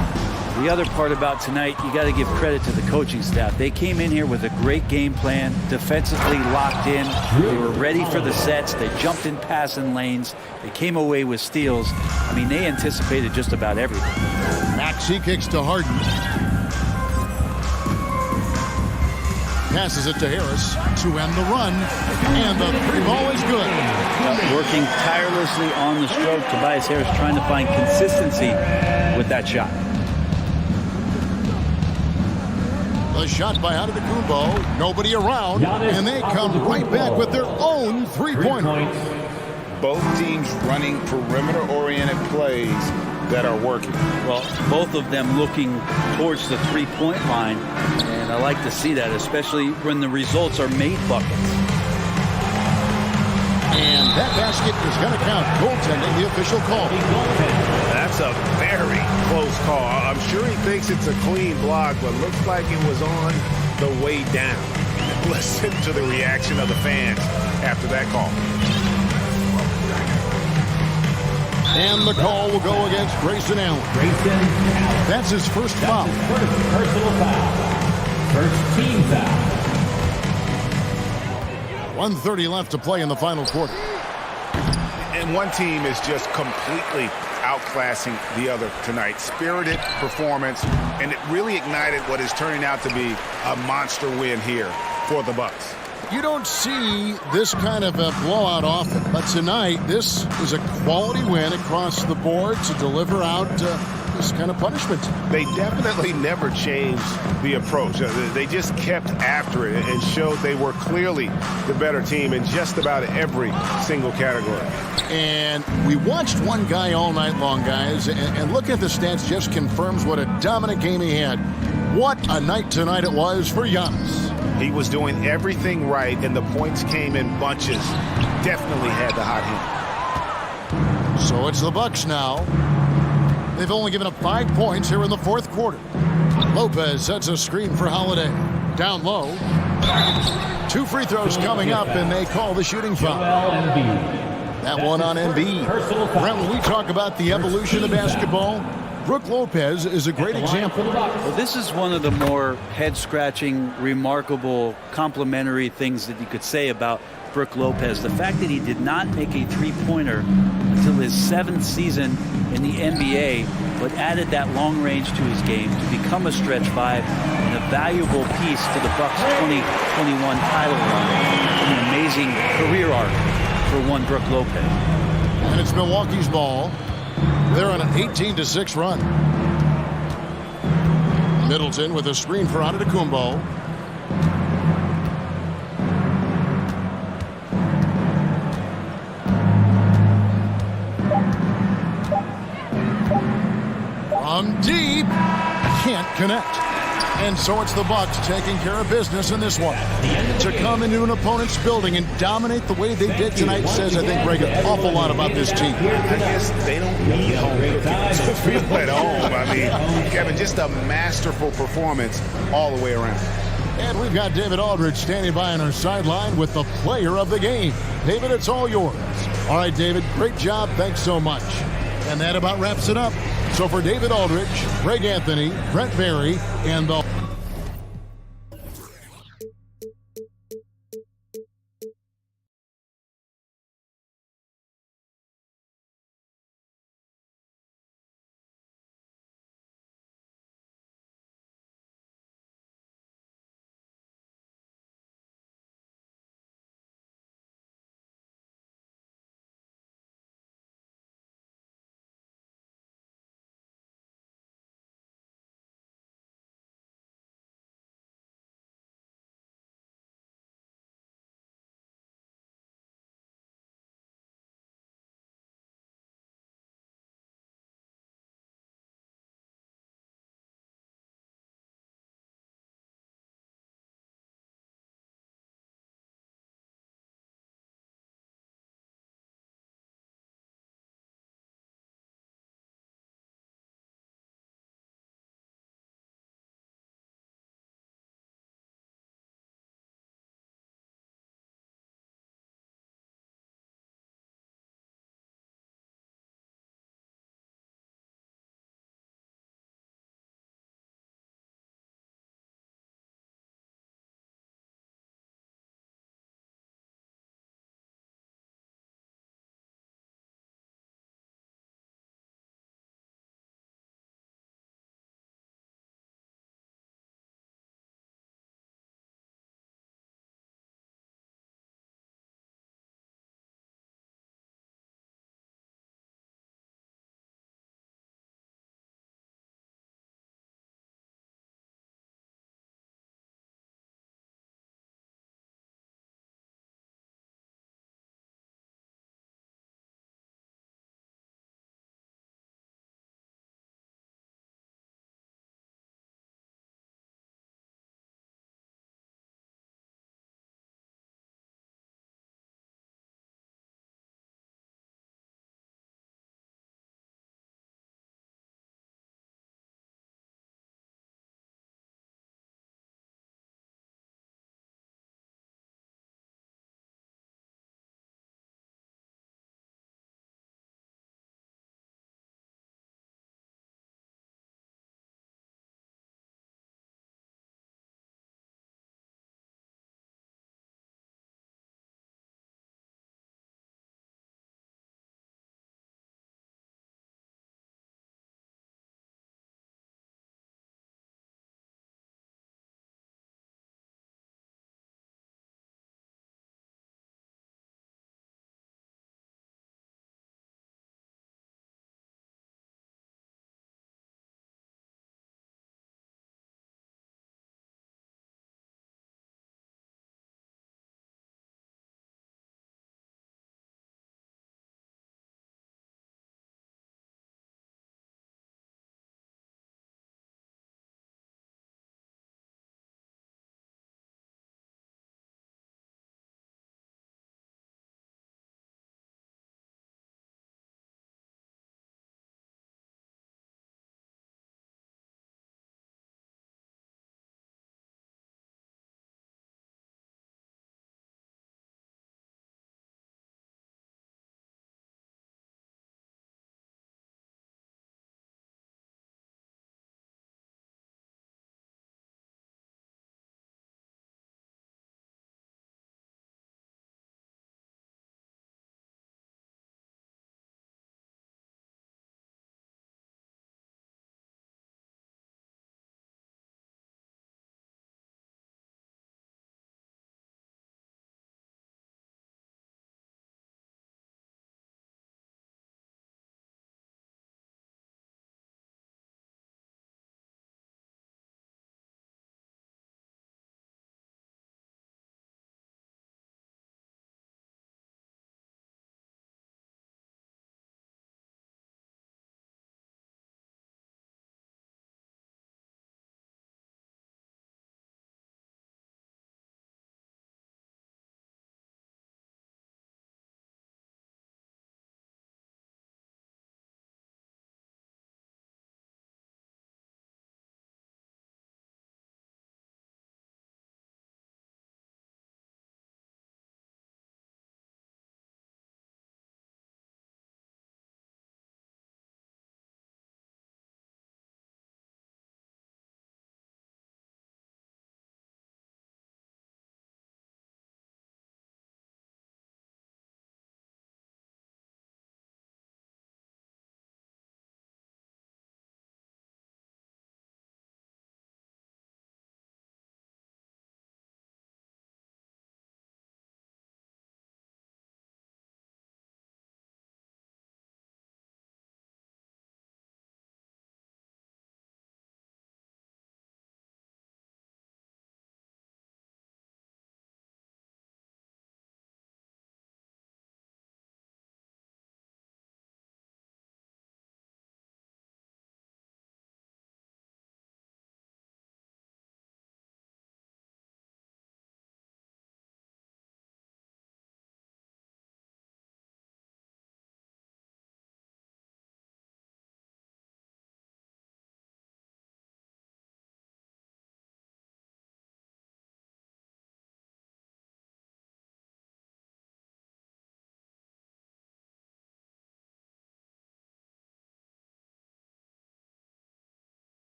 The other part about tonight, you got to give credit to the coaching staff. They came in here with a great game plan, defensively locked in. They were ready for the sets. They jumped in passing lanes. They came away with steals. I mean, they anticipated just about everything. Maxey kicks to Harden. Passes it to Harris to end the run. And the 3-ball is good. Working tirelessly on the stroke. Tobias Harris trying to find consistency with that shot. The shot by Antetokounmpo. Nobody around. And they come right back with their own 3-pointer. Both teams running perimeter-oriented plays that are working. Well, both of them looking towards the 3-point line. And I like to see that, especially when the results are made buckets. And that basket is going to count. Goaltending, the official call. That's a very close call. I'm sure he thinks it's a clean block, but looks like it was on the way down. Listen to the reaction of the fans after that call. And the call will go against Grayson Allen. That's his first foul. First personal foul. First team foul. 1:30 left to play in the final quarter. And one team is just completely outclassing the other tonight. Spirited performance, and it really ignited what is turning out to be a monster win here for the Bucks. You don't see this kind of a blowout often, but tonight this is a quality win across the board to deliver out this kind of punishment. They definitely never changed the approach. They just kept after it and showed they were clearly the better team in just about every single category. And we watched one guy all night long, guys, and looking at the stats just confirms what a dominant game he had. What a night tonight it was for Giannis. He was doing everything right, and the points came in bunches. Definitely had the hot hand. So it's the Bucks now. They've only given up 5 points here in the fourth quarter. Lopez sets a screen for Holiday. Down low. 2 free throws coming up, and they call the shooting foul. That one on Embiid. Brent, when we talk about the evolution of basketball, Brook Lopez is a great example. Well, this is one of the more head-scratching, remarkable, complimentary things that you could say about Brook Lopez. The fact that he did not make a three-pointer until his 7th season in the NBA, but added that long range to his game to become a stretch 5 and a valuable piece to the Bucks' 2021 title run. An amazing career arc for one Brook Lopez. And it's Milwaukee's ball. They're on an 18-6 run. Middleton with a screen for Antetokounmpo. From deep, can't connect. And so it's the Bucks taking care of business in this one. To come into an opponent's building and dominate the way they did tonight says, I think, Greg, an awful lot about this team. I guess they don't need home cooking to feel at home. I mean, Kevin, just a masterful performance all the way around. And we've got David Aldridge standing by on our sideline with the player of the game. David, it's all yours. All right, David, great job. Thanks so much. And that about wraps it up. So for David Aldridge, Greg Anthony, Brent Barry, and the